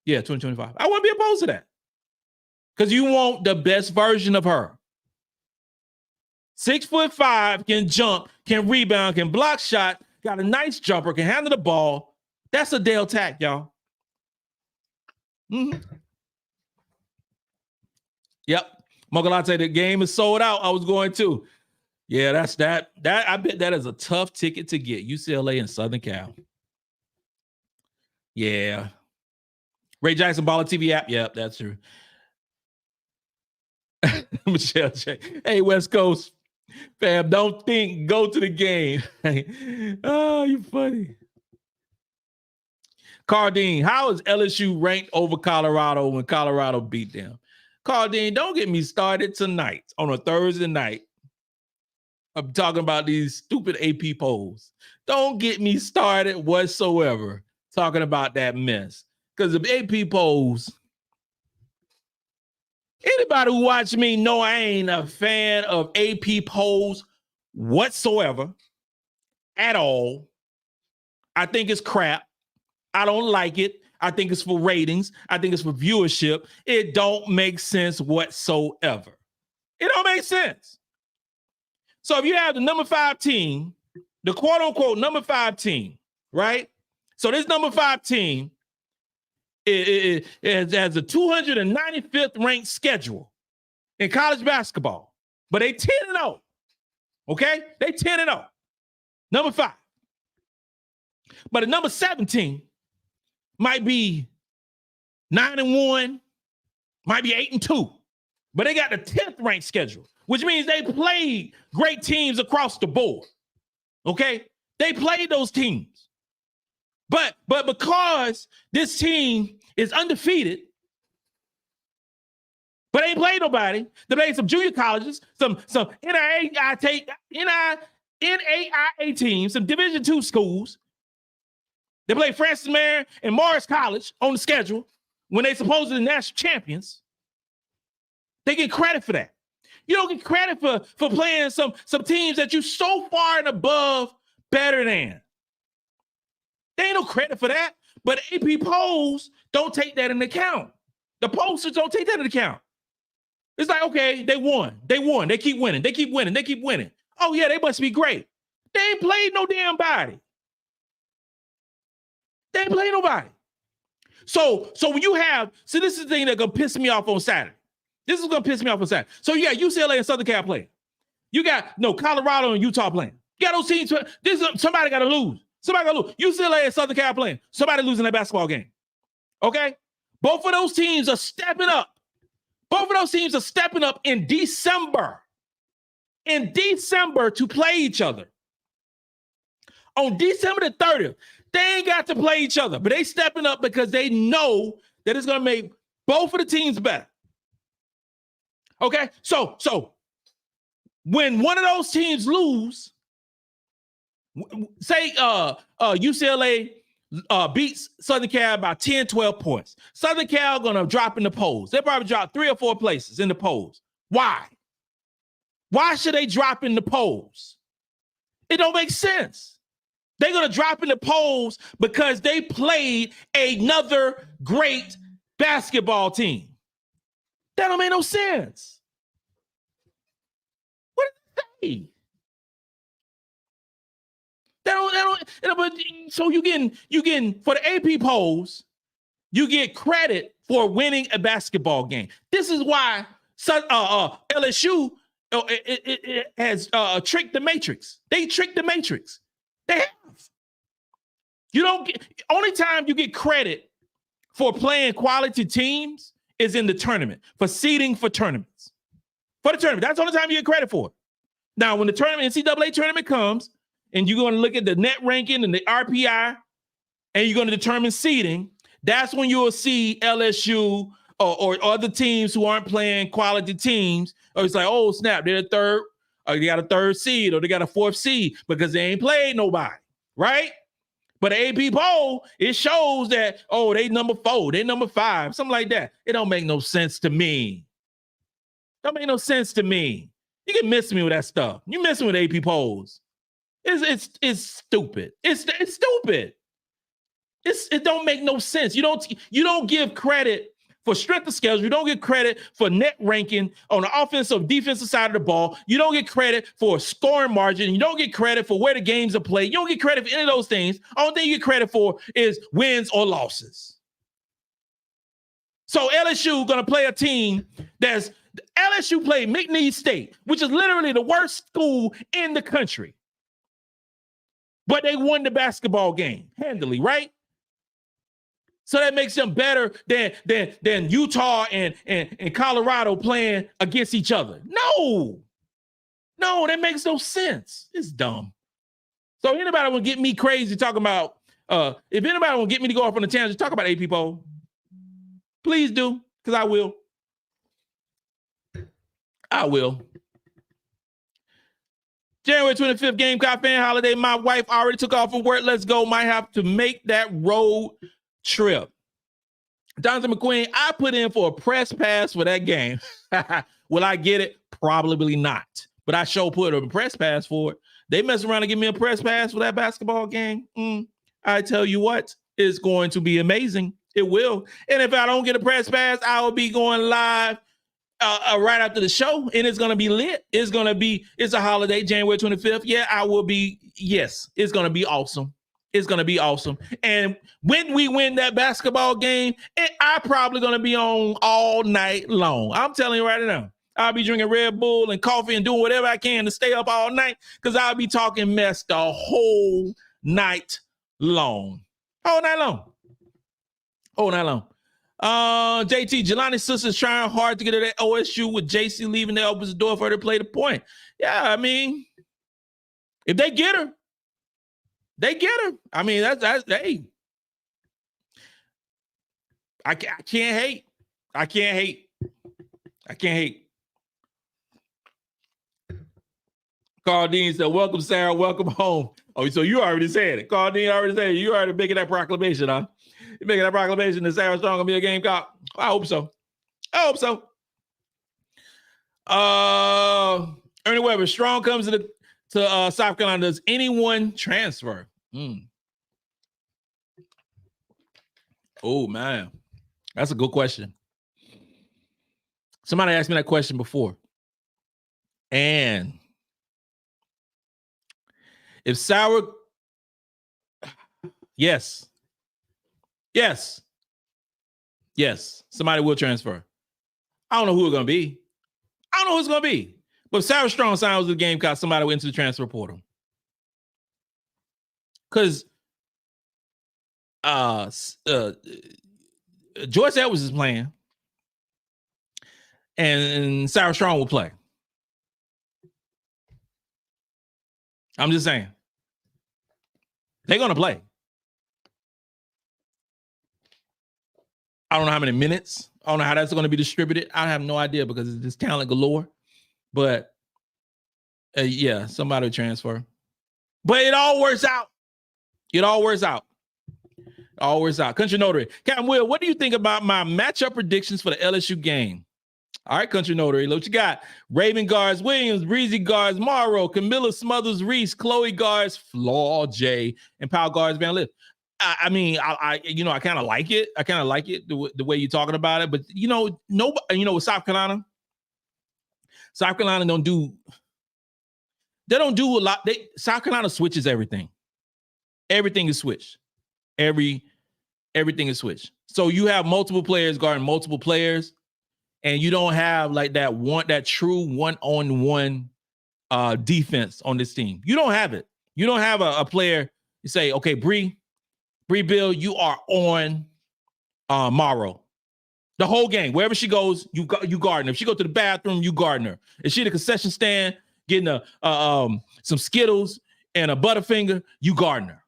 Speaker 1: Yeah, 2025. I wouldn't be opposed to that, because you want the best version of her. 6'5", can jump, can rebound, can block shot, got a nice jumper, can handle the ball. That's Adele Tack, y'all. Mm-hmm. Yep. Mogalate, the game is sold out. I was going to. Yeah, that's that. I bet that is a tough ticket to get. UCLA and Southern Cal. Yeah. Ray Jackson Baller TV app. Yep, that's true. Michelle J. Hey, West Coast fam, don't think, go to the game. Oh, you funny. Cardine, how is LSU ranked over Colorado when Colorado beat them? Cardine, don't get me started tonight on a Thursday night I'm talking about these stupid AP polls. Don't get me started whatsoever talking about that mess. Because the AP polls, anybody who watch me know I ain't a fan of AP polls whatsoever at all. I think it's crap. I don't like it. I think it's for ratings. I think it's for viewership. It don't make sense whatsoever. It don't make sense. So if you have the number 5 team, the quote unquote number 5 team, right? So this number 5 team it has a 295th ranked schedule in college basketball, but they 10-0. Okay? They 10-0. Number 5. But the number 17 might be 9-1, might be 8-2, but they got the 10th ranked schedule, which means they played great teams across the board. Okay? They played those teams. But because this team is undefeated, but they ain't played nobody, they played some junior colleges, some NAIA teams, some Division II schools. They played Francis Marion and Morris College on the schedule when they supposedly national champions. They get credit for that. You don't get credit for playing some teams that you so far and above better than. There ain't no credit for that. But AP polls don't take that into account. The pollsters don't take that into account. It's like, okay, they won. They won. They keep winning. They keep winning. They keep winning. Oh, yeah, they must be great. They ain't played no damn body. They ain't played nobody. So when you have, see, this is the thing that's going to piss me off on Saturday. This is going to piss me off on Saturday. So you got UCLA and Southern Cal playing. You got, Colorado and Utah playing. You got those teams. Somebody got to lose. Somebody got to lose. UCLA and Southern Cal playing. Somebody losing that basketball game. Okay? Both of those teams are stepping up. Both of those teams are stepping up in December. In December to play each other. On December the 30th, they ain't got to play each other, but they stepping up because they know that it's going to make both of the teams better. Okay? So when one of those teams lose, say UCLA beats Southern Cal by 10, 12 points. Southern Cal going to drop in the polls. They probably drop 3 or 4 places in the polls. Why? Why should they drop in the polls? It don't make sense. They're going to drop in the polls because they played another great basketball team. That don't make no sense. What did they say? So you getting for the AP polls, you get credit for winning a basketball game. This is why LSU it has tricked the matrix. They tricked the matrix. They have. You don't get, only time you get credit for playing quality teams is in the tournament, for seeding for tournaments. For the tournament. That's the only time you get credit for it. Now, when the tournament, NCAA tournament comes, and you're going to look at the net ranking and the RPI, and you're going to determine seeding, that's when you'll see LSU or other teams who aren't playing quality teams. Or it's like, oh, snap, they're a third, or they got a 3rd seed, or they got a 4th seed because they ain't played nobody, right? But the AP poll, it shows that, oh, they number 4, they number 5, something like that. It don't make no sense to me. Don't make no sense to me. You can miss me with that stuff. You miss me with AP polls. It's stupid. It's stupid. It don't make no sense. You don't give credit for strength of schedule. You don't get credit for net ranking on the offensive, defensive side of the ball. You don't get credit for scoring margin. You don't get credit for where the games are played. You don't get credit for any of those things. Only thing you get credit for is wins or losses. So LSU going to play a team that's LSU played McNeese State, which is literally the worst school in the country. But they won the basketball game handily, right? So that makes them better than Utah and Colorado playing against each other. No, that makes no sense. It's dumb. So anybody will get me crazy talking about, if anybody will get me to go off on a tangent, talk about AP poll, please do, because I will. January 25th, Gamecock fan holiday. My wife already took off from work. Let's go. Might have to make that road trip. Jonathan McQueen, I put in for a press pass for that game. Will I get it? Probably not. But I sure put a press pass for it. They mess around and give me a press pass for that basketball game. I tell you what, it's going to be amazing. It will. And if I don't get a press pass, I will be going live right after the show, and it's going to be lit. It's a holiday, January 25th. Yeah, I will be. Yes, it's going to be awesome. It's going to be awesome. And when we win that basketball game, I'm probably going to be on all night long. I'm telling you right now. I'll be drinking Red Bull and coffee and doing whatever I can to stay up all night because I'll be talking mess the whole night long. All night long. All night long. JT, Jelani's sister's trying hard to get her at OSU with JC leaving that opens the door for her to play the point. Yeah, I mean, if they get her, they get her. I mean, that's hey. I can't hate. I can't hate. I can't hate. Carl Dean said, welcome, Sarah. Welcome home. Oh, so you already said it. Carl Dean already said it. You already making that proclamation, huh? You're making that proclamation that Sarah Strong gonna be a Gamecock. I hope so. I hope so. Ernie Weber, Strong comes to South Carolina. Does anyone transfer? Oh, man. That's a good question. Somebody asked me that question before. And if Sour, yes, somebody will transfer. I don't know who it's going to be. But if Sour Strong signs with the Gamecock, somebody went into the transfer portal. Because Joyce Edwards is playing. And Sour Strong will play. I'm just saying. They're going to play. I don't know how many minutes. I don't know how that's going to be distributed. I have no idea because it's just talent galore. But, yeah, somebody will transfer. But it all works out. Country Notary. Captain Will, what do you think about my matchup predictions for the LSU game? All right, Country Notary. Look, you got Raven guards Williams, Breezy guards Morrow, Camilla Smothers Reese, Chloe guards Flaw J, and Powell guards Van Lith. I mean, I kind of like it. The way you're talking about it. But with South Carolina don't do a lot. South Carolina switches everything. Everything is switched. Everything is switched. So you have multiple players guarding multiple players. And you don't have like that true one-on-one defense on this team. You don't have it. You don't have a player. You say, okay, Bree Bill, you are on Morrow. The whole game, wherever she goes, you guarding her. If she go to the bathroom, you guarding her. If she at a concession stand getting some Skittles and a Butterfinger, you guarding her.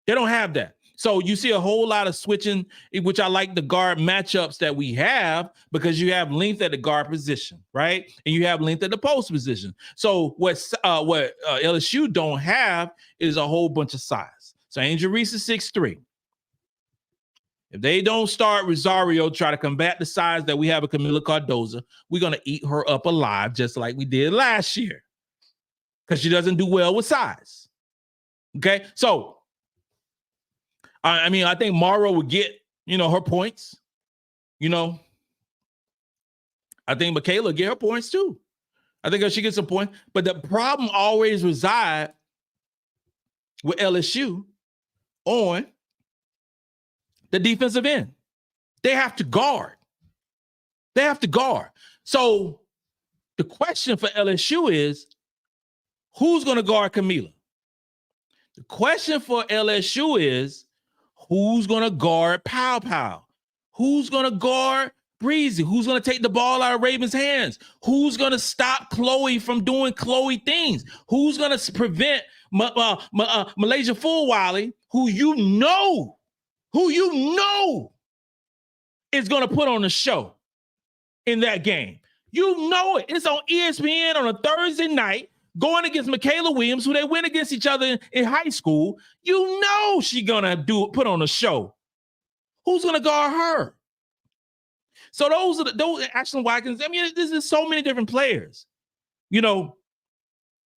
Speaker 1: They don't have that. So you see a whole lot of switching, which I like the guard matchups that we have because you have length at the guard position, right? And you have length at the post position. So what LSU don't have is a whole bunch of size. So Angel Reese is 6'3". If they don't start Rosario, try to combat the size that we have with Camila Cardoza, we're going to eat her up alive just like we did last year because she doesn't do well with size. Okay, so I mean, I think Morrow would get, her points. I think Michaela would get her points too. I think she gets some points. But the problem always resides with LSU on the defensive end. They have to guard. So the question for LSU is, who's going to guard Camila? The question for LSU is, who's going to guard Paopao? Who's going to guard Breezy? Who's going to take the ball out of Raven's hands? Who's going to stop Chloe from doing Chloe things? Who's going to prevent MiLaysia Fulwiley, who you know is going to put on a show in that game? You know it. It's on ESPN on a Thursday night. going against Michaela Williams, who they went against each other in high school. You know she's gonna put on a show. Who's gonna guard her? So those Ashlyn Watkins. I mean, this is so many different players. You know,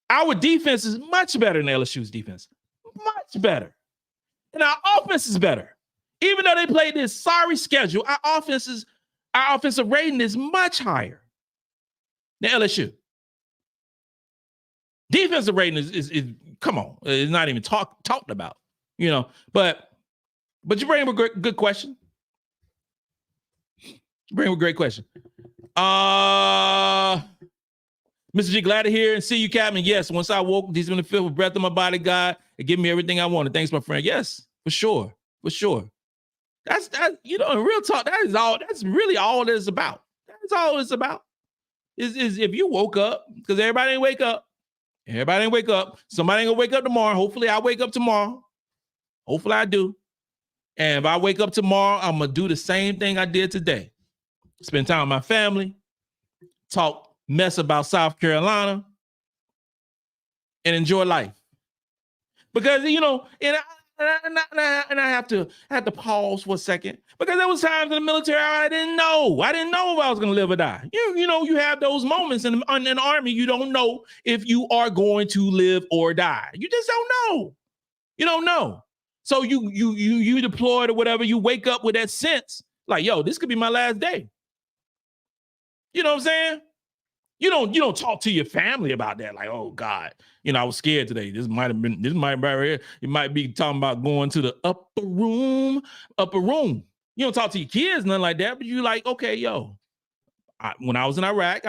Speaker 1: our defense is much better than LSU's defense. Much better. And our offense is better. Even though they played this sorry schedule, our offensive rating is much higher than LSU. Defensive rating is come on, it's not even talked about, you know. But you bring up a good question. Bring up a great question. Mr. G, glad to hear and see you, Captain. Yes, once I woke, he's going to feel the breath of my body, God, and give me everything I wanted. Thanks, my friend. Yes, for sure. That's you know, in real talk, that's really all it is about. That's all it's about. Is if you woke up, because everybody ain't wake up. Everybody ain't wake up. Somebody ain't gonna wake up tomorrow. Hopefully I wake up tomorrow. Hopefully I do. And if I wake up tomorrow, I'm gonna do the same thing I did today. Spend time with my family, talk mess about South Carolina, and enjoy life. Because, you know, and I have to pause for a second, because there was times in the military I didn't know if I was going to live or die. You know, you have those moments in the Army. You don't know if you are going to live or die. You just don't know. You don't know. So you deployed or whatever. You wake up with that sense like, yo, this could be my last day. You know what I'm saying? You don't talk to your family about that. Like, oh God, you know, I was scared today. This might be right here. You might be talking about going to the upper room. You don't talk to your kids, nothing like that. But you like, okay, yo. When I was in Iraq,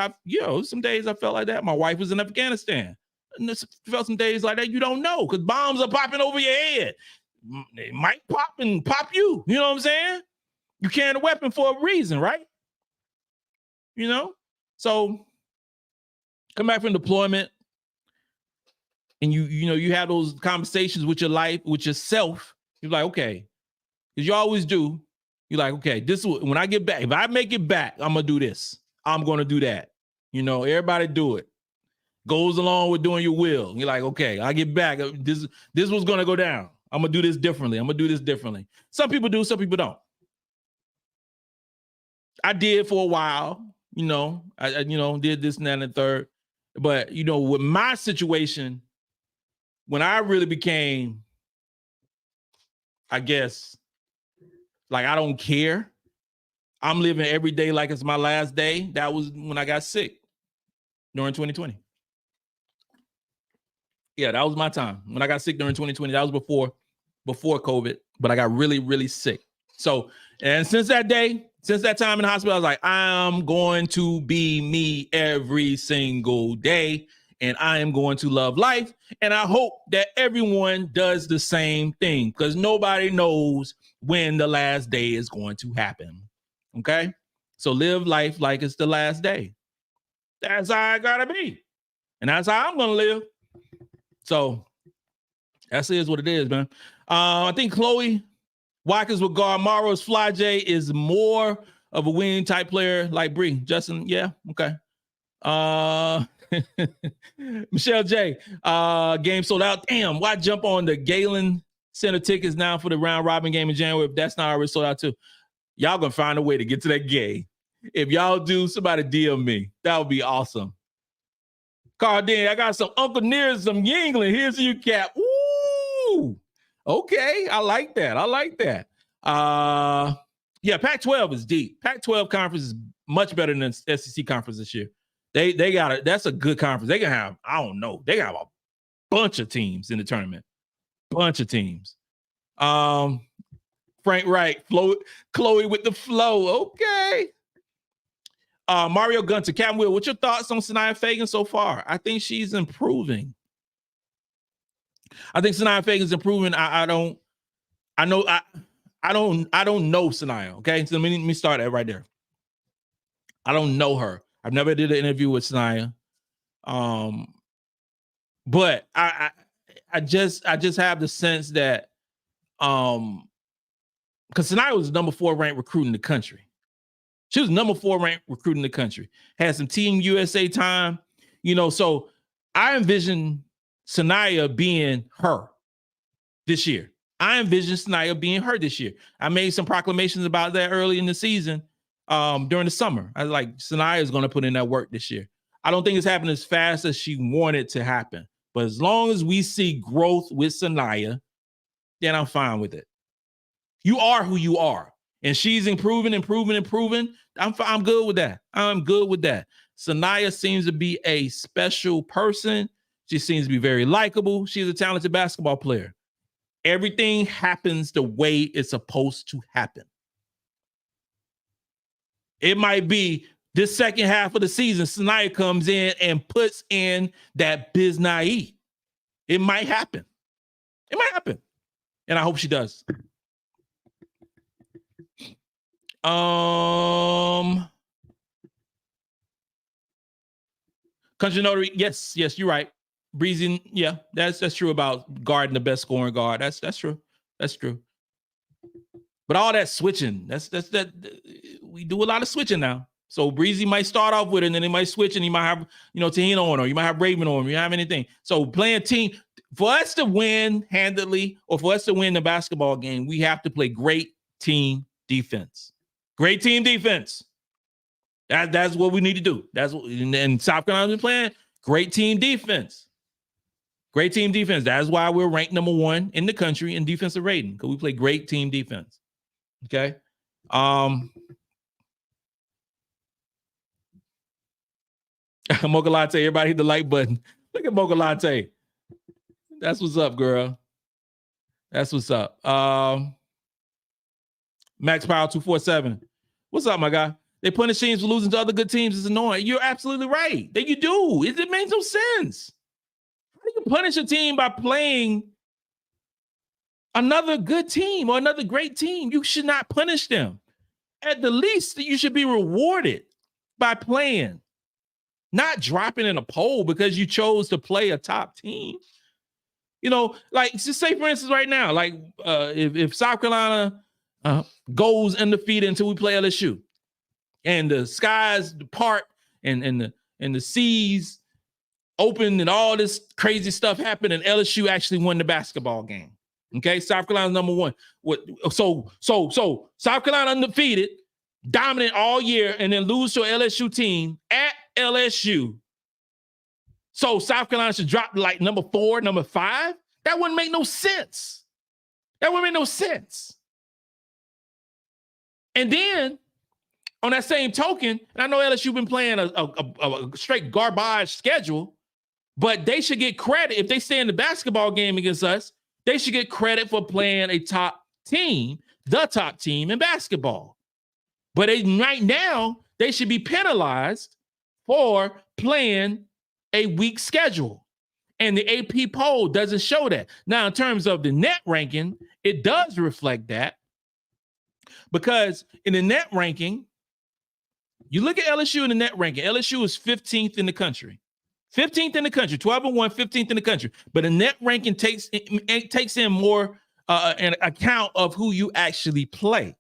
Speaker 1: some days I felt like that. My wife was in Afghanistan. And felt some days like that. You don't know, because bombs are popping over your head. They might pop you. You know what I'm saying? You carrying a weapon for a reason, right? You know? So come back from deployment, and you have those conversations with your life, with yourself. You're like, okay, because you always do. You're like, okay, this is when I get back. If I make it back, I'm gonna do this. I'm gonna do that. You know, everybody do it. Goes along with doing your will. You're like, okay, I get back. This was gonna go down. I'm gonna do this differently. Some people do, some people don't. I did for a while. You know, I did this and that and the third. But, you know, with my situation, when I really became, I guess, like, I don't care. I'm living every day like it's my last day. That was when I got sick during 2020. Yeah, that was my time. When I got sick during 2020, that was before COVID, but I got really, really sick. So, and since that time in the hospital, I was like, I'm going to be me every single day, and I am going to love life. And I hope that everyone does the same thing, because nobody knows when the last day is going to happen. Okay? So live life like it's the last day. That's how I gotta be. And that's how I'm gonna live. So that is what it is, man. I think Chloe Watkins with guard Morrow's Fly J is more of a wing type player like Bree. Justin, yeah, okay. Michelle J, game sold out. Damn, why jump on the Galen Center tickets now for the round robin game in January if that's not already sold out too? Y'all gonna find a way to get to that game. If y'all do, somebody DM me. That would be awesome. Cardin, I got some Uncle Nears, some Yingling. Here's you, Cap. Ooh, okay. I like that. Yeah, Pac-12 is deep. Pac-12 conference is much better than SEC conference this year. They got it. That's a good conference. They can have, I don't know, they got a bunch of teams in the tournament. Bunch of teams. Frank Wright, Chloe with the flow. Okay. Mario Gunter, Captain Will, what's your thoughts on Sanaya Fagan so far? I think she's improving. I think Sanaya Fagan's improving. I don't know Sanaya. Okay, so let me start that right there. I don't know her. I've never did an interview with Sanaya. But I just have the sense that because Sanaya was the number 4 ranked recruit in the country. She was number 4 ranked recruit in the country. Had some Team USA time, you know. So I envision Sanaya being her this year. I envision Sanaya being her this year. I made some proclamations about that early in the season during the summer. I was like, Sanaya is going to put in that work this year. I don't think it's happening as fast as she wanted to happen. But as long as we see growth with Sanaya, then I'm fine with it. You are who you are. And she's improving. I'm good with that. I'm good with that. Sanaya seems to be a special person. She seems to be very likable. She's a talented basketball player. Everything happens the way it's supposed to happen. It might be this second half of the season, Sanaya comes in and puts in that biznai. It might happen. It might happen. And I hope she does. Country Notary, yes, you're right. Breezy, yeah, that's true about guarding the best scoring guard. That's true. That's true. But all that switching, that's we do a lot of switching now. So Breezy might start off with it, and then he might switch, and he might have, Te-hina on, or you might have Raven on, or you have anything. So playing team, for us to win handedly, or for us to win the basketball game, we have to play great team defense. Great team defense. That's what we need to do. That's what, and South Carolina's been playing great team defense. Great team defense. That's why we're ranked number 1 in the country in defensive rating, because we play great team defense. Okay. Mocha Latte, everybody hit the like button. Look at Mocha Latte. That's what's up, girl. That's what's up. Max Power 247. What's up, my guy? They punish teams for losing to other good teams. It's annoying. You're absolutely right. That you do. It makes no sense. How do you punish a team by playing another good team or another great team? You should not punish them. At the least, you should be rewarded by playing, not dropping in a poll because you chose to play a top team. Like, just say, for instance, right now, like if South Carolina goes undefeated until we play LSU, and the skies depart and the seas open and all this crazy stuff happened, and LSU actually won the basketball game. Okay, South Carolina's number 1. So South Carolina undefeated, dominant all year, and then lose to an LSU team at LSU. So South Carolina should drop to like number 4, number 5. That wouldn't make no sense. And then on that same token, and I know LSU been playing a straight garbage schedule, but they should get credit if they stay in the basketball game against us. They should get credit for playing a top team, the top team in basketball. But right now, they should be penalized for playing a weak schedule. And the AP poll doesn't show that. Now, in terms of the net ranking, it does reflect that. Because in the net ranking, you look at LSU in the net ranking. LSU is 15th in the country. 15th in the country, 12-1, 15th in the country. But the net ranking takes in more an account of who you actually play.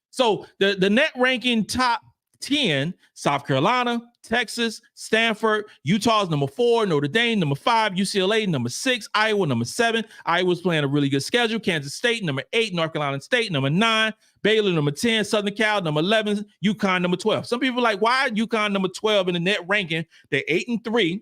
Speaker 1: So the net ranking top 10, South Carolina, Texas, Stanford, Utah's number 4, Notre Dame, number 5, UCLA, number 6, Iowa, number 7. Iowa's playing a really good schedule. Kansas State, number 8, North Carolina State, number 9, Baylor, number 10, Southern Cal, number 11, UConn, number 12. Some people are like, why UConn number 12 in the net ranking? They're 8-3.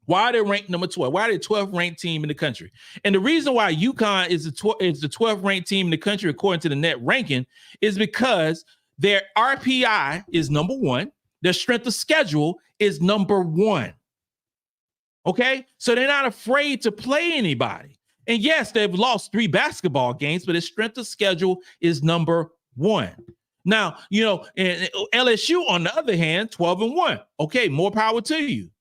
Speaker 1: Why are they ranked number 12? Why are they 12th ranked team in the country? And the reason why UConn is the 12th ranked team in the country according to the net ranking is because their RPI is number 1. Their strength of schedule is number 1. Okay? So they're not afraid to play anybody. And yes, they've lost 3 basketball games, but their strength of schedule is number 1. Now, and LSU, on the other hand, 12-1. Okay, more power to you.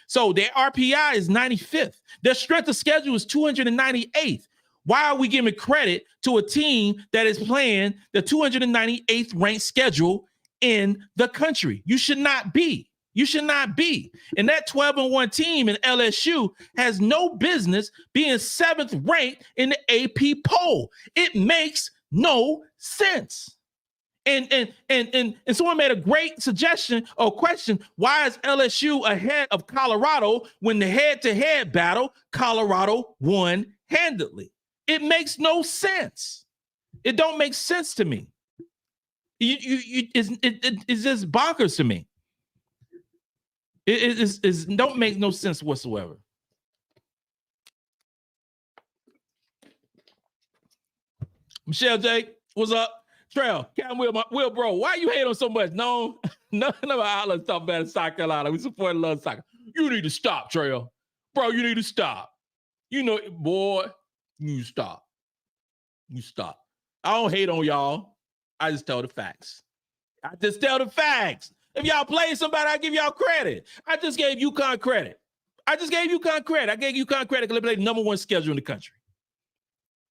Speaker 1: So their RPI is 95th. Their strength of schedule is 298th. Why are we giving credit to a team that is playing the 298th ranked schedule in the country? You should not be. And that 12-1 team in LSU has no business being 7th ranked in the AP poll. It makes no sense. And someone made a great suggestion or question: why is LSU ahead of Colorado when the head-to-head battle, Colorado won handedly? It makes no sense. It don't make sense to me. It's just bonkers to me. It don't make no sense whatsoever. Michelle J, what's up? Trail, Cam Will, bro, why you hate on so much? No, none of our outlets talk about South Carolina. We support love soccer. You need to stop, Trail. Bro, you need to stop. You know, boy, you stop. You stop. I don't hate on y'all. I just tell the facts. I just tell the facts. If y'all play somebody, I give y'all credit. I just gave UConn credit. I gave UConn credit because they played the number one schedule in the country.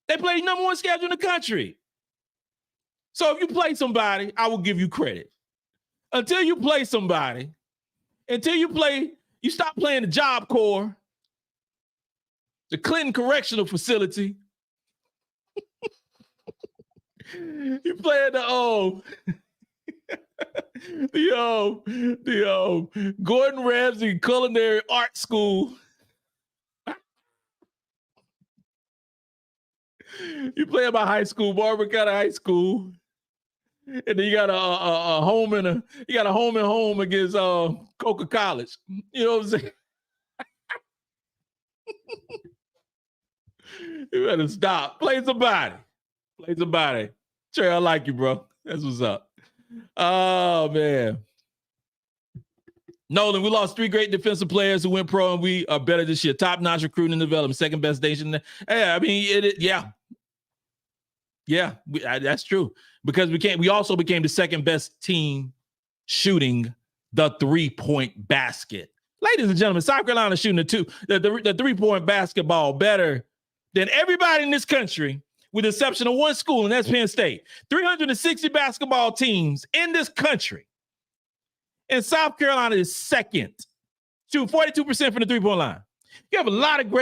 Speaker 1: They played the number one schedule in the country. So if you play somebody, I will give you credit. Until you play somebody, you stop playing the Job Corps, the Clinton Correctional Facility. You play the Gordon Ramsay Culinary Art School. You play at my high school, Barbara County High School. And then you got a home and home against Coker College. You know what I'm saying? You better stop. Play somebody. Trey, I like you, bro. That's what's up. Oh, man. Nolan, we lost 3 great defensive players who went pro, and we are better this year. Top-notch recruiting and development. Second best nation. Yeah, I mean, yeah, that's true. Because we also became the second best team shooting the 3-point basket. Ladies and gentlemen, South Carolina shooting the 3-point basketball better than everybody in this country, with the exception of one school, and that's Penn State. 360 basketball teams in this country. And South Carolina is second, shooting 42% from the 3-point line. You have a lot of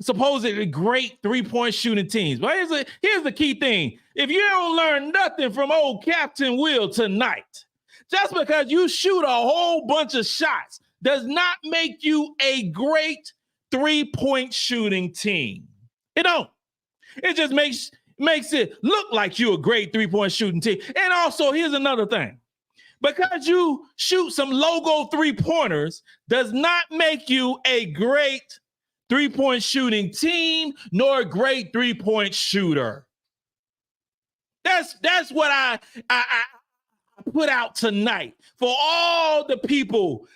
Speaker 1: supposedly great 3-point shooting teams. But here's the key thing. If you don't learn nothing from old Captain Will tonight, just because you shoot a whole bunch of shots does not make you a great 3-point shooting team. It don't. It just makes it look like you're a great 3-point shooting team. And also, here's another thing. Because you shoot some logo 3-pointers does not make you a great 3-point shooting team nor a great 3-point shooter. That's what I put out tonight for all the people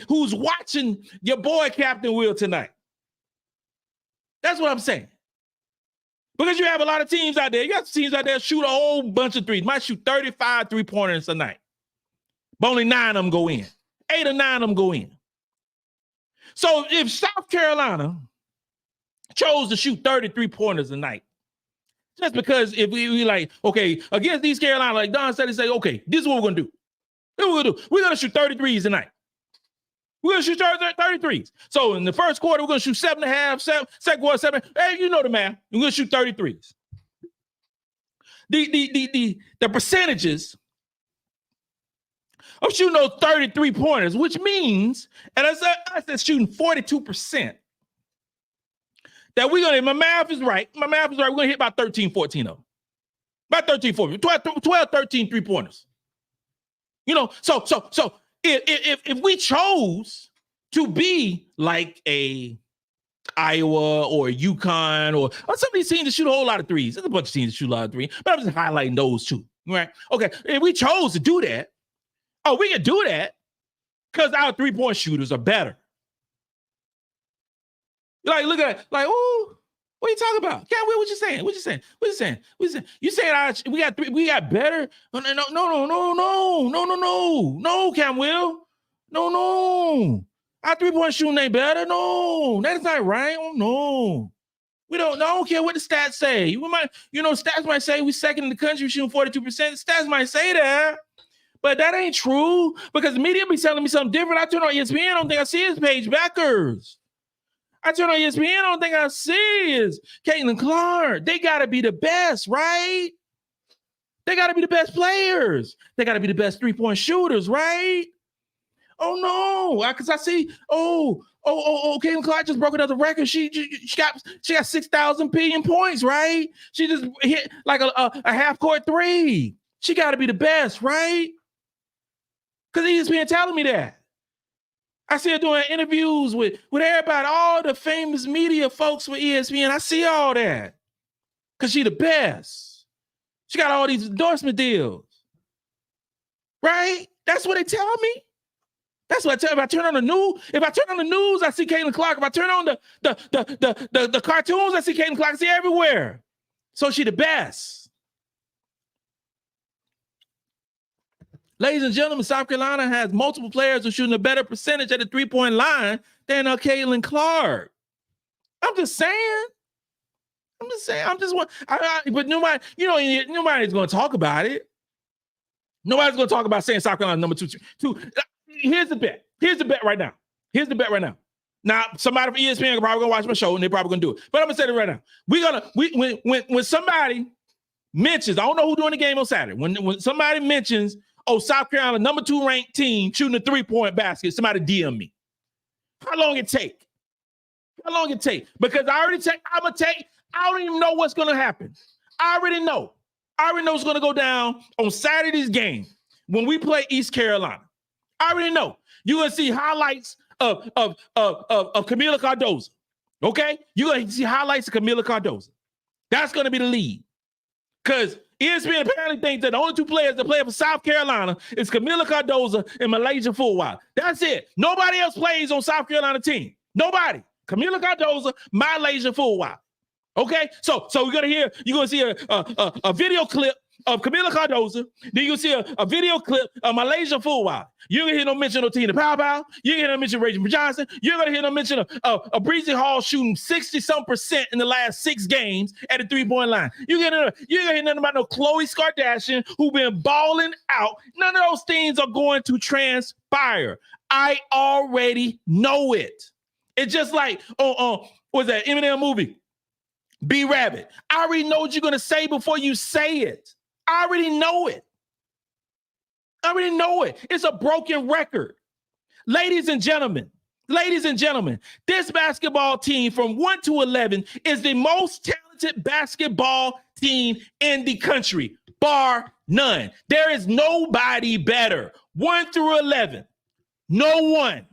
Speaker 1: who's watching your boy Captain Will tonight. That's what I'm saying. Because you have a lot of teams out there. You got teams out there shoot a whole bunch of threes. Might shoot 35 3-pointers a night. But only 9 of them go in. 8 or 9 of them go in. So if South Carolina chose to shoot 33 pointers a night, just because if we like, okay, against these Carolina, like Dawn Staley say, okay, this is what we're going to do. This is what we're going to do. We're going to shoot 33s tonight. We're going to shoot 33s. So in the first quarter, we're going to shoot 7.5, second quarter, 7. Hey, you know the math. We're going to shoot 33s. The percentages of shooting those 33 pointers, which means, and I said shooting 42%, that we're going to, my math is right. We're going to hit about 13, 14 of them. About 13, 14, 12, 13 3-pointers. You know, so if we chose to be like a Iowa or UConn or some of these teams that shoot a whole lot of threes, there's a bunch of teams that shoot a lot of threes, but I'm just highlighting those two, right? Okay, if we chose to do that, we can do that because our 3-point shooters are better. Like, look at it, like, ooh, what are you talking about? Can't wait, what you saying? You saying we got better? No, Cam Will. No. Our 3-point shooting ain't better. No, that is not right. Oh, no. I don't care what the stats say. Stats might say we second in the country shooting 42%. Stats might say that. But that ain't true because the media be telling me something different. I turn on ESPN, I don't think I see his page backers. I turn on ESPN, I don't think I see is Caitlin Clark. They got to be the best, right? They got to be the best players. They got to be the best three-point shooters, right? Oh no, because I see. Caitlin Clark just broke another record. She got 6,000 billion points, right? She just hit like a half-court three. She got to be the best, right? Because ESPN telling me that. I see her doing interviews with everybody, all the famous media folks with ESPN. I see all that because she the best. She got all these endorsement deals, right? That's what they tell me. That's what I tell you. If I turn on the news, I see Caitlin Clark. If I turn on the cartoons, I see Caitlin Clark. I see everywhere. So she the best. Ladies and gentlemen, South Carolina has multiple players who are shooting a better percentage at the three-point line than Caitlin Clark. I'm just saying. But nobody, nobody's going to talk about it. Nobody's going to talk about saying South Carolina number two. Here's the bet. Here's the bet right now. Now, somebody from ESPN probably gonna watch my show and they're probably gonna do it. But I'm gonna say it right now. When somebody mentions, I don't know who's doing the game on Saturday. When somebody mentions, South Carolina number 2 ranked team shooting a 3-point basket, somebody DM me. How long it take? Because I don't even know what's gonna happen. I already know it's gonna go down on Saturday's game when we play East Carolina. I already know. You're going to see highlights of Camila Cardoza. Okay? You're going to see highlights of Camila Cardoza. That's going to be the lead. Because ESPN apparently thinks that the only 2 players that play for South Carolina is Camila Cardoza and MiLaysia Fulwiley. That's it. Nobody else plays on South Carolina team. Nobody. Camila Cardoza, MiLaysia Fulwiley. Okay? So you're going to see a video clip of Kamilla Cardoza. Then you'll see a video clip of MiLaysia Fulwiley. You're going to hear no mention of Te-hina Paopao. You're going to hear no mention of Raven Johnon. You're going to hear no mention of Bree Hall shooting 60-some% in the last 6 games at the 3-point line. You're going to hear nothing about no Khloe Kardashian who been balling out. None of those things are going to transpire. I already know it. It's just like, what's that Eminem movie? Be Rabbit. I already know what you're going to say before you say it. I already know it. It's a broken record. Ladies and gentlemen, this basketball team from 1 to 11 is the most talented basketball team in the country, bar none. There is nobody better. 1 through 11. No one.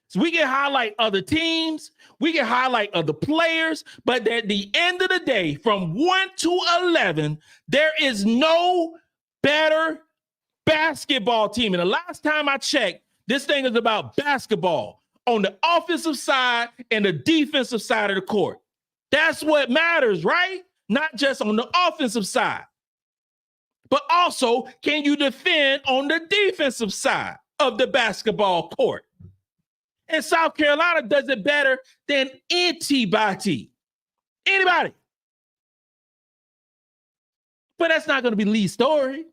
Speaker 1: So we can highlight other teams, we can highlight other players, but at the end of the day, from 1 to 11, there is no better basketball team. And the last time I checked, this thing is about basketball on the offensive side and the defensive side of the court. That's what matters, right? Not just on the offensive side, but also can you defend on the defensive side of the basketball court? And South Carolina does it better than anybody. But that's not going to be Lee's story.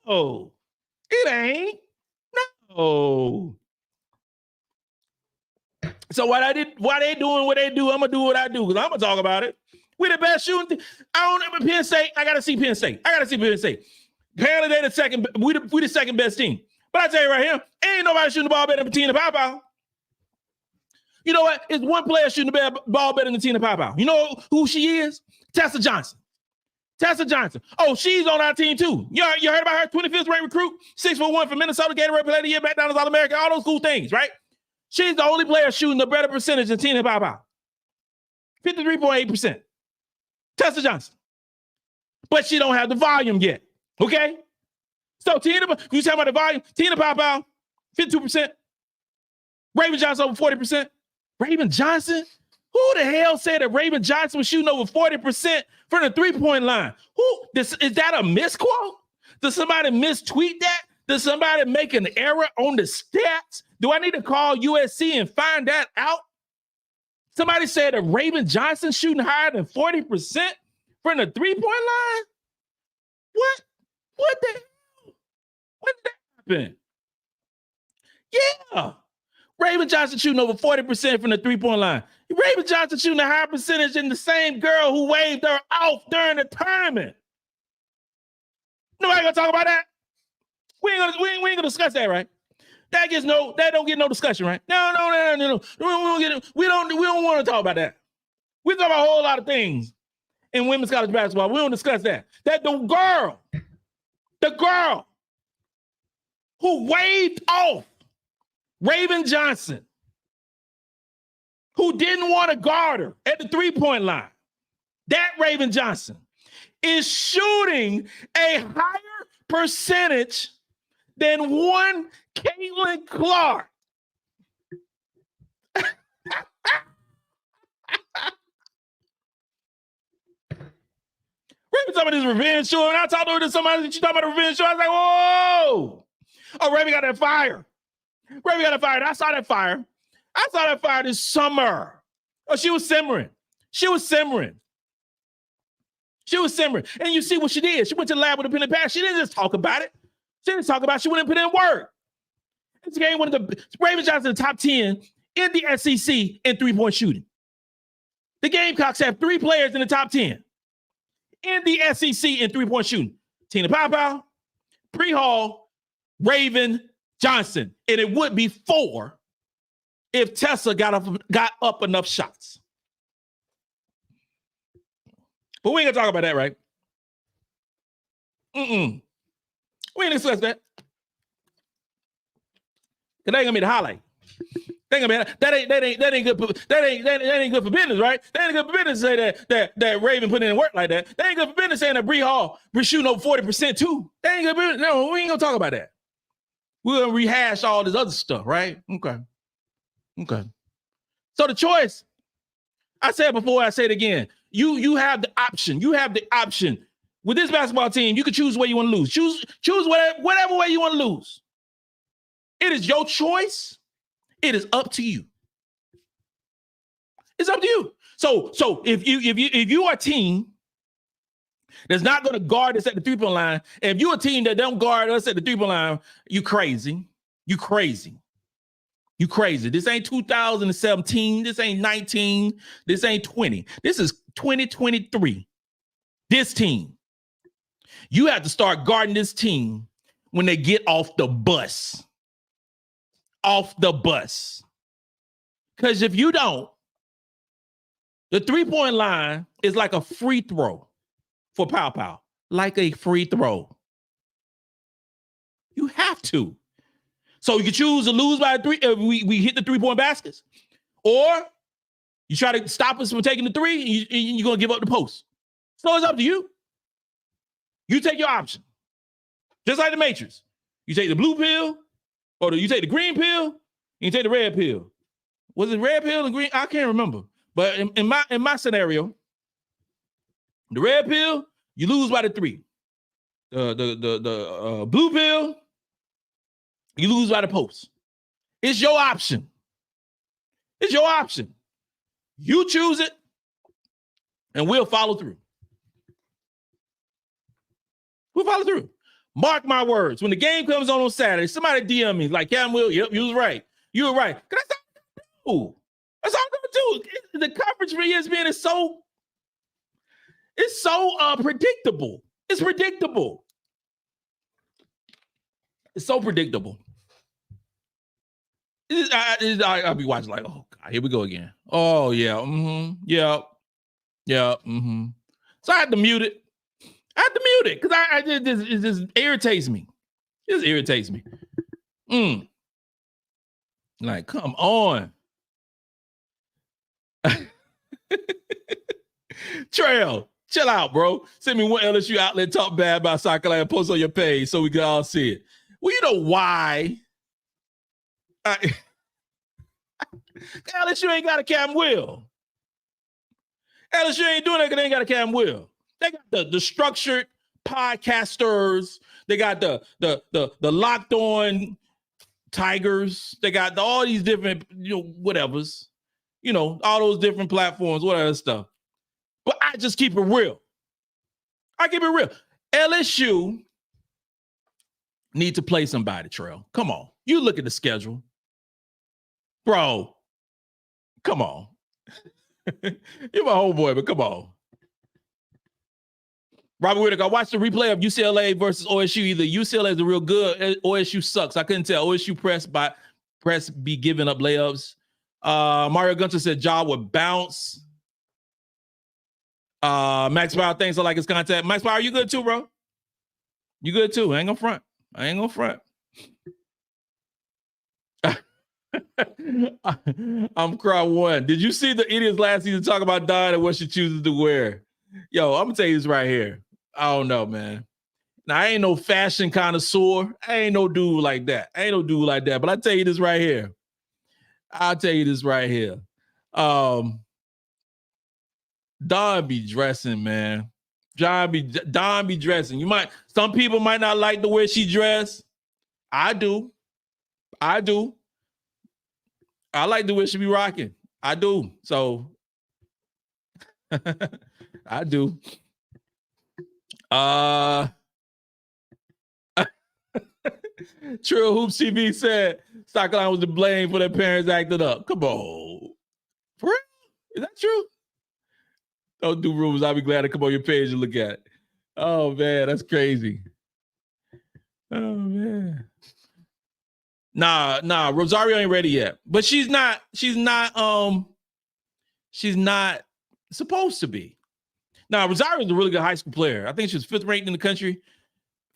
Speaker 1: No, it ain't. No. So why they doing what they do, I'm going to do what I do because I'm going to talk about it. We're the best shooting. I don't Penn State. I got to see Penn State. Apparently they're we the second best team. But I tell you right here, ain't nobody shooting the ball better than Te-hina Paopao. You know what? It's one player shooting the ball better than Te-hina Paopao. You know who she is? Tessa Johnson. Oh, she's on our team too. You heard about her 25th ranked recruit, 6'1" from Minnesota, Gatorade Player of the Year, McDonald's All-American, all those cool things, right? She's the only player shooting a better percentage than Te-hina Paopao. 53.8%. Tessa Johnson. But she don't have the volume yet. Okay? So you talking about the volume? Te-hina Paopao, 52%. Raven Johnson over 40%. Raven Johnson? Who the hell said that Raven Johnson was shooting over 40% from the 3-point line? Is that a misquote? Does somebody mistweet that? Does somebody make an error on the stats? Do I need to call USC and find that out? Somebody said that Raven Johnson shooting higher than 40% from the 3-point line? What? What the hell? When did that happen? Yeah. Raven Johnson shooting over 40% from the 3-point line. Raven Johnson shooting a higher percentage than the same girl who waved her off during the tournament. Nobody gonna talk about that. We ain't gonna discuss that, right? That don't get no discussion, right? No. We don't want to talk about that. We talk about a whole lot of things in women's college basketball. We don't discuss that. That the girl who waved off Raven Johnson, who didn't want to guard her at the three-point line, that Raven Johnson is shooting a higher percentage than one Caitlin Clark. Raven talking about this revenge show, and I talked to somebody that she talking about a revenge show. I was like, whoa. Oh, Raven got that fire. Raven got that fire. I saw that fire. I saw that fire this summer. Oh, she was simmering. And you see what she did. She went to the lab with a pen and pad. She didn't just talk about it. She went and put in work. This game, one of the Raven Johnson, the top 10 in the SEC in three-point shooting. The Gamecocks have 3 players in the top 10 in the SEC in three-point shooting. Te-hina Paopao, Bree Hall, Raven Johnson. And it would be 4 if Tessa got up enough shots. But we ain't gonna talk about that, right? We ain't discuss that. That ain't gonna be the highlight. That ain't good for business, right? That ain't good for business to say that Raven put in work like that. That ain't good for business saying that Bree Hall was shooting over 40% too. That ain't good for business. No, we ain't gonna talk about that. We're gonna rehash all this other stuff, right? Okay. So the choice, I said before, I say it again. You have the option. With this basketball team, you can choose where you want to lose. Choose whatever way you want to lose. It is your choice. It is up to you. It's up to you. So if you are a team that's not going to guard us at the three-point line, and if you're a team that don't guard us at the three-point line, you crazy. This ain't 2017. This ain't 19. This ain't 20. This is 2023. This team. You have to start guarding this team when they get off the bus. Because if you don't, the three-point line is like a free throw for Paopao. Like a free throw. You have to. So you can choose to lose by 3 if we hit the three-point baskets. Or you try to stop us from taking the 3 and you're going to give up the post. So it's up to you. You take your option. Just like the Matrix. You take the blue pill, or you take the green pill, and you take the red pill. Was it red pill and green? I can't remember. But in my scenario, the red pill, you lose by the 3. The blue pill, you lose by the post. It's your option. You choose it, and we'll follow through. Mark my words. When the game comes on Saturday, somebody DM me like, Cam Will, yep, you was right. You were right. That's all I'm going to do. The coverage for ESPN is so predictable. It's predictable. It's so predictable. I'll be watching like, oh, God, here we go again. Oh, yeah. Yeah. So I had to mute it. Because it just irritates me. Like, come on. Trail, chill out, bro. Send me one LSU outlet talk bad about soccer and post on your page so we can all see it. Well, you know why? LSU ain't got a Cam Will. LSU ain't doing that because they ain't got a Cam Will. They got the structured podcasters. They got the locked on Tigers. They got all these different, whatevers. All those different platforms, whatever stuff. But I just keep it real. LSU need to play somebody, Trail. Come on. You look at the schedule. Bro, come on. You're my homeboy, but come on. Robert Whitaker, I watched the replay of UCLA versus OSU. Either UCLA is real good, OSU sucks. I couldn't tell. OSU press be giving up layups. Mario Gunter said Ja would bounce. Max Power, thanks. I like his contact. Max Power, you good too, bro? You good too? I ain't gonna front. I'm crowd one. Did you see the idiots last season talk about Dawn and what she chooses to wear? Yo, I'm gonna tell you this right here. I don't know, man. Now, I ain't no fashion connoisseur. I ain't no dude like that. But I tell you this right here. Dawn be dressing, man. Dawn be dressing. Some people might not like the way she dress. I do. I like the way she be rocking. I do. So I do. True Hoops TV said Stockline was to blame for their parents acting up. Come on. For real? Is that true? Don't do rumors. I'll be glad to come on your page and look at it. Oh man, that's crazy. Oh man. Nah, Rosario ain't ready yet. But she's not supposed to be. Now, Rosario's a really good high school player. I think she was 5th ranked in the country,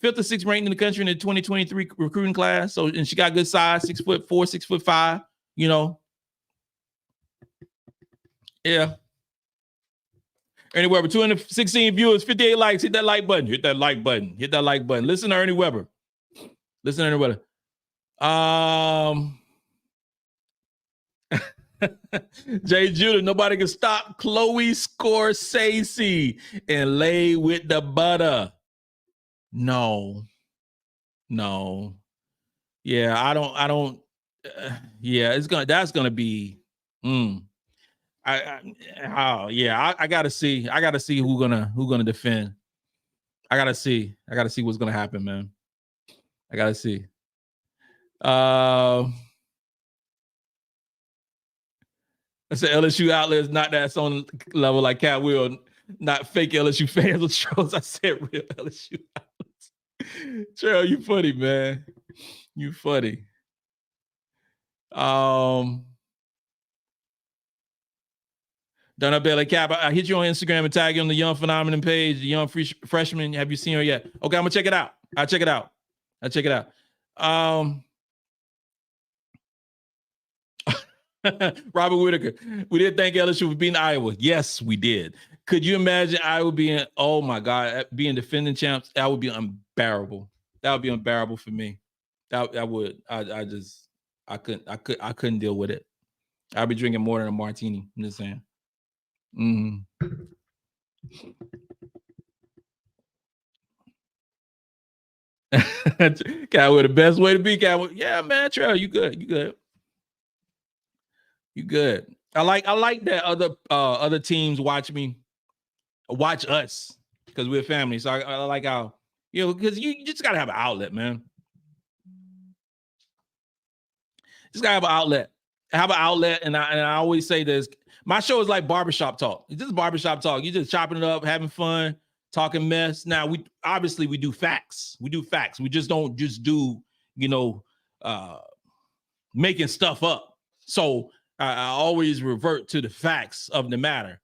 Speaker 1: 5th or 6th ranked in the country in the 2023 recruiting class. So, and she got good size, 6'4", 6'5", you know. Yeah. Ernie Weber, 216 viewers, 58 likes. Hit that like button. Listen to Ernie Weber. Jay Judah, nobody can stop Chloe Scorsese and lay with the butter. No. Yeah, I don't. Yeah, that's gonna be. I gotta see who's gonna defend. I gotta see what's gonna happen, man. I gotta see. I said LSU outlet is not that on level like Cat Will, not fake LSU fans or trolls. I said real LSU outlets. Cheryl, you funny, man. You funny. Donna Bailey Cap, I hit you on Instagram and tag you on the Young Phenomenon page, the Young Freshman. Have you seen her yet? Okay, I'm gonna check it out. I'll check it out. Robert Whitaker, we did thank LSU for beating Iowa. Yes, we did. Could you imagine Iowa being, oh my God, being defending champs? That would be unbearable. That would be unbearable for me. That would. I couldn't deal with it. I'd be drinking more than a martini. I'm just saying. Catwood, the best way to be Catwood. Yeah, man, Trail, you good. I like that other teams watch us because we're family. So I like how, because you just gotta have an outlet, man. Just gotta have an outlet. And I always say this. My show is like barbershop talk. It's just barbershop talk. You're just chopping it up, having fun, talking mess. Now we do facts. We just don't just do, making stuff up. So I always revert to the facts of the matter,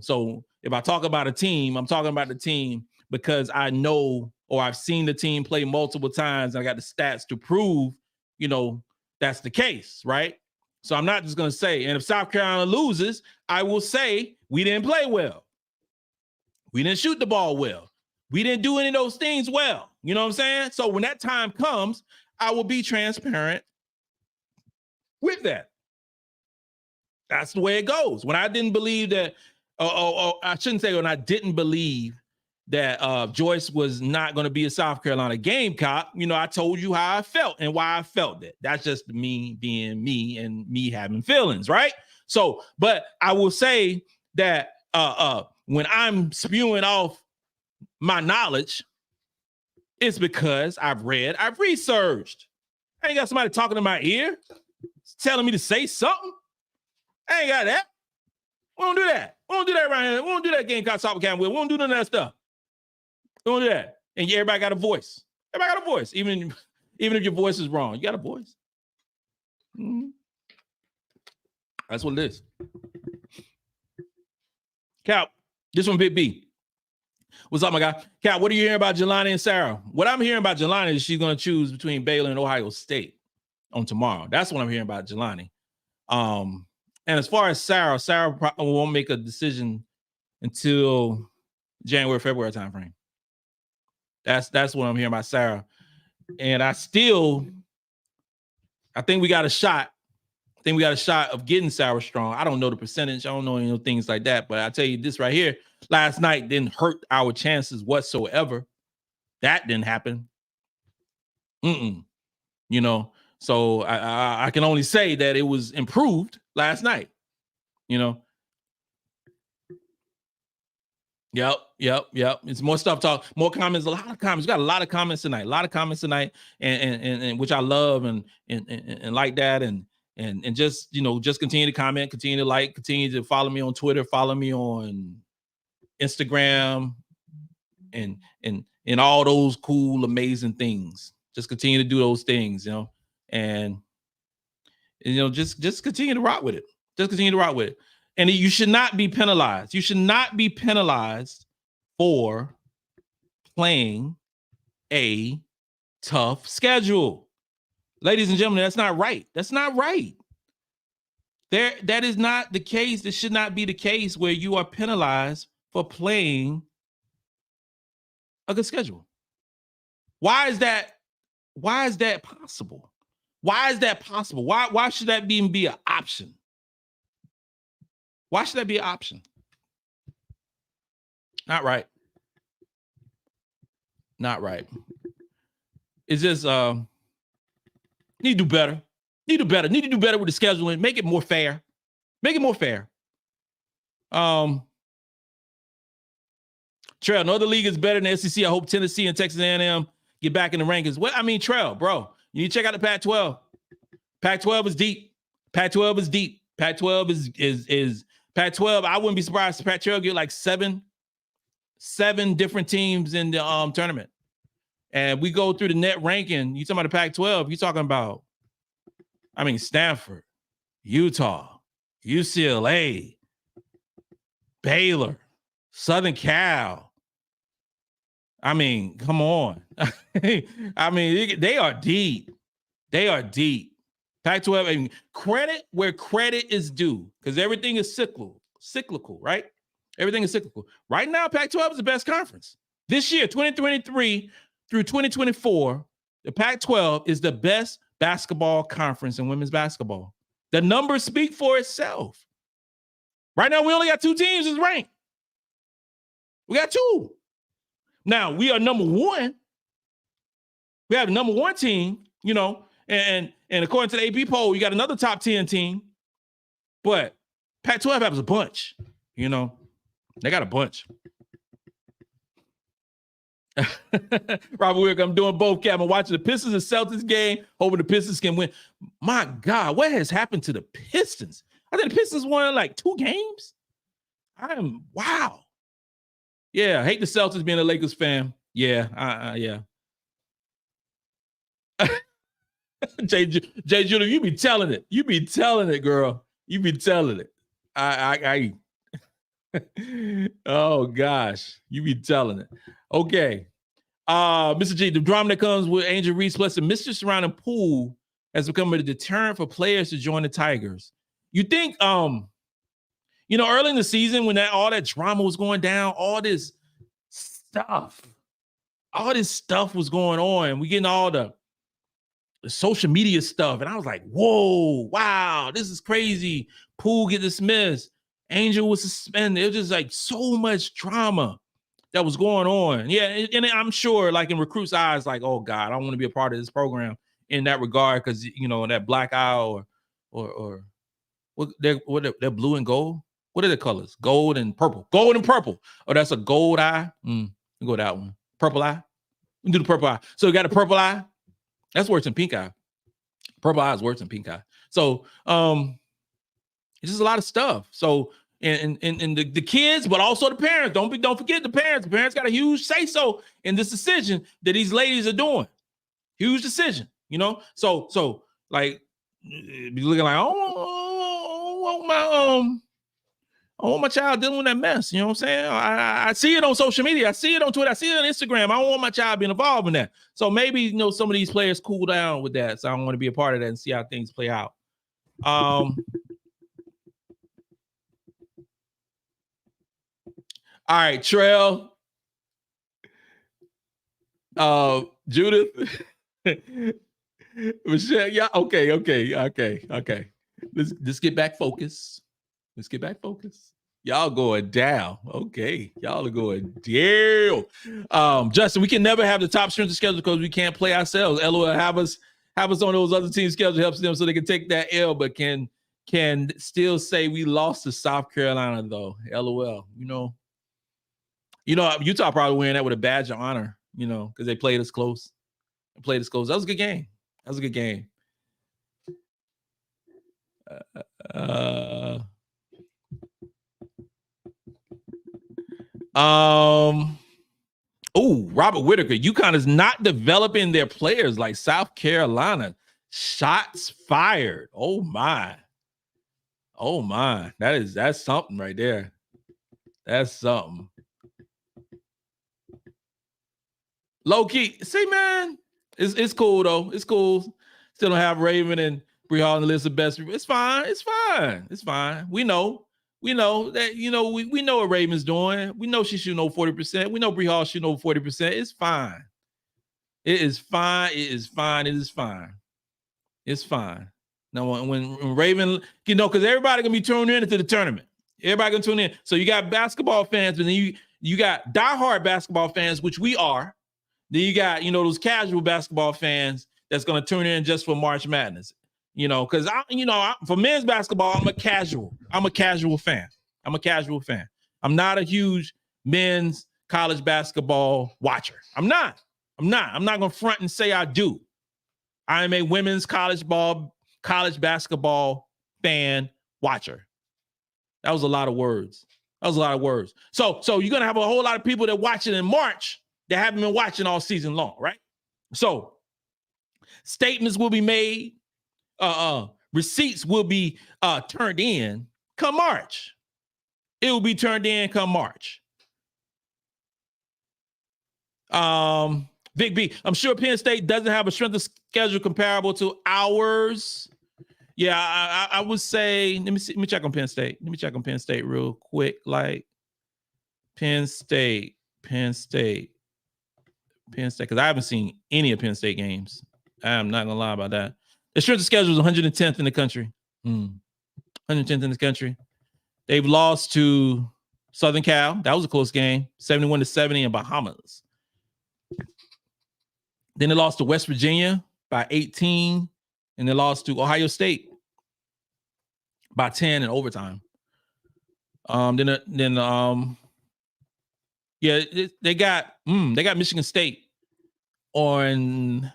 Speaker 1: So if I talk about a team, I'm talking about the team because I know or I've seen the team play multiple times and I got the stats to prove, that's the case, right? So I'm not just going to say, and if South Carolina loses, I will say we didn't play well. We didn't shoot the ball well. We didn't do any of those things well. You know what I'm saying? So when that time comes, I will be transparent with that. That's the way it goes. When I didn't believe that, I shouldn't say when I didn't believe that Joyce was not going to be a South Carolina Gamecock, I told you how I felt and why I felt that. That's just me being me and me having feelings, right? So, but I will say that when I'm spewing off my knowledge, it's because I've researched. I ain't got somebody talking in my ear telling me to say something. I ain't got that. We don't do that. We don't do that around here. We don't do that Gamecock Soccer Camp. We don't do none of that stuff. We don't do that. And everybody got a voice. Everybody got a voice. Even if your voice is wrong, you got a voice. Mm-hmm. That's what it is. Cap, this one Big B. What's up, my guy? Cap, what are you hearing about Jelani and Sarah? What I'm hearing about Jelani is she's going to choose between Baylor and Ohio State on tomorrow. That's what I'm hearing about Jelani. And as far as Sarah probably won't make a decision until January, February timeframe. That's what I'm hearing about Sarah. And I think we got a shot. I think we got a shot of getting Sarah Strong. I don't know the percentage. I don't know any things like that. But I tell you this right here, last night didn't hurt our chances whatsoever. That didn't happen. You know, so I can only say that it was improved last night. You know. Yep. It's more stuff talk, more comments, a lot of comments. We got a lot of comments tonight. And which I love and like that and just, you know, just continue to comment, continue to like, continue to follow me on Twitter, follow me on Instagram and all those cool, amazing things. Just continue to do those things, you know, and you know, just continue to rock with it. Just continue to rock with it. And you should not be penalized. You should not be penalized for playing a tough schedule. Ladies and gentlemen, that's not right. That's not right. That is not the case. This should not be the case where you are penalized for playing a good schedule. Why is that possible? Why is that possible? Why should that even be an option? Why should that be an option? Not right. Not right. It's just need to do better. Need to do better with the scheduling. Make it more fair. Make it more fair. Trail, no other league is better than the SEC. I hope Tennessee and Texas A&M get back in the rankings. What I mean, Trail, bro, you need to check out the Pac-12. Pac-12 is deep. Pac-12 is deep. Pac-12 is Pac-12. I wouldn't be surprised if Pac-12 get like seven different teams in the tournament. And we go through the net ranking. You talking about the Pac-12? You talking about, I mean, Stanford, Utah, UCLA, Baylor, Southern Cal. I mean, come on. I mean, they are deep. They are deep. Pac-12, I mean, credit where credit is due, because everything is cyclical, right? Everything is cyclical. Right now, Pac-12 is the best conference. This year, 2023 through 2024, the Pac-12 is the best basketball conference in women's basketball. The numbers speak for itself. Right now, we only got 2 teams that's ranked. We got 2. Now, we are number 1. We have the number 1 team, you know, and according to the AP poll, you got another top 10 team. But Pac-12 has a bunch, you know. They got a bunch. Robert Wick, I'm doing both, Cap. I'm watching the Pistons and Celtics game, hoping the Pistons can win. My God, what has happened to the Pistons? I think the Pistons won like 2 games. Wow. Yeah, I hate the Celtics being a Lakers fan. Yeah, yeah. Jay Judah, you be telling it. You be telling it, girl. You be telling it. Oh gosh, you be telling it. Okay. Mr. G, the drama that comes with Angel Reese plus the mystery surrounding Poole has become a deterrent for players to join the Tigers. You think, you know, early in the season when all that drama was going down, all this stuff was going on. We getting all the social media stuff. And I was like, whoa, wow, this is crazy. Poole get dismissed. Angel was suspended. It was just like so much drama that was going on. Yeah, and I'm sure like in recruits' eyes, like, oh God, I don't want to be a part of this program in that regard, because you know, that black eye or what they're blue and gold. What are the colors? Gold and purple. Gold and purple. Oh, that's a gold eye. Go that one. Purple eye. We do the purple eye. So we got a purple eye. That's worse than pink eye. Purple eye is worse than pink eye. So it's just a lot of stuff. So and the kids, but also the parents. Don't forget the parents. The parents got a huge say-so in this decision that these ladies are doing. Huge decision, you know. So like, be looking like, I want my child dealing with that mess. You know what I'm saying? I see it on social media. I see it on Twitter. I see it on Instagram. I don't want my child being involved in that. So maybe, you know, some of these players cool down with that. So I want to be a part of that and see how things play out. All right, Trell. Judith. Michelle. Yeah, okay. Let's get back focused. Let's get back focused. Y'all going down. Okay. Y'all are going down. Justin, we can never have the top strength of schedule because we can't play ourselves. LOL, have us on those other teams' schedule helps them so they can take that L, but can still say we lost to South Carolina though. LOL. You know, Utah probably winning that with a badge of honor, you know, because they played us close. That was a good game. Robert Whitaker, UConn is not developing their players like South Carolina. Shots fired. Oh my. That's something right there. That's something. Low key. See, man, it's cool though. It's cool. Still don't have Raven and Bree Hall on the list of best. It's fine. We know that, you know, we know what Raven's doing. We know she's shooting over 40%. We know Bree Hall shooting over 40%. It's fine. It is fine. Now, when Raven, you know, because everybody gonna be tuning into the tournament. Everybody gonna tune in. So you got basketball fans, but then you got diehard basketball fans, which we are. Then you got, you know, those casual basketball fans that's gonna tune in just for March Madness. You know, because for men's basketball, I'm a casual fan. I'm not a huge men's college basketball watcher. I'm not gonna front and say I do. I am a women's college basketball fan watcher. That was a lot of words. So you're gonna have a whole lot of people that watch it in March that haven't been watching all season long, right? So statements will be made. Receipts will be turned in come March. It will be turned in come March. Big B, I'm sure Penn State doesn't have a strength of schedule comparable to ours. Yeah, I would say, let me check on Penn State. Let me check on Penn State real quick. Like Penn State, because I haven't seen any of Penn State games. I'm not gonna lie about that. The strength of schedule is 110th in the country. 110th in the country. They've lost to Southern Cal. That was a close game. 71-70 in Bahamas. Then they lost to West Virginia by 18. And they lost to Ohio State by 10 in overtime. They got Michigan State on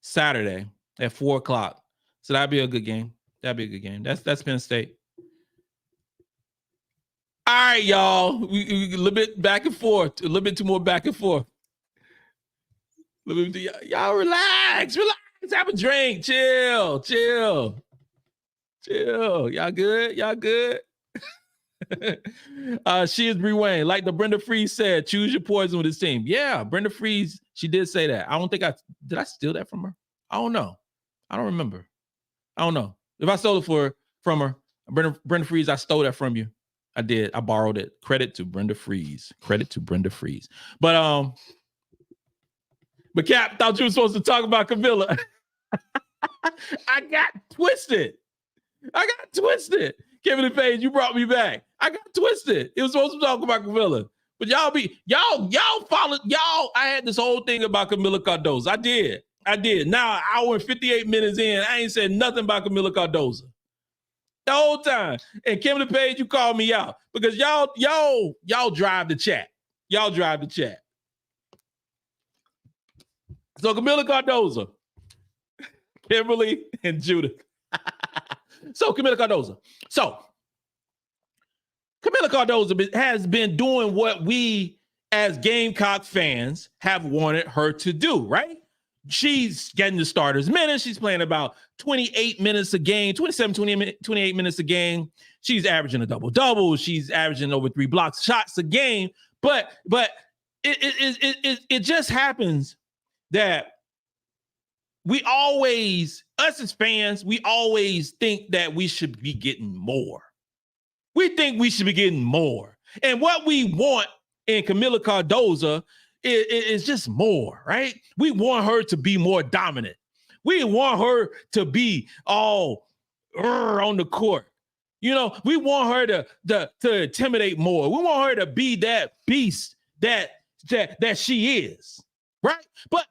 Speaker 1: Saturday at 4:00. So that'd be a good game. That's Penn State. All right, y'all. We a little bit back and forth. A little bit too more back and forth. Y'all relax. Have a drink. Chill. Y'all good? She is Bree Wayne. Like the Brenda Freeze said, choose your poison with this team. Yeah, Brenda Freeze, she did say that. I don't think did I steal that from her? I don't know. I don't remember. I don't know. If I stole it from her, Brenda Freeze, I stole that from you. I did. I borrowed it. Credit to Brenda Freeze. But Cap, thought you were supposed to talk about Kamilla. I got twisted. Kevin Page, you brought me back. I got twisted. It was supposed to talk about Kamilla. But y'all followed. I had this whole thing about Camila Cardoza. I did. Now, an hour and 58 minutes in, I ain't said nothing about Camila Cardoza. The whole time. And Kevin Page, you called me out because y'all drive the chat. So Camila Cardoza, Kimberly, and Judith. So Camila Cardoza. So Camila Cardoza has been doing what we as Gamecock fans have wanted her to do, right? She's getting the starters minutes. She's playing about 28 minutes a game, 28 minutes a game. She's averaging a double-double. She's averaging over 3 blocks shots a game. But it just happens that we always, us as fans, we always think that we should be getting more. We think we should be getting more. And what we want in Camila Cardoza is just more, right? We want her to be more dominant. We want her to be all on the court. You know, we want her to intimidate more. We want her to be that beast that she is, right? But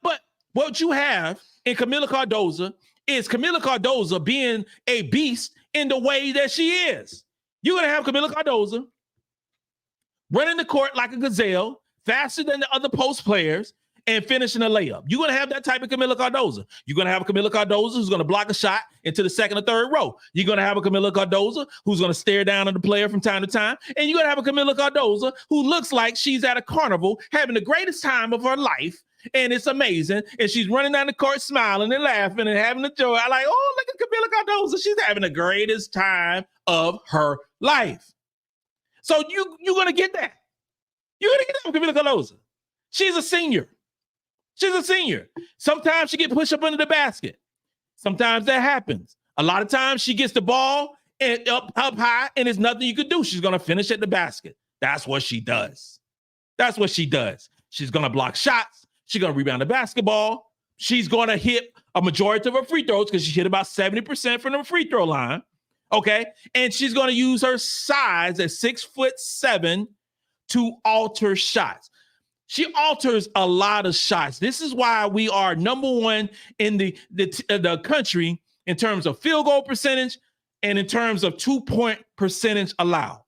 Speaker 1: what you have in Camila Cardoza is Camila Cardoza being a beast in the way that she is. You're going to have Camila Cardoza running the court like a gazelle, faster than the other post players, and finishing a layup. You're going to have that type of Camila Cardoza. You're going to have a Camila Cardoza who's going to block a shot into the second or third row. You're going to have a Camila Cardoza who's going to stare down at the player from time to time. And you're going to have a Camila Cardoza who looks like she's at a carnival having the greatest time of her life. And it's amazing. And she's running down the court smiling and laughing and having the joy. I like, oh, look at Camila Cardoza. She's having the greatest time of her life. So you're going to get that. You're going to get that from Camila Cardoza. She's a senior. She's a senior. Sometimes she gets pushed up under the basket. Sometimes that happens. A lot of times she gets the ball and up high, and there's nothing you can do. She's going to finish at the basket. That's what she does. That's what she does. She's going to block shots. She's going to rebound the basketball. She's going to hit a majority of her free throws because she hit about 70% from the free throw line. Okay. And she's going to use her size at 6'7" to alter shots. She alters a lot of shots. This is why we are number one in the country in terms of field goal percentage and in terms of 2-point percentage allowed.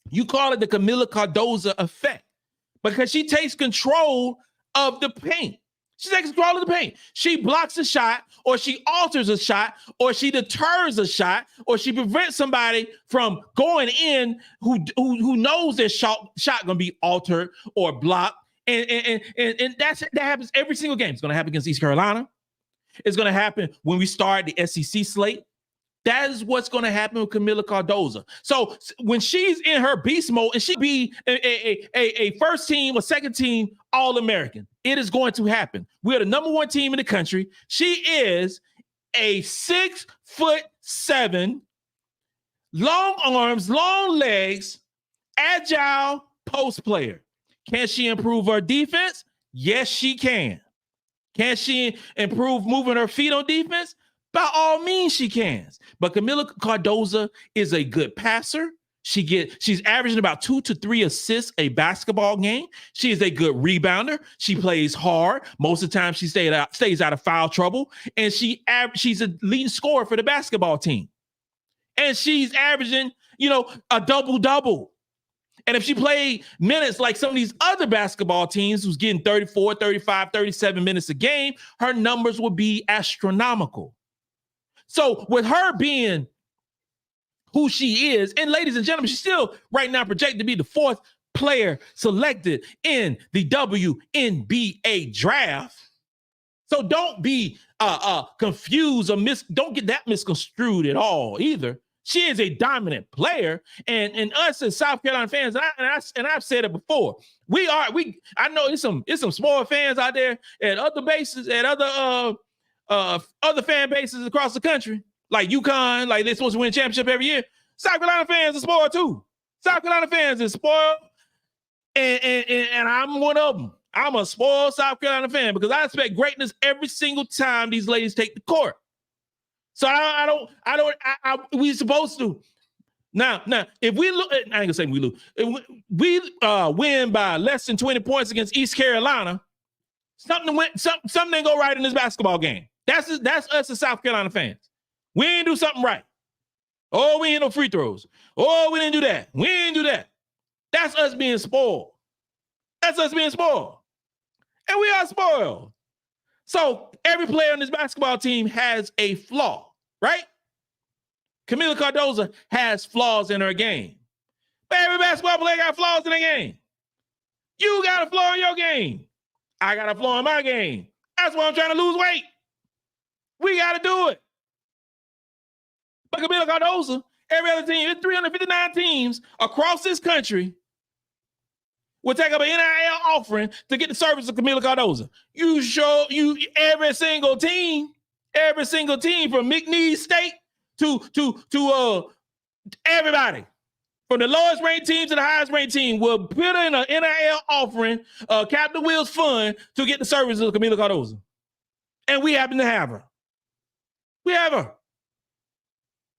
Speaker 1: You call it the Camila Cardoza effect because she takes control of the paint. She takes control of the paint. She blocks a shot, or she alters a shot, or she deters a shot, or she prevents somebody from going in who knows their shot gonna be altered or blocked. And that happens every single game. It's gonna happen against East Carolina. It's gonna happen when we start the SEC slate. That is what's going to happen with Camila Cardoza. So when she's in her beast mode and she be a first team or second team All-American, it is going to happen. We are the number one team in the country. She is a 6'7", long arms, long legs, agile post player. Can she improve her defense? Yes, she can. Can she improve moving her feet on defense? By all means, she can. But Camila Cardoza is a good passer. She's averaging about 2 to 3 assists a basketball game. She is a good rebounder. She plays hard. Most of the time, she stays out of foul trouble. And she's a leading scorer for the basketball team. And she's averaging, a double-double. And if she played minutes like some of these other basketball teams who's getting 34, 35, 37 minutes a game, her numbers would be astronomical. So with her being who she is, and ladies and gentlemen, she's still right now projected to be the 4th player selected in the WNBA draft. So don't be confused or don't get that misconstrued at all either. She is a dominant player, and us as South Carolina fans, and I've said it before. I know it's some small fans out there at other bases, at other fan bases across the country, like UConn, like they're supposed to win a championship every year. South Carolina fans are spoiled too. South Carolina fans are spoiled, and I'm one of them. I'm a spoiled South Carolina fan because I expect greatness every single time these ladies take the court. So we supposed to. Now, if we look, I ain't gonna say we lose. If we win by less than 20 points against East Carolina, something ain't go right in this basketball game. That's us as South Carolina fans. We ain't do something right. Oh, we ain't no free throws. Oh, we didn't do that. We ain't do that. That's us being spoiled. That's us being spoiled. And we are spoiled. So every player on this basketball team has a flaw, right? Camila Cardoza has flaws in her game. But every basketball player got flaws in their game. You got a flaw in your game. I got a flaw in my game. That's why I'm trying to lose weight. We got to do it. But Camila Cardoza, every other team, it's 359 teams across this country will take up an NIL offering to get the service of Camila Cardoza. Every single team from McNeese State to everybody, from the lowest ranked team to the highest ranked team, will put in an NIL offering, Captain Will's fund, to get the services of Camila Cardoza. And we happen to have her. We have her.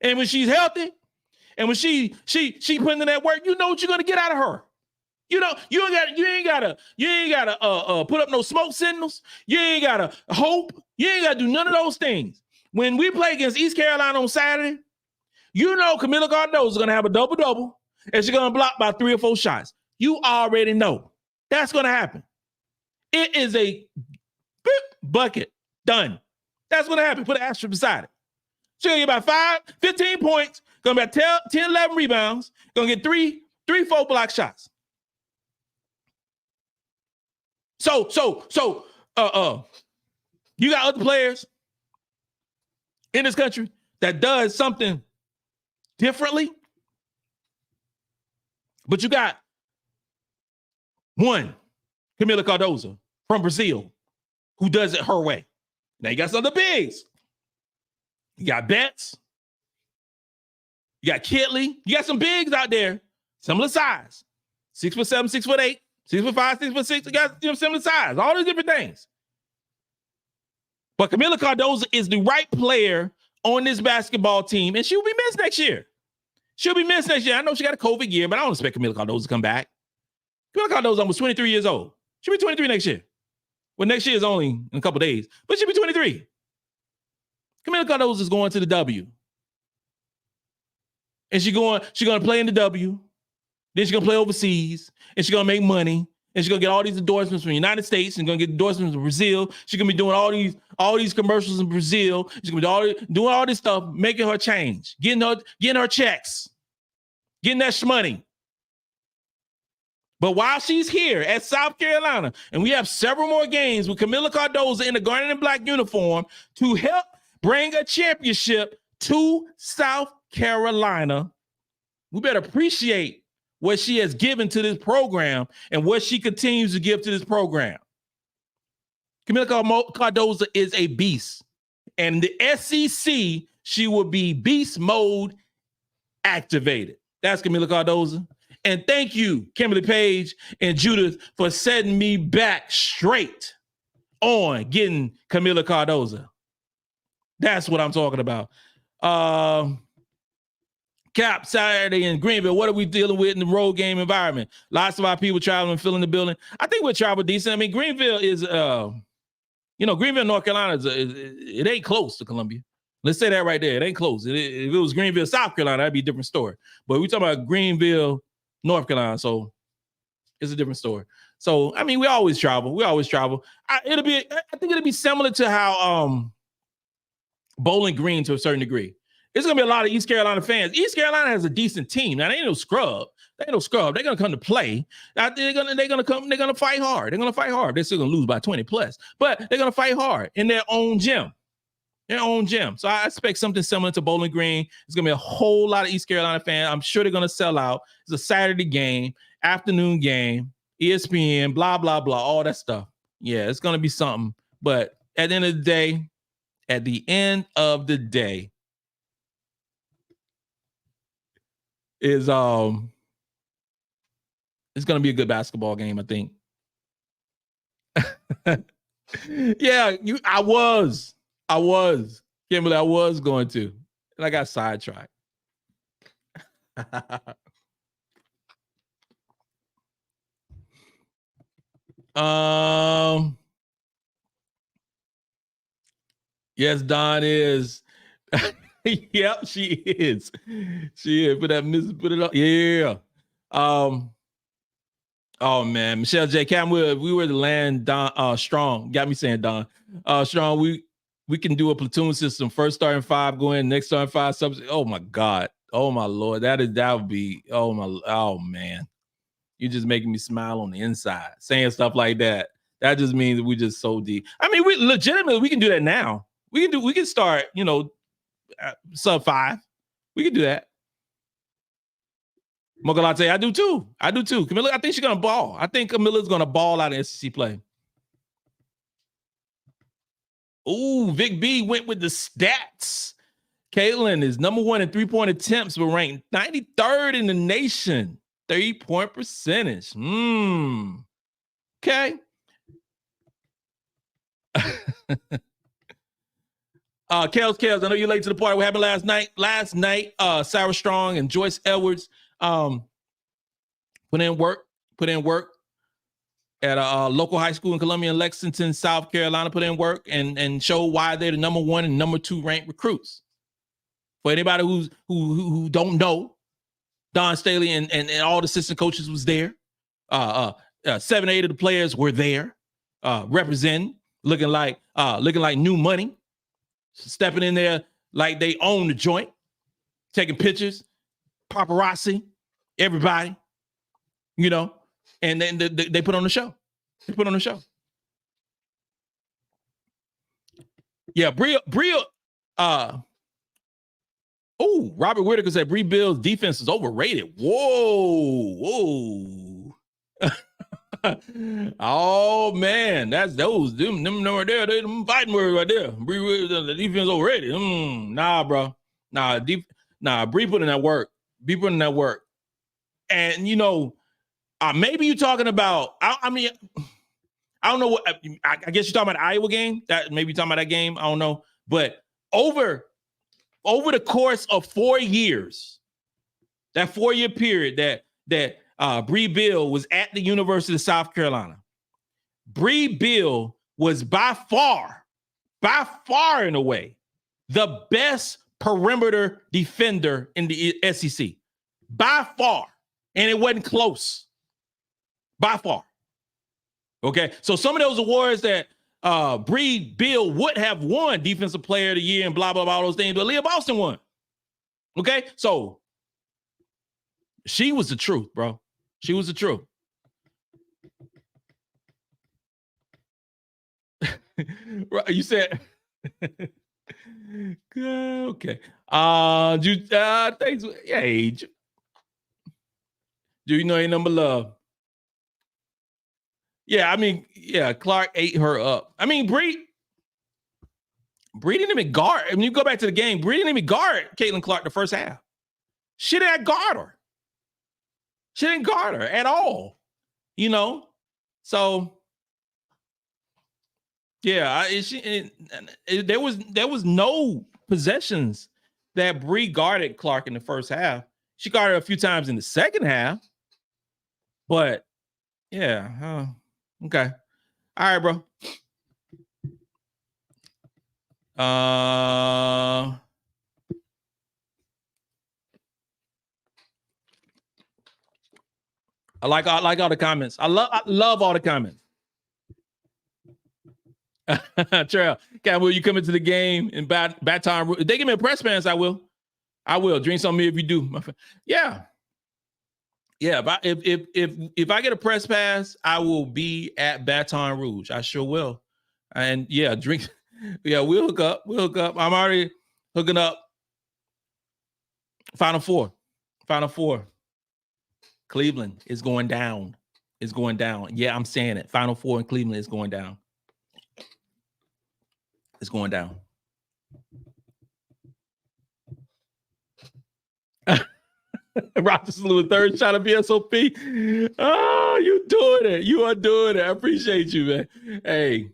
Speaker 1: And when she's healthy, and when she putting in that work, you know what you're gonna get out of her. You know, you ain't gotta put up no smoke signals. You ain't gotta hope. You ain't gotta do none of those things. When we play against East Carolina on Saturday, you know Camila Cardoza is gonna have a double-double, and she's gonna block by 3 or 4 shots. You already know that's gonna happen. It is a bucket done. That's gonna happen. Put an asterisk beside it. She's gonna get about 15 points, gonna be about 10, 11 rebounds, gonna get 3, 4 block shots. So, you got other players in this country that does something differently, but you got one, Camila Cardoza from Brazil, who does it her way. Now you got some other bigs. You got Betts. You got Kitley. You got some bigs out there, similar size, 6'7", 6'8". 6'5", 6'6", you got similar size, all these different things. But Camila Cardoza is the right player on this basketball team, and she'll be missed next year. I know she got a COVID year, but I don't expect Camila Cardoza to come back. Camila Cardoza almost 23 years old. She'll be 23 next year. Well, next year is only in a couple days, but she'll be 23. Camila Cardoza is going to the W. And she's going to play in the W. Then she's going to play overseas, and she's going to make money, and she's going to get all these endorsements from the United States, and going to get endorsements from Brazil. She's going to be doing all these commercials in Brazil. She's going to be doing all this stuff, making her change, getting her checks, getting that shmoney. But while she's here at South Carolina, and we have several more games with Camila Cardoza in the garnet and black uniform to help bring a championship to South Carolina, we better appreciate what she has given to this program and what she continues to give to this program. Camila Cardoza is a beast. And the SEC, she will be beast mode activated. That's Camila Cardoza. And thank you, Kimberly Page and Judith, for setting me back straight on getting Camila Cardoza. That's what I'm talking about. Cap, Saturday in Greenville, what are we dealing with in the road game environment? Lots of our people traveling and filling the building. I think we'll travel decent. I mean, Greenville is, Greenville, North Carolina, it ain't close to Columbia. Let's say that right there. It ain't close. If it was Greenville, South Carolina, that'd be a different story. But we're talking about Greenville, North Carolina, so it's a different story. So, I mean, we always travel. I think it'll be similar to how Bowling Green, to a certain degree. It's gonna be a lot of East Carolina fans. East Carolina has a decent team. Now they ain't no scrub. They're gonna come to play. They're gonna fight hard. They're still gonna lose by 20 plus, but they're gonna fight hard in their own gym. So I expect something similar to Bowling Green. It's gonna be a whole lot of East Carolina fans. I'm sure they're gonna sell out. It's a Saturday game, afternoon game, ESPN, blah blah blah, all that stuff. Yeah, it's gonna be something. But at the end of the day, is it's gonna be a good basketball game, I think. Yeah, I was. Kimberly, I was going to. And I got sidetracked. Yes, Dawn is. Yep, she is. Put it up. Yeah. Oh man, Michelle J. Cam, we were the land Don strong. Got me saying Don. Strong. We can do a platoon system. First starting 5, go in, next starting 5 subs. Oh my God. Oh my Lord, that would be, oh man. You're just making me smile on the inside, saying stuff like that. That just means we just so deep. I mean, we legitimately, we can do that now. We can start, sub 5. We can do that. Mocha Latte, I do too. Kamilla, I think she's gonna ball. I think Camilla's gonna ball out of SEC play. Ooh, Vic B went with the stats. Caitlin is number 1 in 3-point attempts, but ranked 93rd in the nation. 3-point percentage. Okay. Kels, I know you're late to the party. What happened last night? Sarah Strong and Joyce Edwards put in work at a local high school in Columbia and Lexington, South Carolina, put in work and show why they're the number 1 and number 2 ranked recruits. For anybody who don't know, Dawn Staley and all the assistant coaches was there. 7 8 of the players were there, representing, looking like new money, stepping in there like they own the joint, taking pictures, paparazzi, everybody, and then they put on the show. Yeah, Bree. Robert Whitaker said Bree Bill's defense is overrated. Whoa. Oh man, that's them right there. They them fighting words right there. Bree, the defense overrated. Nah, bro. Nah, Bree put in that work. And maybe you're talking about. I mean, I don't know what. I guess you're talking about the Iowa game. That maybe you're talking about that game. I don't know, but over the course of 4 years, that 4-year period that Bree Bill was at the University of South Carolina, Bree Bill was by far and away, the best perimeter defender in the SEC. By far. And it wasn't close. By far. Okay. So some of those awards that Bree Bill would have won, Defensive Player of the Year and blah, blah, blah, all those things, but Leah Boston won. Okay. So she was the truth, bro. She was the truth. You said, okay. Thanks. Hey, do you know ain't number love? Yeah, I mean, Clark ate her up. I mean, Bree didn't even guard. I mean, you go back to the game, Bree didn't even guard Caitlin Clark the first half. She didn't guard her. She didn't guard her at all. So yeah, there was no possessions that Bree guarded Clark in the first half. She guarded her a few times in the second half, but yeah, okay, all right, bro. I like all the comments. I love all the comments. Trail, will you come into the game in Baton Rouge? If they give me a press pass, I will. Drinks on me if you do. Yeah. If I get a press pass, I will be at Baton Rouge. I sure will. And yeah, drink. Yeah, we'll hook up. I'm already hooking up. Final four. Cleveland is going down. Yeah, I'm saying it. Final Four in Cleveland is going down. It's going down. Roger Lewis, third shot of BSOP. Oh, you doing it. You are doing it. I appreciate you, man. Hey.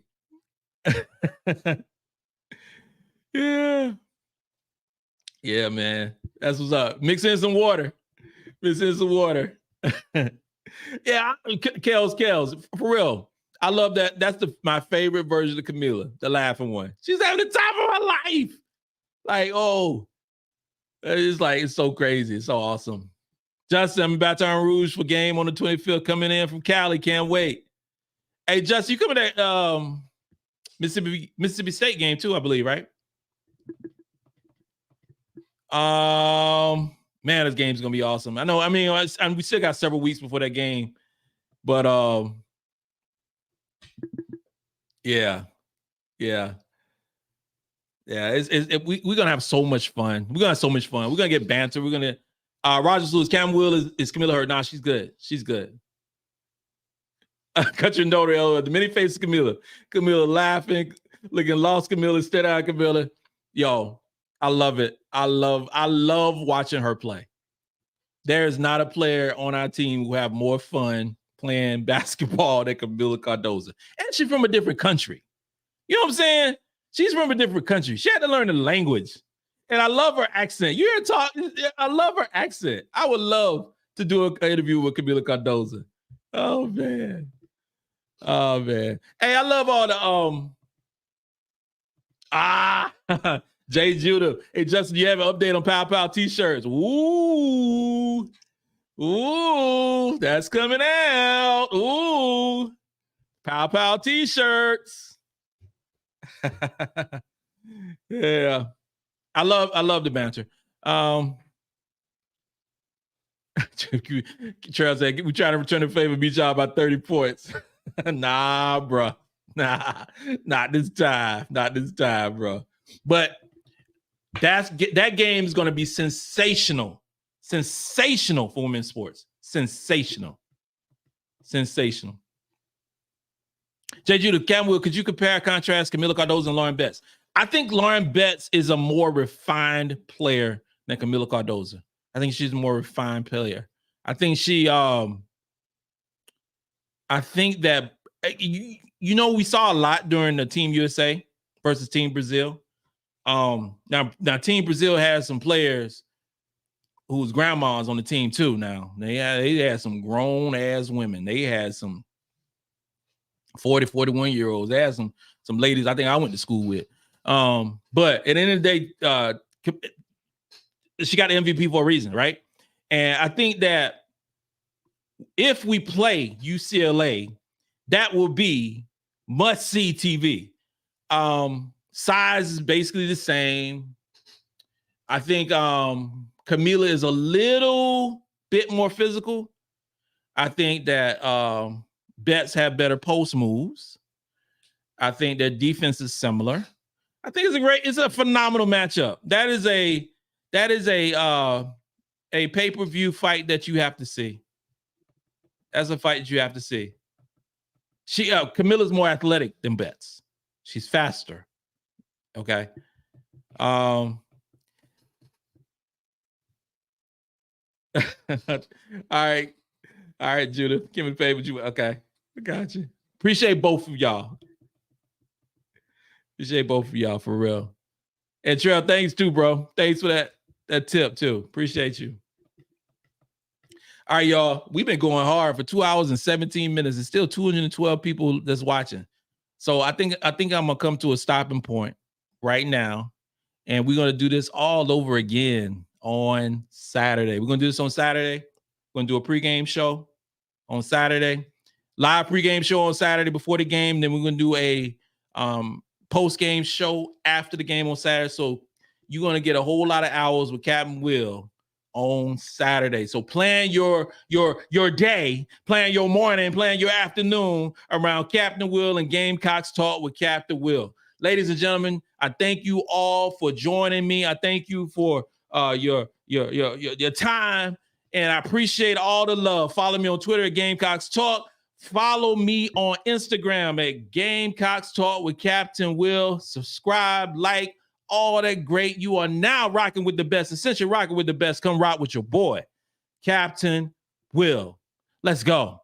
Speaker 1: Yeah. Yeah, man. That's what's up. Mix in some water. Yeah, Kels, for real. I love that. That's my favorite version of Kamilla, the laughing one. She's having the time of her life. Like, oh, it's so crazy. It's so awesome. Justin, I'm in Baton Rouge for game on the 25th, coming in from Cali. Can't wait. Hey, Justin, you coming to Mississippi State game too, I believe, right? Man, this game's gonna be awesome. I know. I mean, we still got several weeks before that game, but yeah. We're gonna have so much fun. We're gonna have so much fun. We're gonna get banter. We're gonna Rogers Lewis, Cam Will is Camilla hurt? Nah, she's good. She's good. Country Notary, the many faces Camilla. Camilla laughing, looking lost. Camilla, steady out Camilla. Yo, I love it. I love watching her play. There is not a player on our team who have more fun playing basketball than Camila Cardoza. And she's from a different country. You know what I'm saying? She's from a different country. She had to learn the language. And I love her accent. You hear talk? I love her accent. I would love to do an interview with Camila Cardoza. Oh, man. Hey, I love all the Jay Judah. Hey, Justin, you have an update on Paopao t-shirts? Ooh, that's coming out. Ooh, Paopao t-shirts. Yeah, I love the banter. Charles said, we trying to return the favor, beat y'all by 30 points. Nah, bro. Nah, not this time. Not this time, bro. But that game is going to be sensational. Sensational for women's sports. Sensational. Jay Judah, Cam Will, could you compare, contrast Camila Cardoza and Lauren Betts? I think Lauren Betts is a more refined player than Camila Cardoza. I think she's a more refined player. I think she, I think that, you know, we saw a lot during the Team USA versus Team Brazil. Now Team Brazil has some players whose grandmas on the team too. Now they had some grown ass women. They had some 40, 41 year olds. They had some ladies I think I went to school with. But at the end of the day, she got the MVP for a reason, right? And I think that if we play UCLA, that will be must-see TV. Size is basically the same. I think Camila is a little bit more physical. I think that Betts have better post moves. I think their defense is similar. I think it's a phenomenal matchup. That is a pay-per-view fight that you have to see. That's a fight that you have to see. Camilla's more athletic than Betts. She's faster. Okay. All right, Judah. Give me a favor, you. Okay, I got you. Appreciate both of y'all. For real. And Trell, thanks too, bro. Thanks for that tip too. Appreciate you. All right, y'all. We've been going hard for 2 hours and 17 minutes. There's still 212 people that's watching. So I think I'm gonna come to a stopping point right now, and we're gonna do this all over again on Saturday. We're gonna do this on Saturday. We're gonna do a pregame show on Saturday, live pregame show on Saturday before the game. Then we're gonna do a post-game show after the game on Saturday. So you're gonna get a whole lot of hours with Captain Will on Saturday. So plan your day, plan your morning, plan your afternoon around Captain Will and Gamecocks Talk with Captain Will. Ladies and gentlemen, I thank you all for joining me. I thank you for your time, and I appreciate all the love. Follow me on Twitter at Gamecocks Talk. Follow me on Instagram at Gamecocks Talk with Captain Will. Subscribe, like, all that great. You are now rocking with the best. And since you're rocking with the best, come rock with your boy, Captain Will. Let's go.